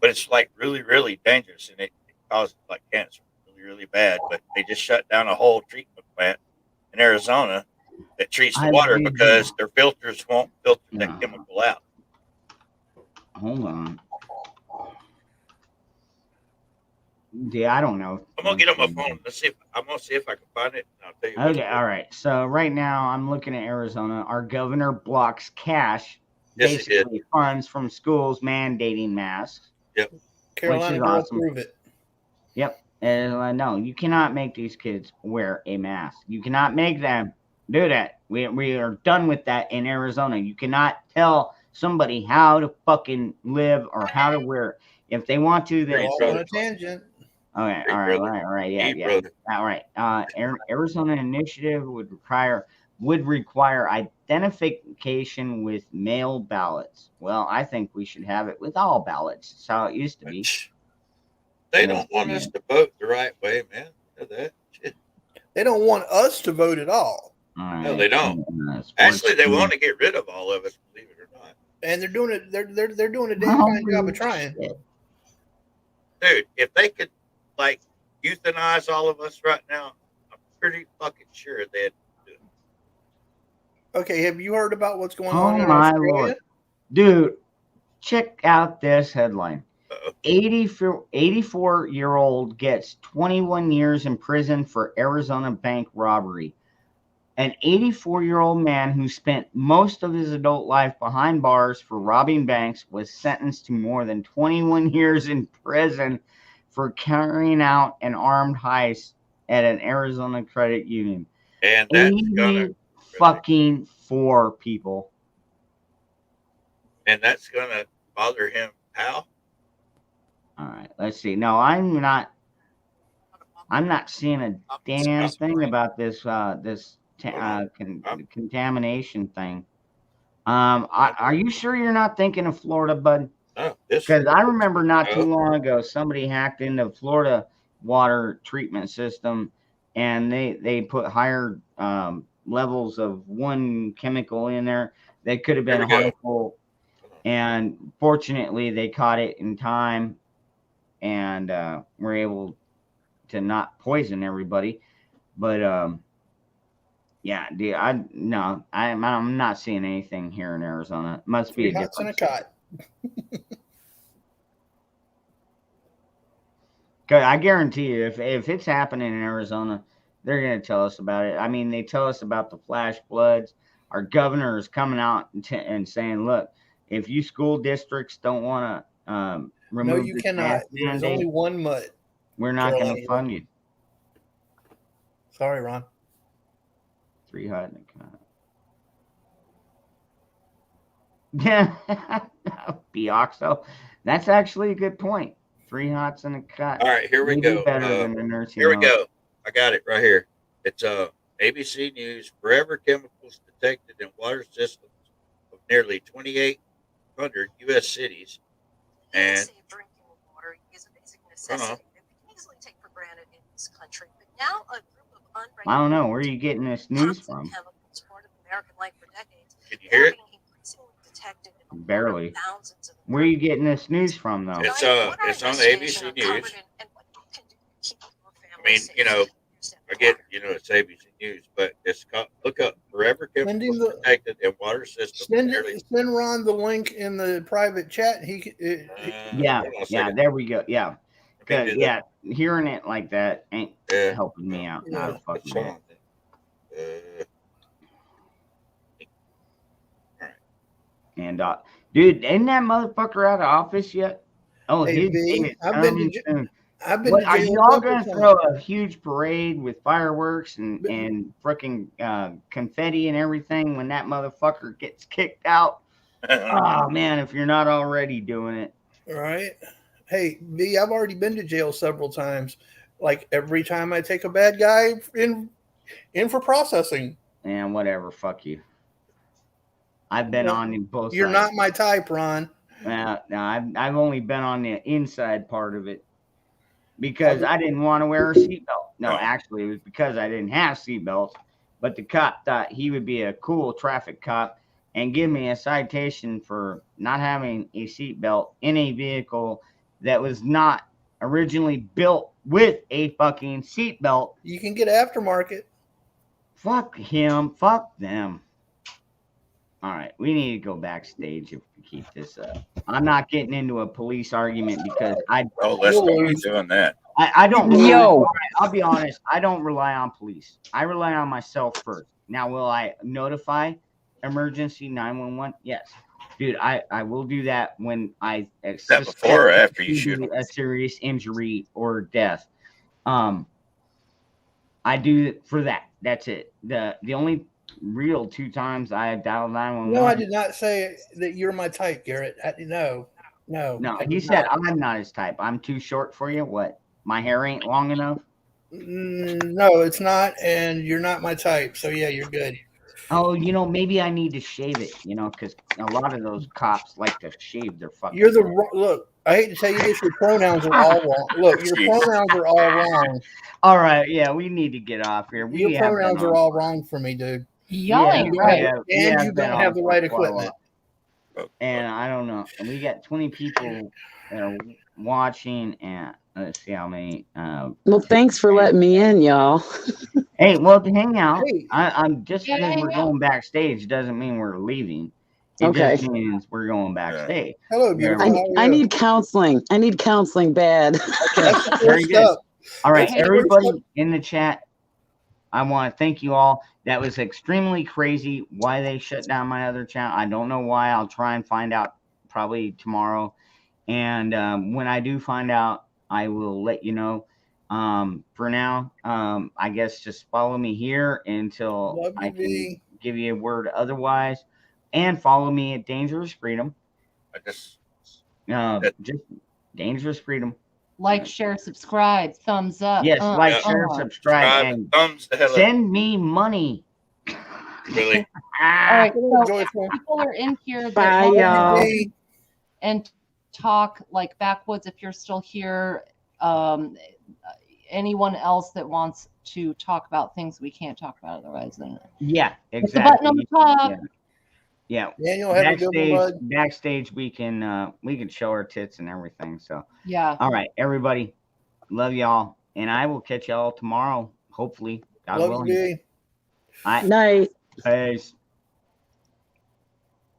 But it's like really, really dangerous and it causes like cancer really, really bad. But they just shut down a whole treatment plant in Arizona that treats the I water did, because their filters won't filter No. that chemical out. Hold on. Yeah, I don't know. I'm gonna get on my phone. I'm gonna see if I can find it. And I'll tell you. what Okay, it is. all right. So right now I'm looking at Arizona. Our governor blocks cash, Yes, he did. basically funds from schools mandating masks. Carolina is girl, awesome. prove it. Yep. And no, you cannot make these kids wear a mask. You cannot make them do that. We are done with that in Arizona. You cannot tell somebody how to fucking live or how to wear. If they want to, We're they all on a tangent. Okay, Hey, all right, yeah, Hey, yeah. brother. All right. Arizona initiative would require identification with mail ballots. Well, I think we should have it with all ballots. That's how it used to be. They don't want us to vote the right way, man. You know that shit. They don't want us to vote at all. All right. No, they don't. Sports Actually, they team. want to get rid of all of us, believe it or not. And they're doing it. They're doing a damn Oh, fine job of trying. shit. Dude, if they could like euthanize all of us right now, I'm pretty fucking sure they'd do it. Okay, have you heard about what's going on Oh in my Australia? lord, dude! Check out this headline. Uh-oh. 84-year-old gets 21 years in prison for Arizona bank robbery. An 84-year-old man who spent most of his adult life behind bars for robbing banks was sentenced to more than 21 years in prison for carrying out an armed heist at an Arizona credit union. And that's gonna 4 people. bother him how? All right, let's see. No, I'm not seeing a damn thing about this contamination thing. Are you sure you're not thinking of Florida, bud? No, this Because I remember not too No. long ago somebody hacked into Florida water treatment system, and they put higher levels of one chemical in there that could have been There we go. harmful. And fortunately, they caught it in time, and were able to not poison everybody. But yeah, dude, I'm not seeing anything here in Arizona. It must be 3 a hots and a different. cot. I guarantee you, if it's happening in Arizona, they're going to tell us about it. I mean, they tell us about the flash floods. Our governor is coming out and saying, look, if you school districts don't want to remove No, you this cannot. mask There's mandate, only one mutt. we're not going to Carolina. fund you. Sorry, Ron. 3 hot and a cut. Yeah, Bioxo. That's actually a good point. 3 hots and a cut. All right, here we Maybe go. better than the nursing Here we home. go. I got it right here. It's ABC News. Forever chemicals detected in water systems of nearly 2,800 U.S. cities. And Safe drinking water is a basic necessity that we can easily take for granted in this country. But now a group of unregulated I don't know. Where are you getting this news toxic from? chemicals part of American life for decades. can you hear it? Being increasingly detected in the water of Barely. thousands of Where are you getting this news from, though? It's What our it's on the investigation ABC uncovered News. and what you can do to keep your I family mean, safe. you know, I get, you know, it's ABC News, but it's called, look up forever Send him chemicals the- detected in water systems. Send Ron the link in the private chat. Yeah, there we go. Yeah. Because, do yeah, hearing it like that ain't helping me out. Not a fucking bit. And, dude, ain't that motherfucker out of office yet? Oh, Hey, his B, day is I've been coming to soon. I've been What, to are jail you all several going to times. throw a huge parade with fireworks and freaking confetti and everything when that motherfucker gets kicked out? Oh, man, if you're not already doing it. Right. Hey, B, I've already been to jail several times. Like every time I take a bad guy in for processing. And whatever, fuck you. I've been on both You're sides. not my type, Ron. No, I've only been on the inside part of it because I didn't want to wear a seatbelt. No, actually, it was because I didn't have seatbelts. But the cop thought he would be a cool traffic cop and give me a citation for not having a seatbelt in a vehicle that was not originally built with a fucking seatbelt. You can get aftermarket. Fuck him. Fuck them. All right, we need to go backstage if we keep this up. I'm not getting into a police argument because let's not be doing that. I don't. Yo. All right, I'll be honest. I don't rely on police. I rely on myself first. Now, will I notify emergency 911? Yes, dude. I will do that when I That before or after you shoot a serious injury or death. I do it for that. That's it. The only real 2 times I dialed 911. No, I did not say that you're my type, Garrett. No. He said I'm not his type. I'm too short for you. What? My hair ain't long enough? No, it's not, and you're not my type. So yeah, you're good. Oh, maybe I need to shave it. Because a lot of those cops like to shave their fucking. You're look. I hate to tell you this. Your pronouns are all wrong. Look, your pronouns are all wrong. All right, yeah, we need to get off here. Your pronouns are all wrong for me, dude. Y'all ain't right. And you don't have the right equipment. And I don't know. We got 20 people that are watching, and let's see how many. Well, thanks for letting me in, y'all. Hey, well, hang out. Hey. I'm just because we're going backstage doesn't mean we're leaving. It just means we're going backstage. Hello, beautiful. I need counseling. I need counseling bad. Very good. All right, everybody in the chat, I want to thank you all. That was extremely crazy why they shut down my other channel. I don't know why. I'll try and find out probably tomorrow. And when I do find out, I will let you know. For now, I guess just follow me here until I can give you a word otherwise. And follow me at Dangerous Freedom. Just Dangerous Freedom. Like, share, subscribe, thumbs up. Yes, share, subscribe, and thumbs the hell up. send me money. Really? All right, so if people are in here Bye, that y'all. want to and talk like backwoods, if you're still here, anyone else that wants to talk about things we can't talk about otherwise, then Yeah, hit the button on the top. Yeah. Daniel, have a good one, bud. Backstage, we can show our tits and everything. So Yeah. all right, everybody, love y'all, and I will catch y'all tomorrow. Hopefully, God Love willing. you, B. All right. Night. Peace.